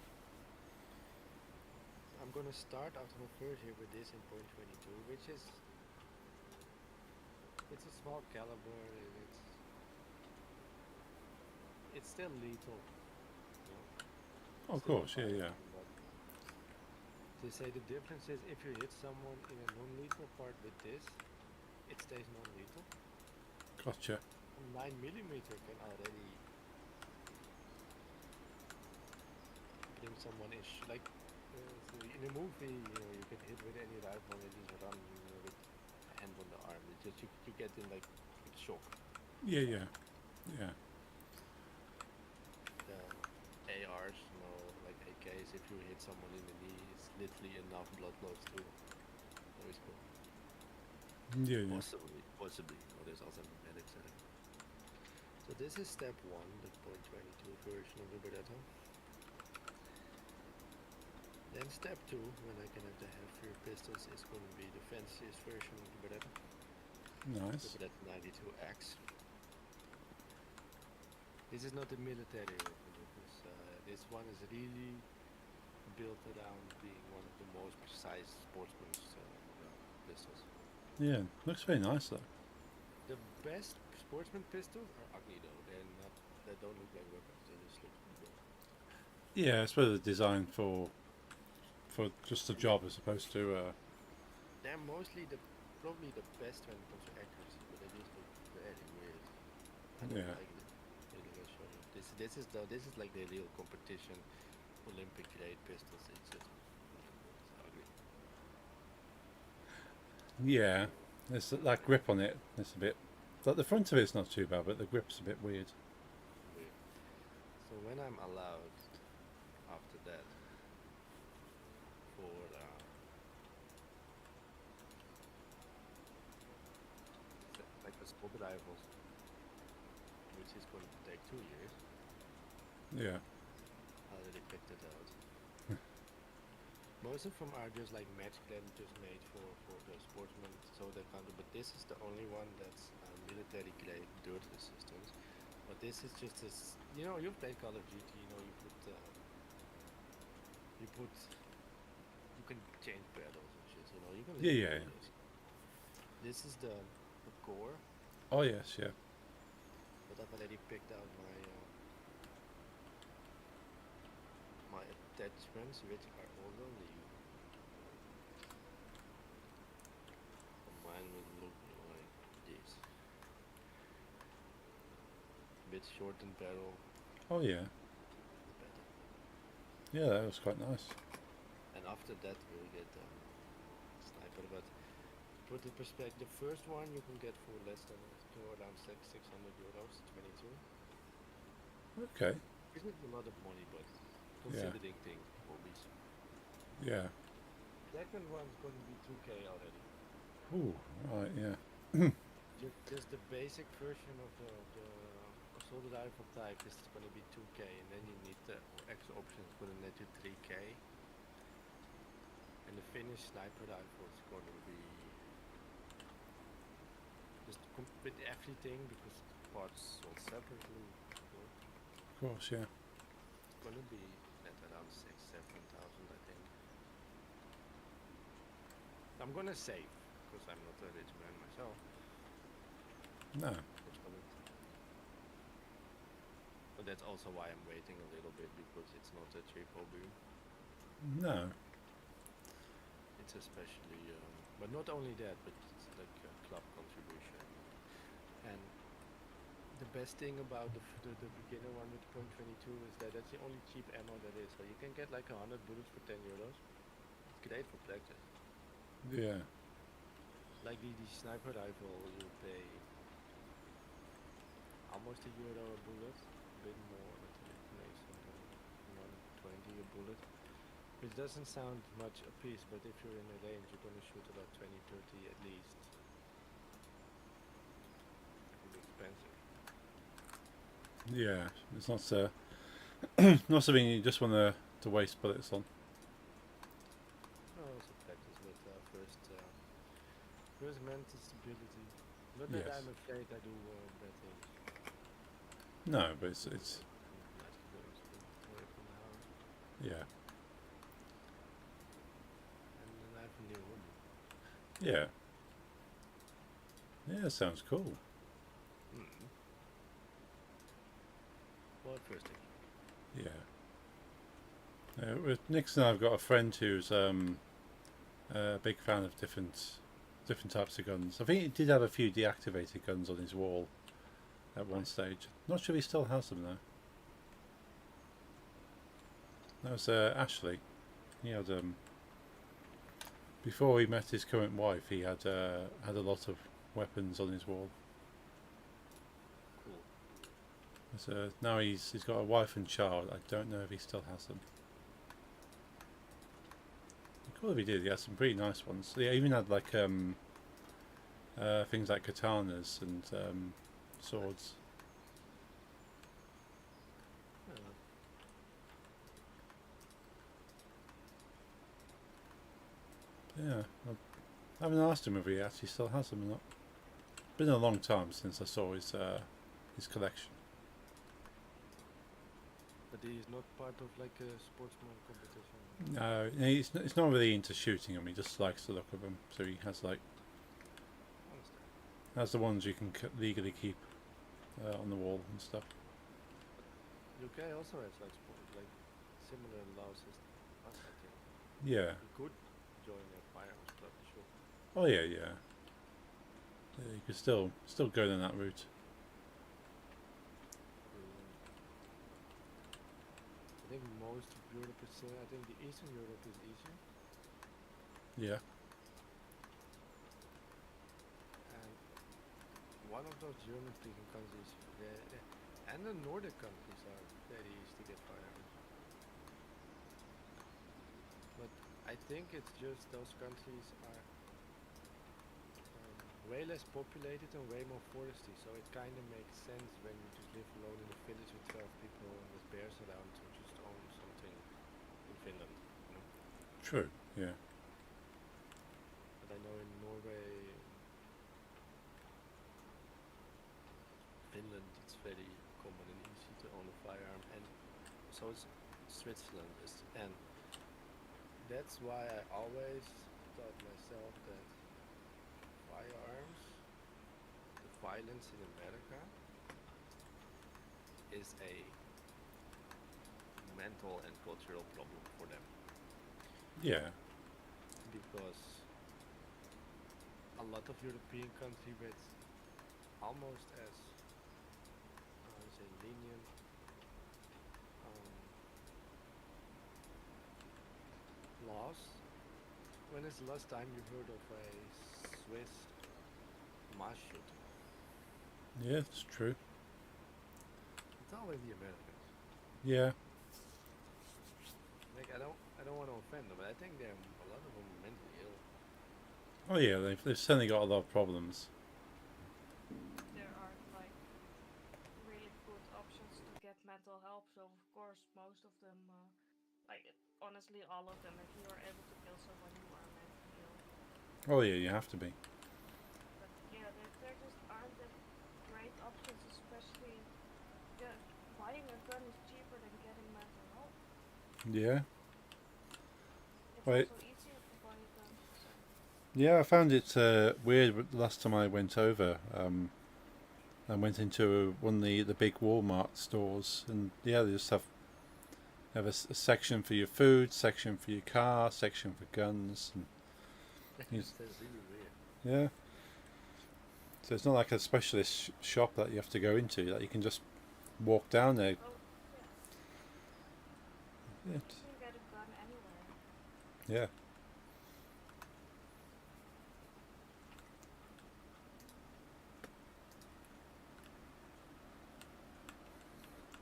I'm gonna start after my first year with this in .22, which is it's a small caliber and it's still lethal. Of Still a course. Yeah. Yeah. firearm, but they say the difference is if you hit someone in a non-lethal part with this, it stays non-lethal. Gotcha. 9mm can already bring someone in. Like so in a movie, you can hit with any rifle and just run with a hand on the arm. It's just you get in like shock. Yeah. Yeah. Yeah. The ARs, like AKs, if you hit someone in the knee, it's literally enough blood loss to always go. Yeah, yeah. Possibly. Or there's also medics in it. So this is step 1, the .22 version of the Beretta. Then step 2, when I can have the heavier pistols, is going to be the fanciest version of the Beretta. Nice. The Beretta 92X. This is not the military weapon. This one is really built around being one of the most precise sportsman's pistols. Yeah, looks very nice though. The best sportsman pistols are ugly though. They don't look like weapons. They just look good. Yeah, I suppose they're designed for just a job as opposed to. They're mostly probably the best when it comes to accuracy, but they just look very weird. I don't Yeah. like it. Really, I'll show you. This is like the real competition Olympic grade pistols. It's just ugly. Yeah, there's that grip on it. It's a bit. Like the front of it's not too bad, but the grip's a bit weird. Weird. So when I'm allowed after that for like assault rifles, which is going to take 2 years, Yeah. I already picked it out. Most of them are just like match clan, just made for the sportsmen, so they can't do. But this is the only one that's military grade dirt resistance. But this is just this. You know, you play Call of Duty. You know, you can change pedals and shit. You know, you can. Yeah, literally yeah, do yeah. This is the core, Oh yes, yeah. but I've already picked out my attachments, which are all only. Mine will look like this. Bit shortened barrel, Oh yeah. better. Yeah, that was quite nice. And after that we'll get sniper. But put in perspective, the first one you can get for less than around 600 euros, 22. Okay. Isn't a lot of money, but considering things, hobbies. Yeah. Second one's going to be 2k already. Ooh. Right. Yeah. Just the basic version of the assault rifle type is going to be 2k, and then you need the extra options going to net you 3k. And the finished sniper rifle is going to be just with everything, because parts sold separately. Of course. Yeah. It's going to be at around 6,000-7,000, I think. I'm going to save, because I'm not a rich man myself. No. But that's also why I'm waiting a little bit, because it's not a cheap hobby. No. It's especially, but not only that, but it's like a club contribution. And the best thing about the beginner one with .22 is that that's the only cheap ammo there is. So you can get like 100 bullets for 10 euros. It's great for practice. Yeah. Like the sniper rifle, you pay almost €1 a bullet, a bit more, but it makes something 120 a bullet. Which doesn't sound much a piece, but if you're in a range, you're going to shoot about 20-30 at least. It's expensive. Yeah. It's not not something you just want to waste bullets on. No, also practice with first mental stability. Not that Yes. I'm afraid I do bad things. No, but it's Nice to go away from the house. yeah. And then I have a new hobby. Yeah. Yeah, sounds cool. Well, first thing. Yeah. With Nix and I've got a friend who's a big fan of different types of guns. I think he did have a few deactivated guns on his wall at one stage. Not sure if he still has them though. That was Ashley. He had before he met his current wife, he had a lot of weapons on his wall. Cool. So now he's got a wife and child. I don't know if he still has them. Call of Duty did. He had some pretty nice ones. They even had like things like katanas and swords. Yeah. Yeah, I haven't asked him if he actually still has them or not. Been a long time since I saw his collection. But he is not part of like a sportsman competition. No, it's not really into shooting them. He just likes the look of them. So he has like Understand. has the ones you can legally keep on the wall and stuff. UK also has like sport, like similar laws as us, I think. Yeah. You could join a firearms club, sure. Oh yeah, yeah. Yeah, you could still go down that route. I think most of Europe is. I think the Eastern Europe is easier, Yeah. and one of those German-speaking countries, and the Nordic countries are very easy to get firearms. But I think it's just those countries are way less populated and way more foresty, so it kind of makes sense when you just live alone in a village with 12 people and with bears around to just own something in Finland, you know. True. Yeah. But I know in Norway, Finland, it's very common and easy to own a firearm, and so is Switzerland. And that's why I always thought myself that firearms, the violence in America, is a mental and cultural problem for them, Yeah. because a lot of European countries with almost as I would say lenient laws. When is the last time you heard of a Swiss mass shooting? Yeah, it's true. It's always the Americans. Yeah. Like I don't want to offend them, but I think they're a lot of them mentally ill. Oh yeah, they've certainly got a lot of problems. There are like really good options to get mental help. So of course, most of them, honestly, all of them. If you are able to kill someone, you are mentally ill. Oh yeah, you have to be. But yeah, there just aren't that great options, especially. Yeah, buying a gun is cheaper than getting mental help. Yeah. It's Right. also easier to buy a gun. So Yeah, I found it weird the last time I went over. I went into one of the big Walmart stores, and yeah, they just have a section for your food, section for your car, section for guns, and That's really weird. yeah. So it's not like a specialist shop that you have to go into. That you can just walk down there. oh yeah, It, you can get a gun anywhere. yeah.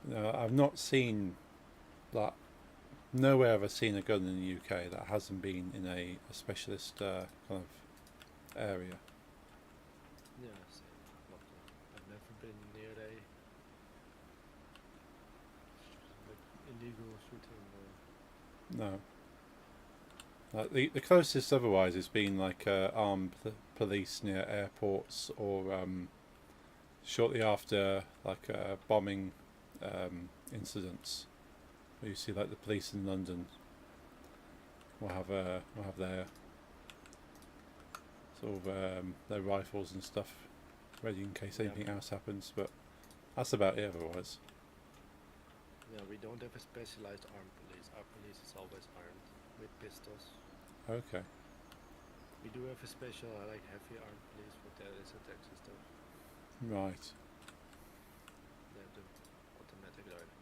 No, I've not seen that. Nowhere have I seen a gun in the UK that hasn't been in a specialist kind of area. Yeah, same. Not, I've never been near a like illegal shooting. No. Like the closest otherwise has been like armed police near airports, or shortly after like bombing incidents. Where you see like the police in London will have their sort of their rifles and stuff ready in case Yeah. anything else happens. But that's about it otherwise. Yeah, we don't have a specialized armed police. Our police is always armed with pistols. Okay. We do have a special, like heavy armed police for terrorist attacks and stuff. Right. They have the automatic rifles.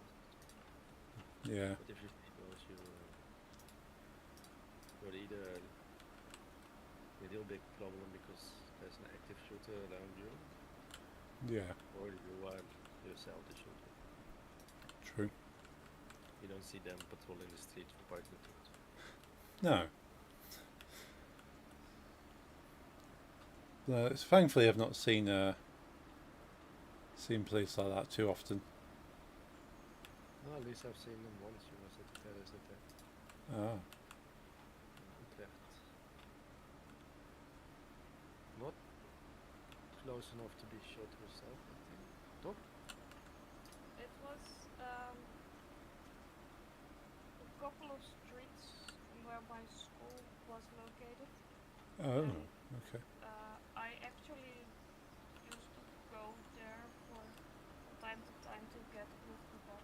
Yeah. But if you see those, you're either a real big problem because there's an active shooter around you, Yeah. or you are yourself the shooter. True. You don't see them patrolling the streets for parking tickets. No. Thankfully, I've not seen police like that too often. No, at least I've seen them once. She was at the terrace attack Ah, in Utrecht. Not close enough to be shot herself, I think. Top? It was a couple of streets where my school was located. oh, And okay. I actually used to go there from time to time to get with the box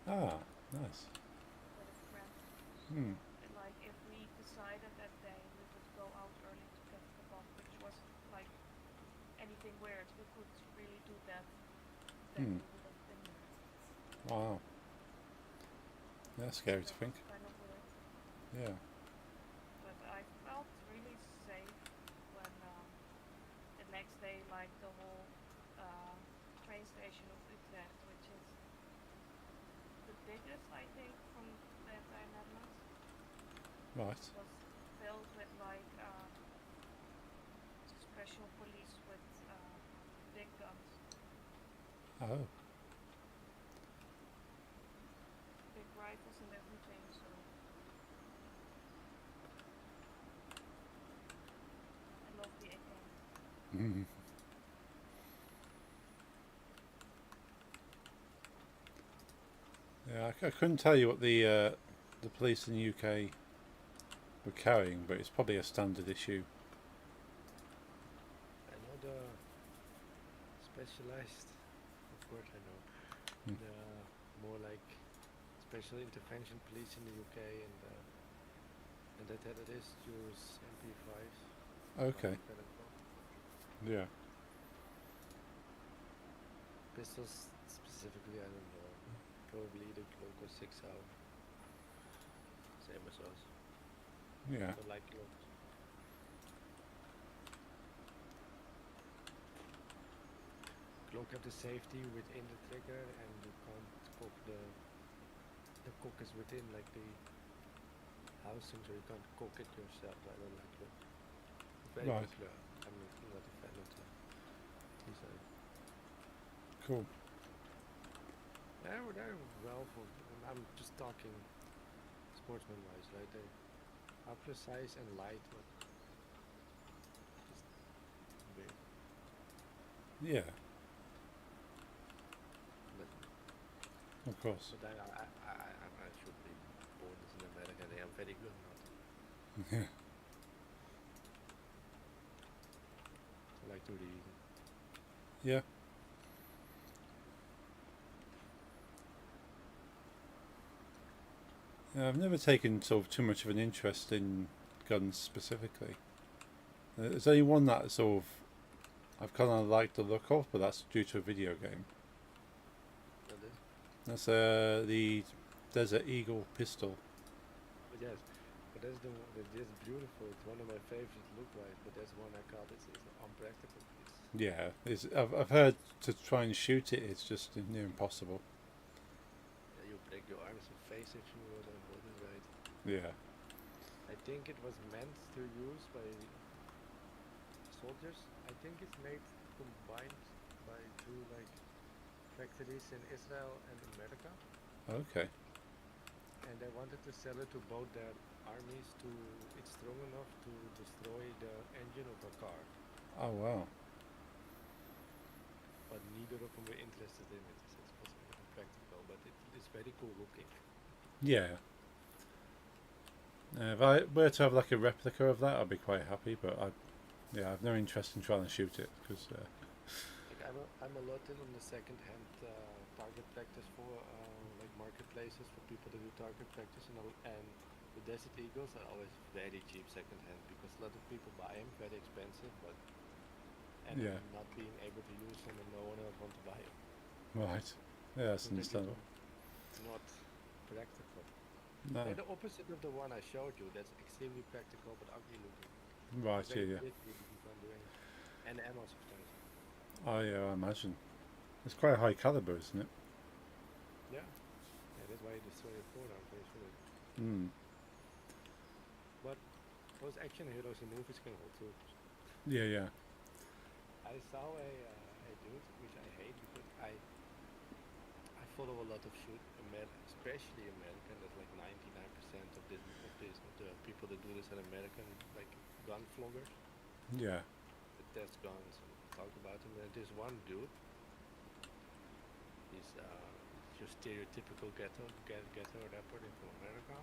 Ah, nice. with a friend. Hmm. And like if we decided that day we would go out early to get the box, which wasn't like anything weird, we could really do that. Then Hmm. we would have been there. Wow. That's scary to That think. was kind of weird. Yeah. But I felt really safe when the next day, like the whole train station of Utrecht, which is the biggest, I think, from the entire Netherlands, Right. was filled with like special police with big guns, Oh. big rifles and everything. So I love the AK. Hmm. Yeah, I couldn't tell you what the police in the UK were carrying, but it's probably a standard issue. I know the specialized, of course I know, Hmm. the more like special intervention police in the UK and that it is use MP5s. Okay. Yeah. Pistols specifically, I don't know. Probably the Glock or 6 hour. Same as us. Yeah. Don't like Glocks. Glock have the safety within the trigger and you can't cock the cock is within like the housing, so you can't cock it yourself. I don't like Glock. Very Right. popular. I'm not a fan of the design. Cool. They're well for, and I'm just talking sportsman wise, right? They are precise and light, but just big. Yeah. But, Of course. but I should be born as in America. They are very good now. Yeah. I like to read. Yeah. Yeah, I've never taken sort of too much of an interest in guns specifically. There's only one that sort of I've kind of liked the look of, but that's due to a video game. That is. That's the Desert Eagle pistol. But yes, but that's that's beautiful. It's one of my favorites look-wise. But that's one I call it's unpractical. Yeah, I've heard to try and shoot it, it's just near impossible. You break your arms and face if you were the right. Yeah. I think it was meant to use by soldiers. I think it's made combined by two like factories in Israel and America, Okay. and they wanted to sell it to both their armies. It's strong enough to destroy the engine of a car, Oh wow. but neither of them were interested in it. So it was not practical, but it is very cool looking. Yeah. If I were to have like a replica of that, I'd be quite happy. But I have no interest in trying to shoot it because Like I'm a lot in on the second-hand target practice for like marketplaces for people to do target practice, and the Desert Eagles are always very cheap second-hand because a lot of people buy them, very expensive, but Yeah. not being able to use them and no one else want to buy them. right. Yeah, that's So they understandable. become not practical. No. They're the opposite of the one I showed you. That's extremely practical but ugly looking. Right. Very Yeah. quick, you can't do anything. And the ammo sometimes. I imagine it's quite a high caliber, isn't it? Yeah. Yeah, that's why you destroy a four I'm pretty sure. Hmm. But those action heroes in movies can hold too. Yeah. Yeah. I saw a dude which I hate because I follow a lot of especially American. That's like 99% of the people that do this are American, like gun vloggers Yeah. that test guns and talk about them. And there's one dude. He's your stereotypical ghetto rapper from America,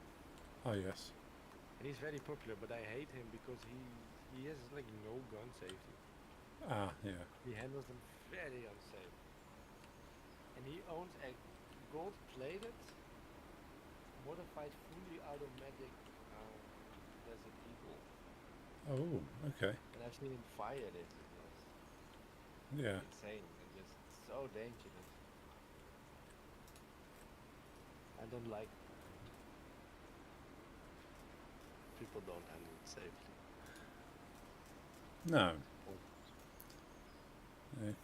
Oh yes. and he's very popular. But I hate him because he has like no gun safety. Ah, yeah. He handles them very unsafe, and he owns a gold-plated, modified, fully automatic Desert Eagle, Oh, okay. and I've seen him fire it. It's Yeah. insane and just so dangerous. I don't like people don't handle it safely. No. Or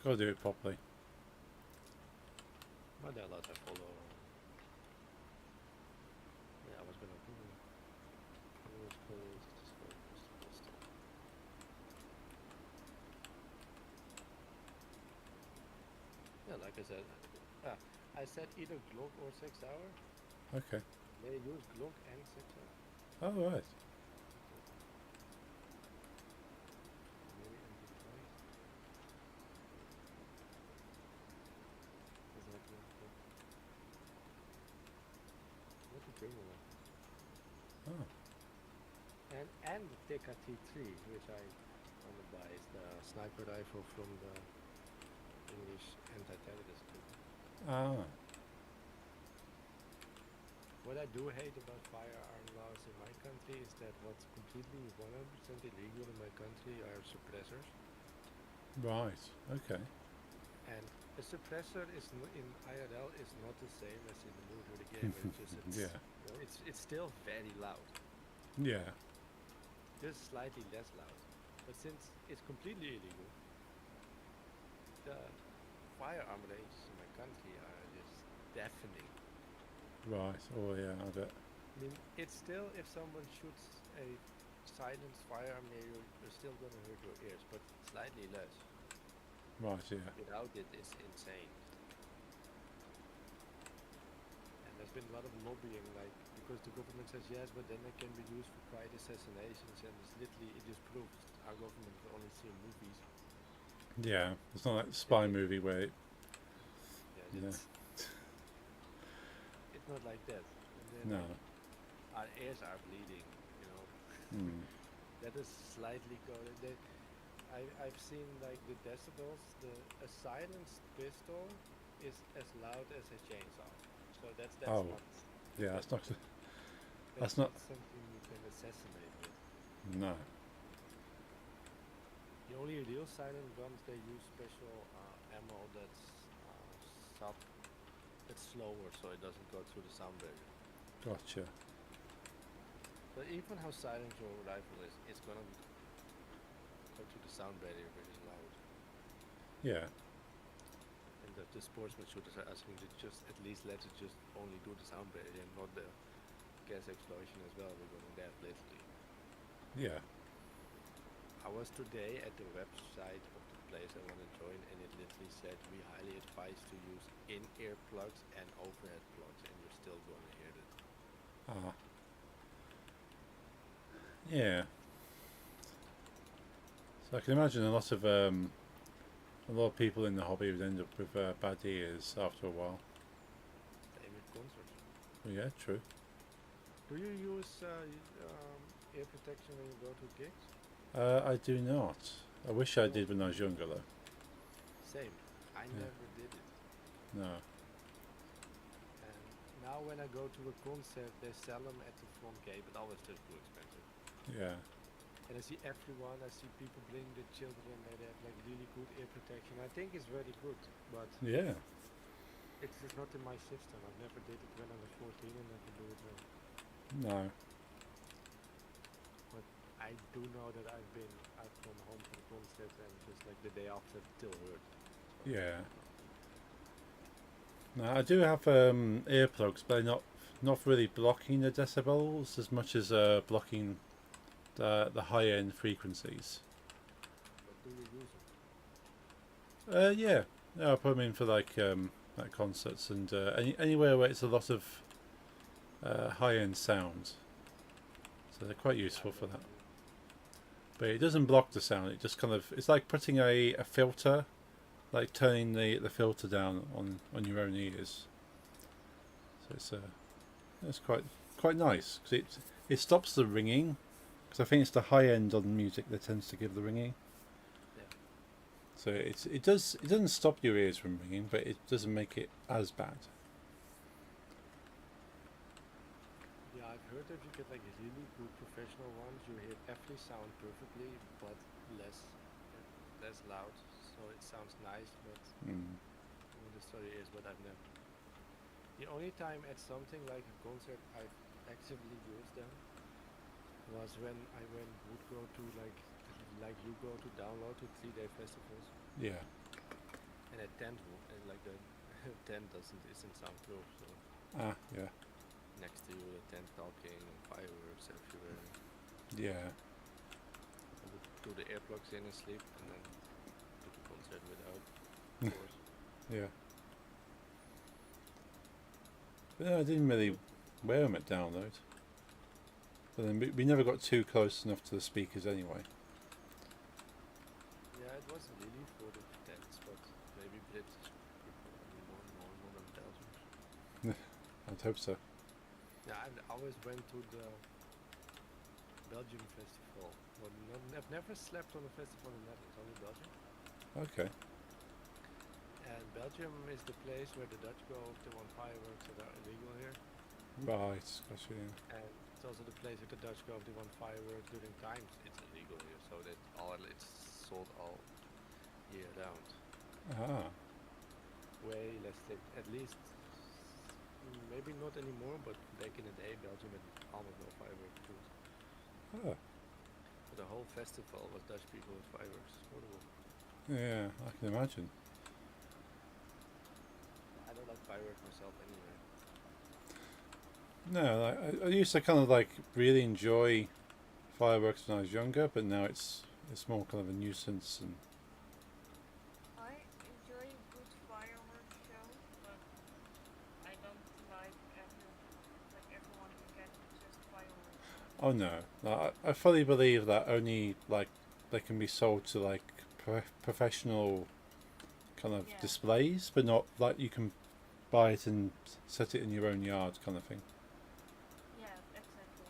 Gotta do it properly. but there are lots I follow. Yeah, I was gonna Google. Yeah, like I said, I said either Glock or 6 Hour. Okay. They use Glock and 6 Hour. Oh right. Maybe MP5. Is that what the German one? Oh. And the TKT3, which I want to buy, is the sniper rifle from the English anti-terrorist group. Ah. What I do hate about firearm laws in my country is that what's completely 100% illegal in my country are suppressors. Right. Okay. And a suppressor is in IRL is not the same as in the movie or the game. It's just Yeah. you know, it's still very loud, Yeah. just slightly less loud. But since it's completely illegal, the firearm ranges in my country are just deafening. Right. Oh yeah. I bet. I mean, it's still, if someone shoots a silenced firearm near you, you're still gonna hurt your ears, but slightly less. Right. Yeah. Without it, it's insane. And there's been a lot of lobbying, like, because the government says yes, but then it can be used for quiet assassinations, and it's literally, it just proves our government can only see in movies. Yeah. It's not like the spy movie where. Yeah, Yeah. it's not like that. And then No. our ears are bleeding, you know. Mm. That is slightly going. I've seen like the decibels. A silenced pistol is as loud as a chainsaw. So that's Oh, not. Yeah. That's not. That's not- something you can assassinate with. No. The only real silent guns they use special ammo that's slower, so it doesn't go through the sound barrier. Gotcha. But even how silent your rifle is, it's gonna go through the sound barrier very loud. Yeah. And the sportsman shooters are asking to just at least let it just only do the sound barrier and not the gas explosion as well. We're going deaf literally. Yeah. I was today at the website of the place I want to join, and it literally said we highly advise to use in-ear plugs and overhead plugs, and you're still going to hear it. Ah. Yeah. So I can imagine a lot of people in the hobby would end up with bad ears after a while. Same with concerts. Well, yeah, true. Do you use ear protection when you go to gigs? I do not. I wish I did when I was younger, though. Same. I Yeah. never did it. No. And now when I go to a concert, they sell them at the front gate, but always just too expensive. Yeah. And I see everyone, I see people bring the children, and they have like really good ear protection. I think it's very good, but Yeah. it's just not in my system. I never did it when I was 14 and never do it now. No. But I do know that I've come home from concerts and just like the day after it still hurt. So, Yeah. No, I do have earplugs, but they're not really blocking the decibels as much as blocking the high end frequencies. But do you use them? Yeah. Yeah, I'll put them in for like concerts and anywhere where it's a lot of high-end sounds. So they're quite useful for that. But it doesn't block the sound. It just kind of it's like putting a filter, like turning the filter down on your own ears. So it's quite nice because it stops the ringing. Because I think it's the high end on music that tends to give the ringing. Yeah. So it doesn't stop your ears from ringing, but it doesn't make it as bad. Yeah, I've heard that you get like really good professional ones. You hear every sound perfectly, but less loud. So it sounds nice, but Mm. the story is, but I've never. The only time at something like a concert I've actively used them was when would go to like you go to download to 3-day festivals, Yeah. and a tent and like the tent isn't soundproof, so Ah. Yeah. next to you the tent talking and fireworks everywhere. Yeah. I would do the earplugs in and sleep, and then do the concert without, of course. Yeah. But no, I didn't really wear them at download. But then we never got too close enough to the speakers anyway. Yeah, it wasn't really for the tents, but maybe British people, I mean, more than Belgians. I'd hope so. Yeah, I always went to the Belgium festival. Well, I've never slept on a festival in the Netherlands, only Belgium. Okay. And Belgium is the place where the Dutch go if they want fireworks that are illegal here. Right. Gotcha. Yeah. And it's also the place where the Dutch go if they want fireworks during times it's illegal here. So that it's sold all year round. Ah. Way less strict, at least. Maybe not anymore, but back in the day, Belgium had almost no fireworks too. Oh. But the whole festival was Dutch people with fireworks. Horrible. Yeah. I can imagine. I don't like fireworks myself anyway. No, I used to kind of like really enjoy fireworks when I was younger, but now it's more kind of a nuisance and I enjoy a good fireworks show, but I don't like everyone to get just fireworks. oh no, I fully believe that only like they can be sold to like professional kind of Yeah. displays, but not like you can buy it and set it in your own yard kind of thing. Yeah, exactly.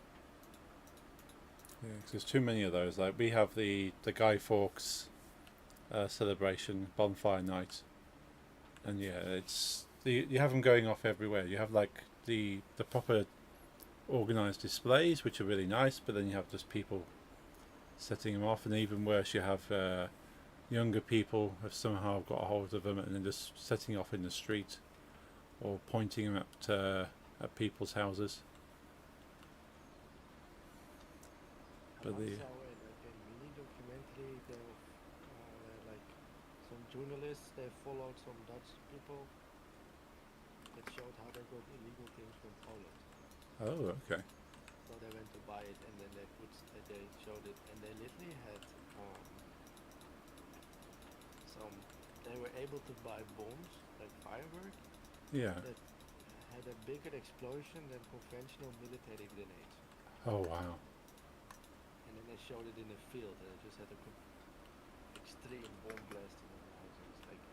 Yeah, 'cause there's too many of those. Like we have the Guy Fawkes celebration bonfire night, and yeah, you have them going off everywhere. You have like the proper organized displays, which are really nice, but then you have just people setting them off, and even worse, you have younger people have somehow got a hold of them and then just setting off in the street or pointing them at people's houses. I But once the saw in like a mini documentary like some journalists they followed some Dutch people that showed how they got illegal things from Poland. oh, okay, So they went to buy it and then they showed it and they literally had they were able to buy bombs like fireworks yeah. that had a bigger explosion than conventional military grenades. Oh wow. And then they showed it in a field and it just had a extreme bomb blast in the house. And it's like,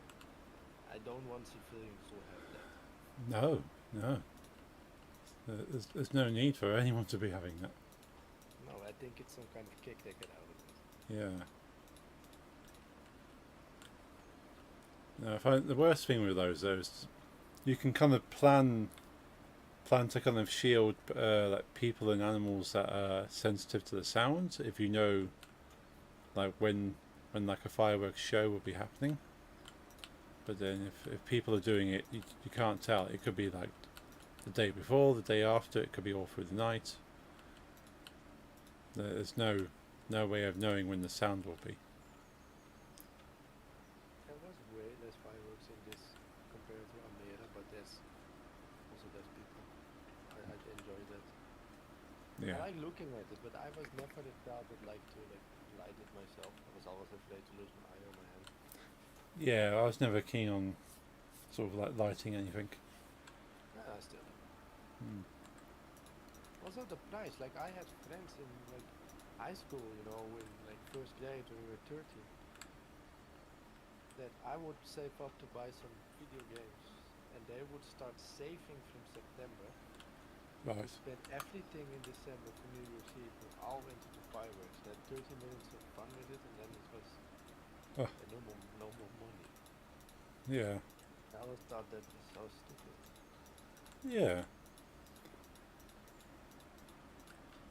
I don't want civilians to have that. No, no. There's no need for anyone to be having that. No, I think it's some kind of kick they get out of it. Yeah. No, I find the worst thing with those is you can kind of plan to kind of shield like people and animals that are sensitive to the sound if you know like when like a fireworks show will be happening. But then if people are doing it, you can't tell. It could be like the day before, the day after. It could be all through the night. There's no way of knowing when the sound will be. There was way less fireworks in this compared to Almere, but there's also less people. I enjoy that. Yeah. I like looking at it, but I was never the crowd that liked to like light it myself. I was always afraid to lose my eye or my hand. Yeah, I was never keen on sort of like lighting anything. Still. Mm. Also the price, like I had friends in like high school, you know, in like first grade when we were 13, that I would save up to buy some video games, and they would start saving from September to Right. spend everything in December for New Year's Eve and all into the fireworks. They had 30 minutes of fun with it, and then it was Oh. no more money. Yeah. I always thought that was so stupid. Yeah.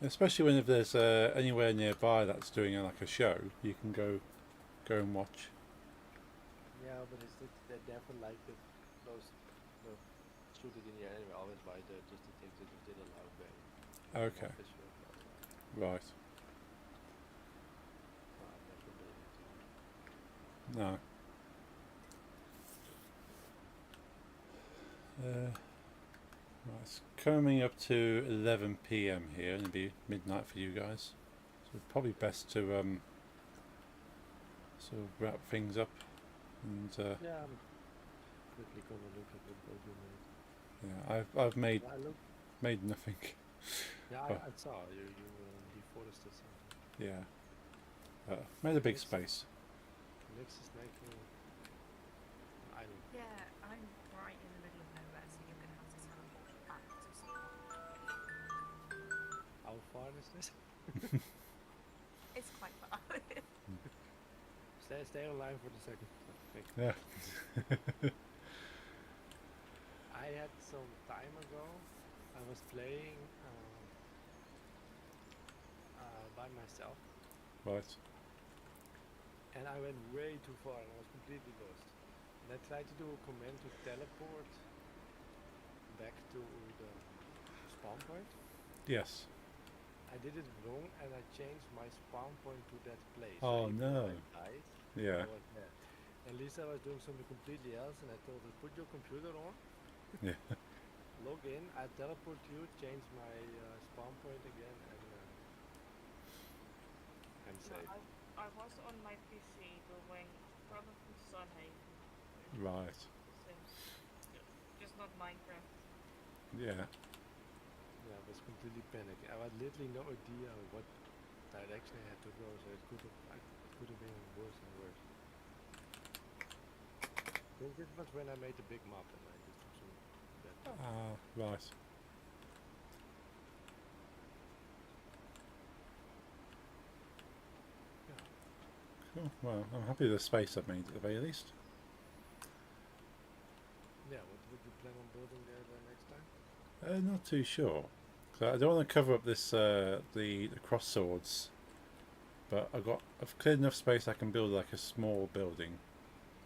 Especially when if there's anywhere nearby that's doing like a show, you can go and watch. Yeah, but they never liked it. Those the shoot it in the air anyway. I always buy just the things that you did allow by Okay. official. Blah, blah, Right. blah. I've never been into it. No. Right, it's coming up to 11 p.m. here, and it'll be midnight for you guys. So probably best to sort of wrap things up. And Yeah, I'm quickly gonna look at what you made. yeah, I've made I look. nothing. Yeah, Oh. I saw you deforested something. Yeah, made a big Yes. space. Nix is making an island. Yeah, I'm right in the middle of nowhere, so you're going to have to teleport back to somewhere. How far is this? It's quite far. Stay online for the second. Okay. Yeah. I had some time ago. I was playing by myself, Right. and I went way too far, and I was completely lost. And I tried to do a command to teleport back to the spawn point. Yes. I did it wrong, and I changed my spawn point to that place. Oh, even no. though I died, Yeah. I was there. And Lisa was doing something completely else, and I told her, put your computer on, Yeah. log in, I teleport you, change my spawn point again, and No, save. I was on my PC doing probably Sunhaven. Right. Sims. Just not Minecraft. Yeah. Yeah, I was completely panicking. I had literally no idea what direction I had to go, so it could have been worse and worse. I think this was when I made the big map, and I did some bad. Right. Yeah. Cool. Well, I'm happy with the space I've made at the very least. Yeah, what would you plan on building there next time? Not too sure. 'Cause I don't want to cover up this the cross swords, but I've cleared enough space I can build like a small building.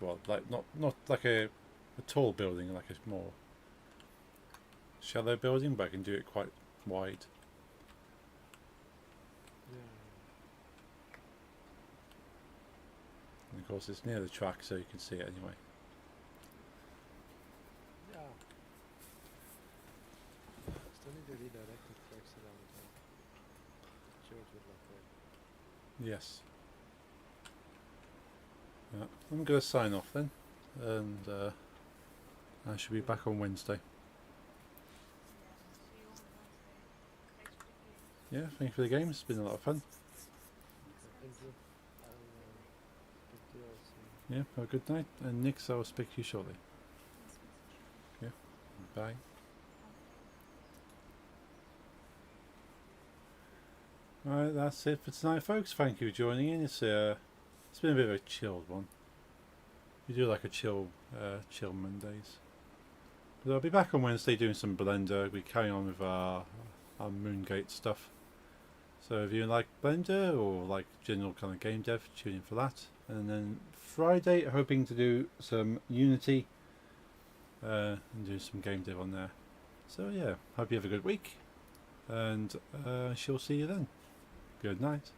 Well, like not like a tall building, like a more shallow building, but I can do it quite wide. Yeah. And of course, it's near the track, so you can see it anyway. Yeah. Still need to redirect the tracks around the time. Sure, it would look great. Yes. Yeah, I'm going to sign off then, and I should be back on Wednesday. Yeah, see you on Wednesday. Thanks for the game. Yeah, thank you for the game. It's been a lot of fun. Thank you. I'll speak to you all soon. Yeah, have a good night. And Nix, I will speak to you shortly. Bye. Alright, that's it for tonight, folks. Thank you for joining in. It's been a bit of a chilled one. We do like a chill Mondays. But I'll be back on Wednesday doing some Blender. We carry on with our Moongate stuff. So if you like Blender or like general kind of game dev, tune in for that. And then Friday, hoping to do some Unity and do some game dev on there. So yeah, hope you have a good week, and she'll see you then. Good night.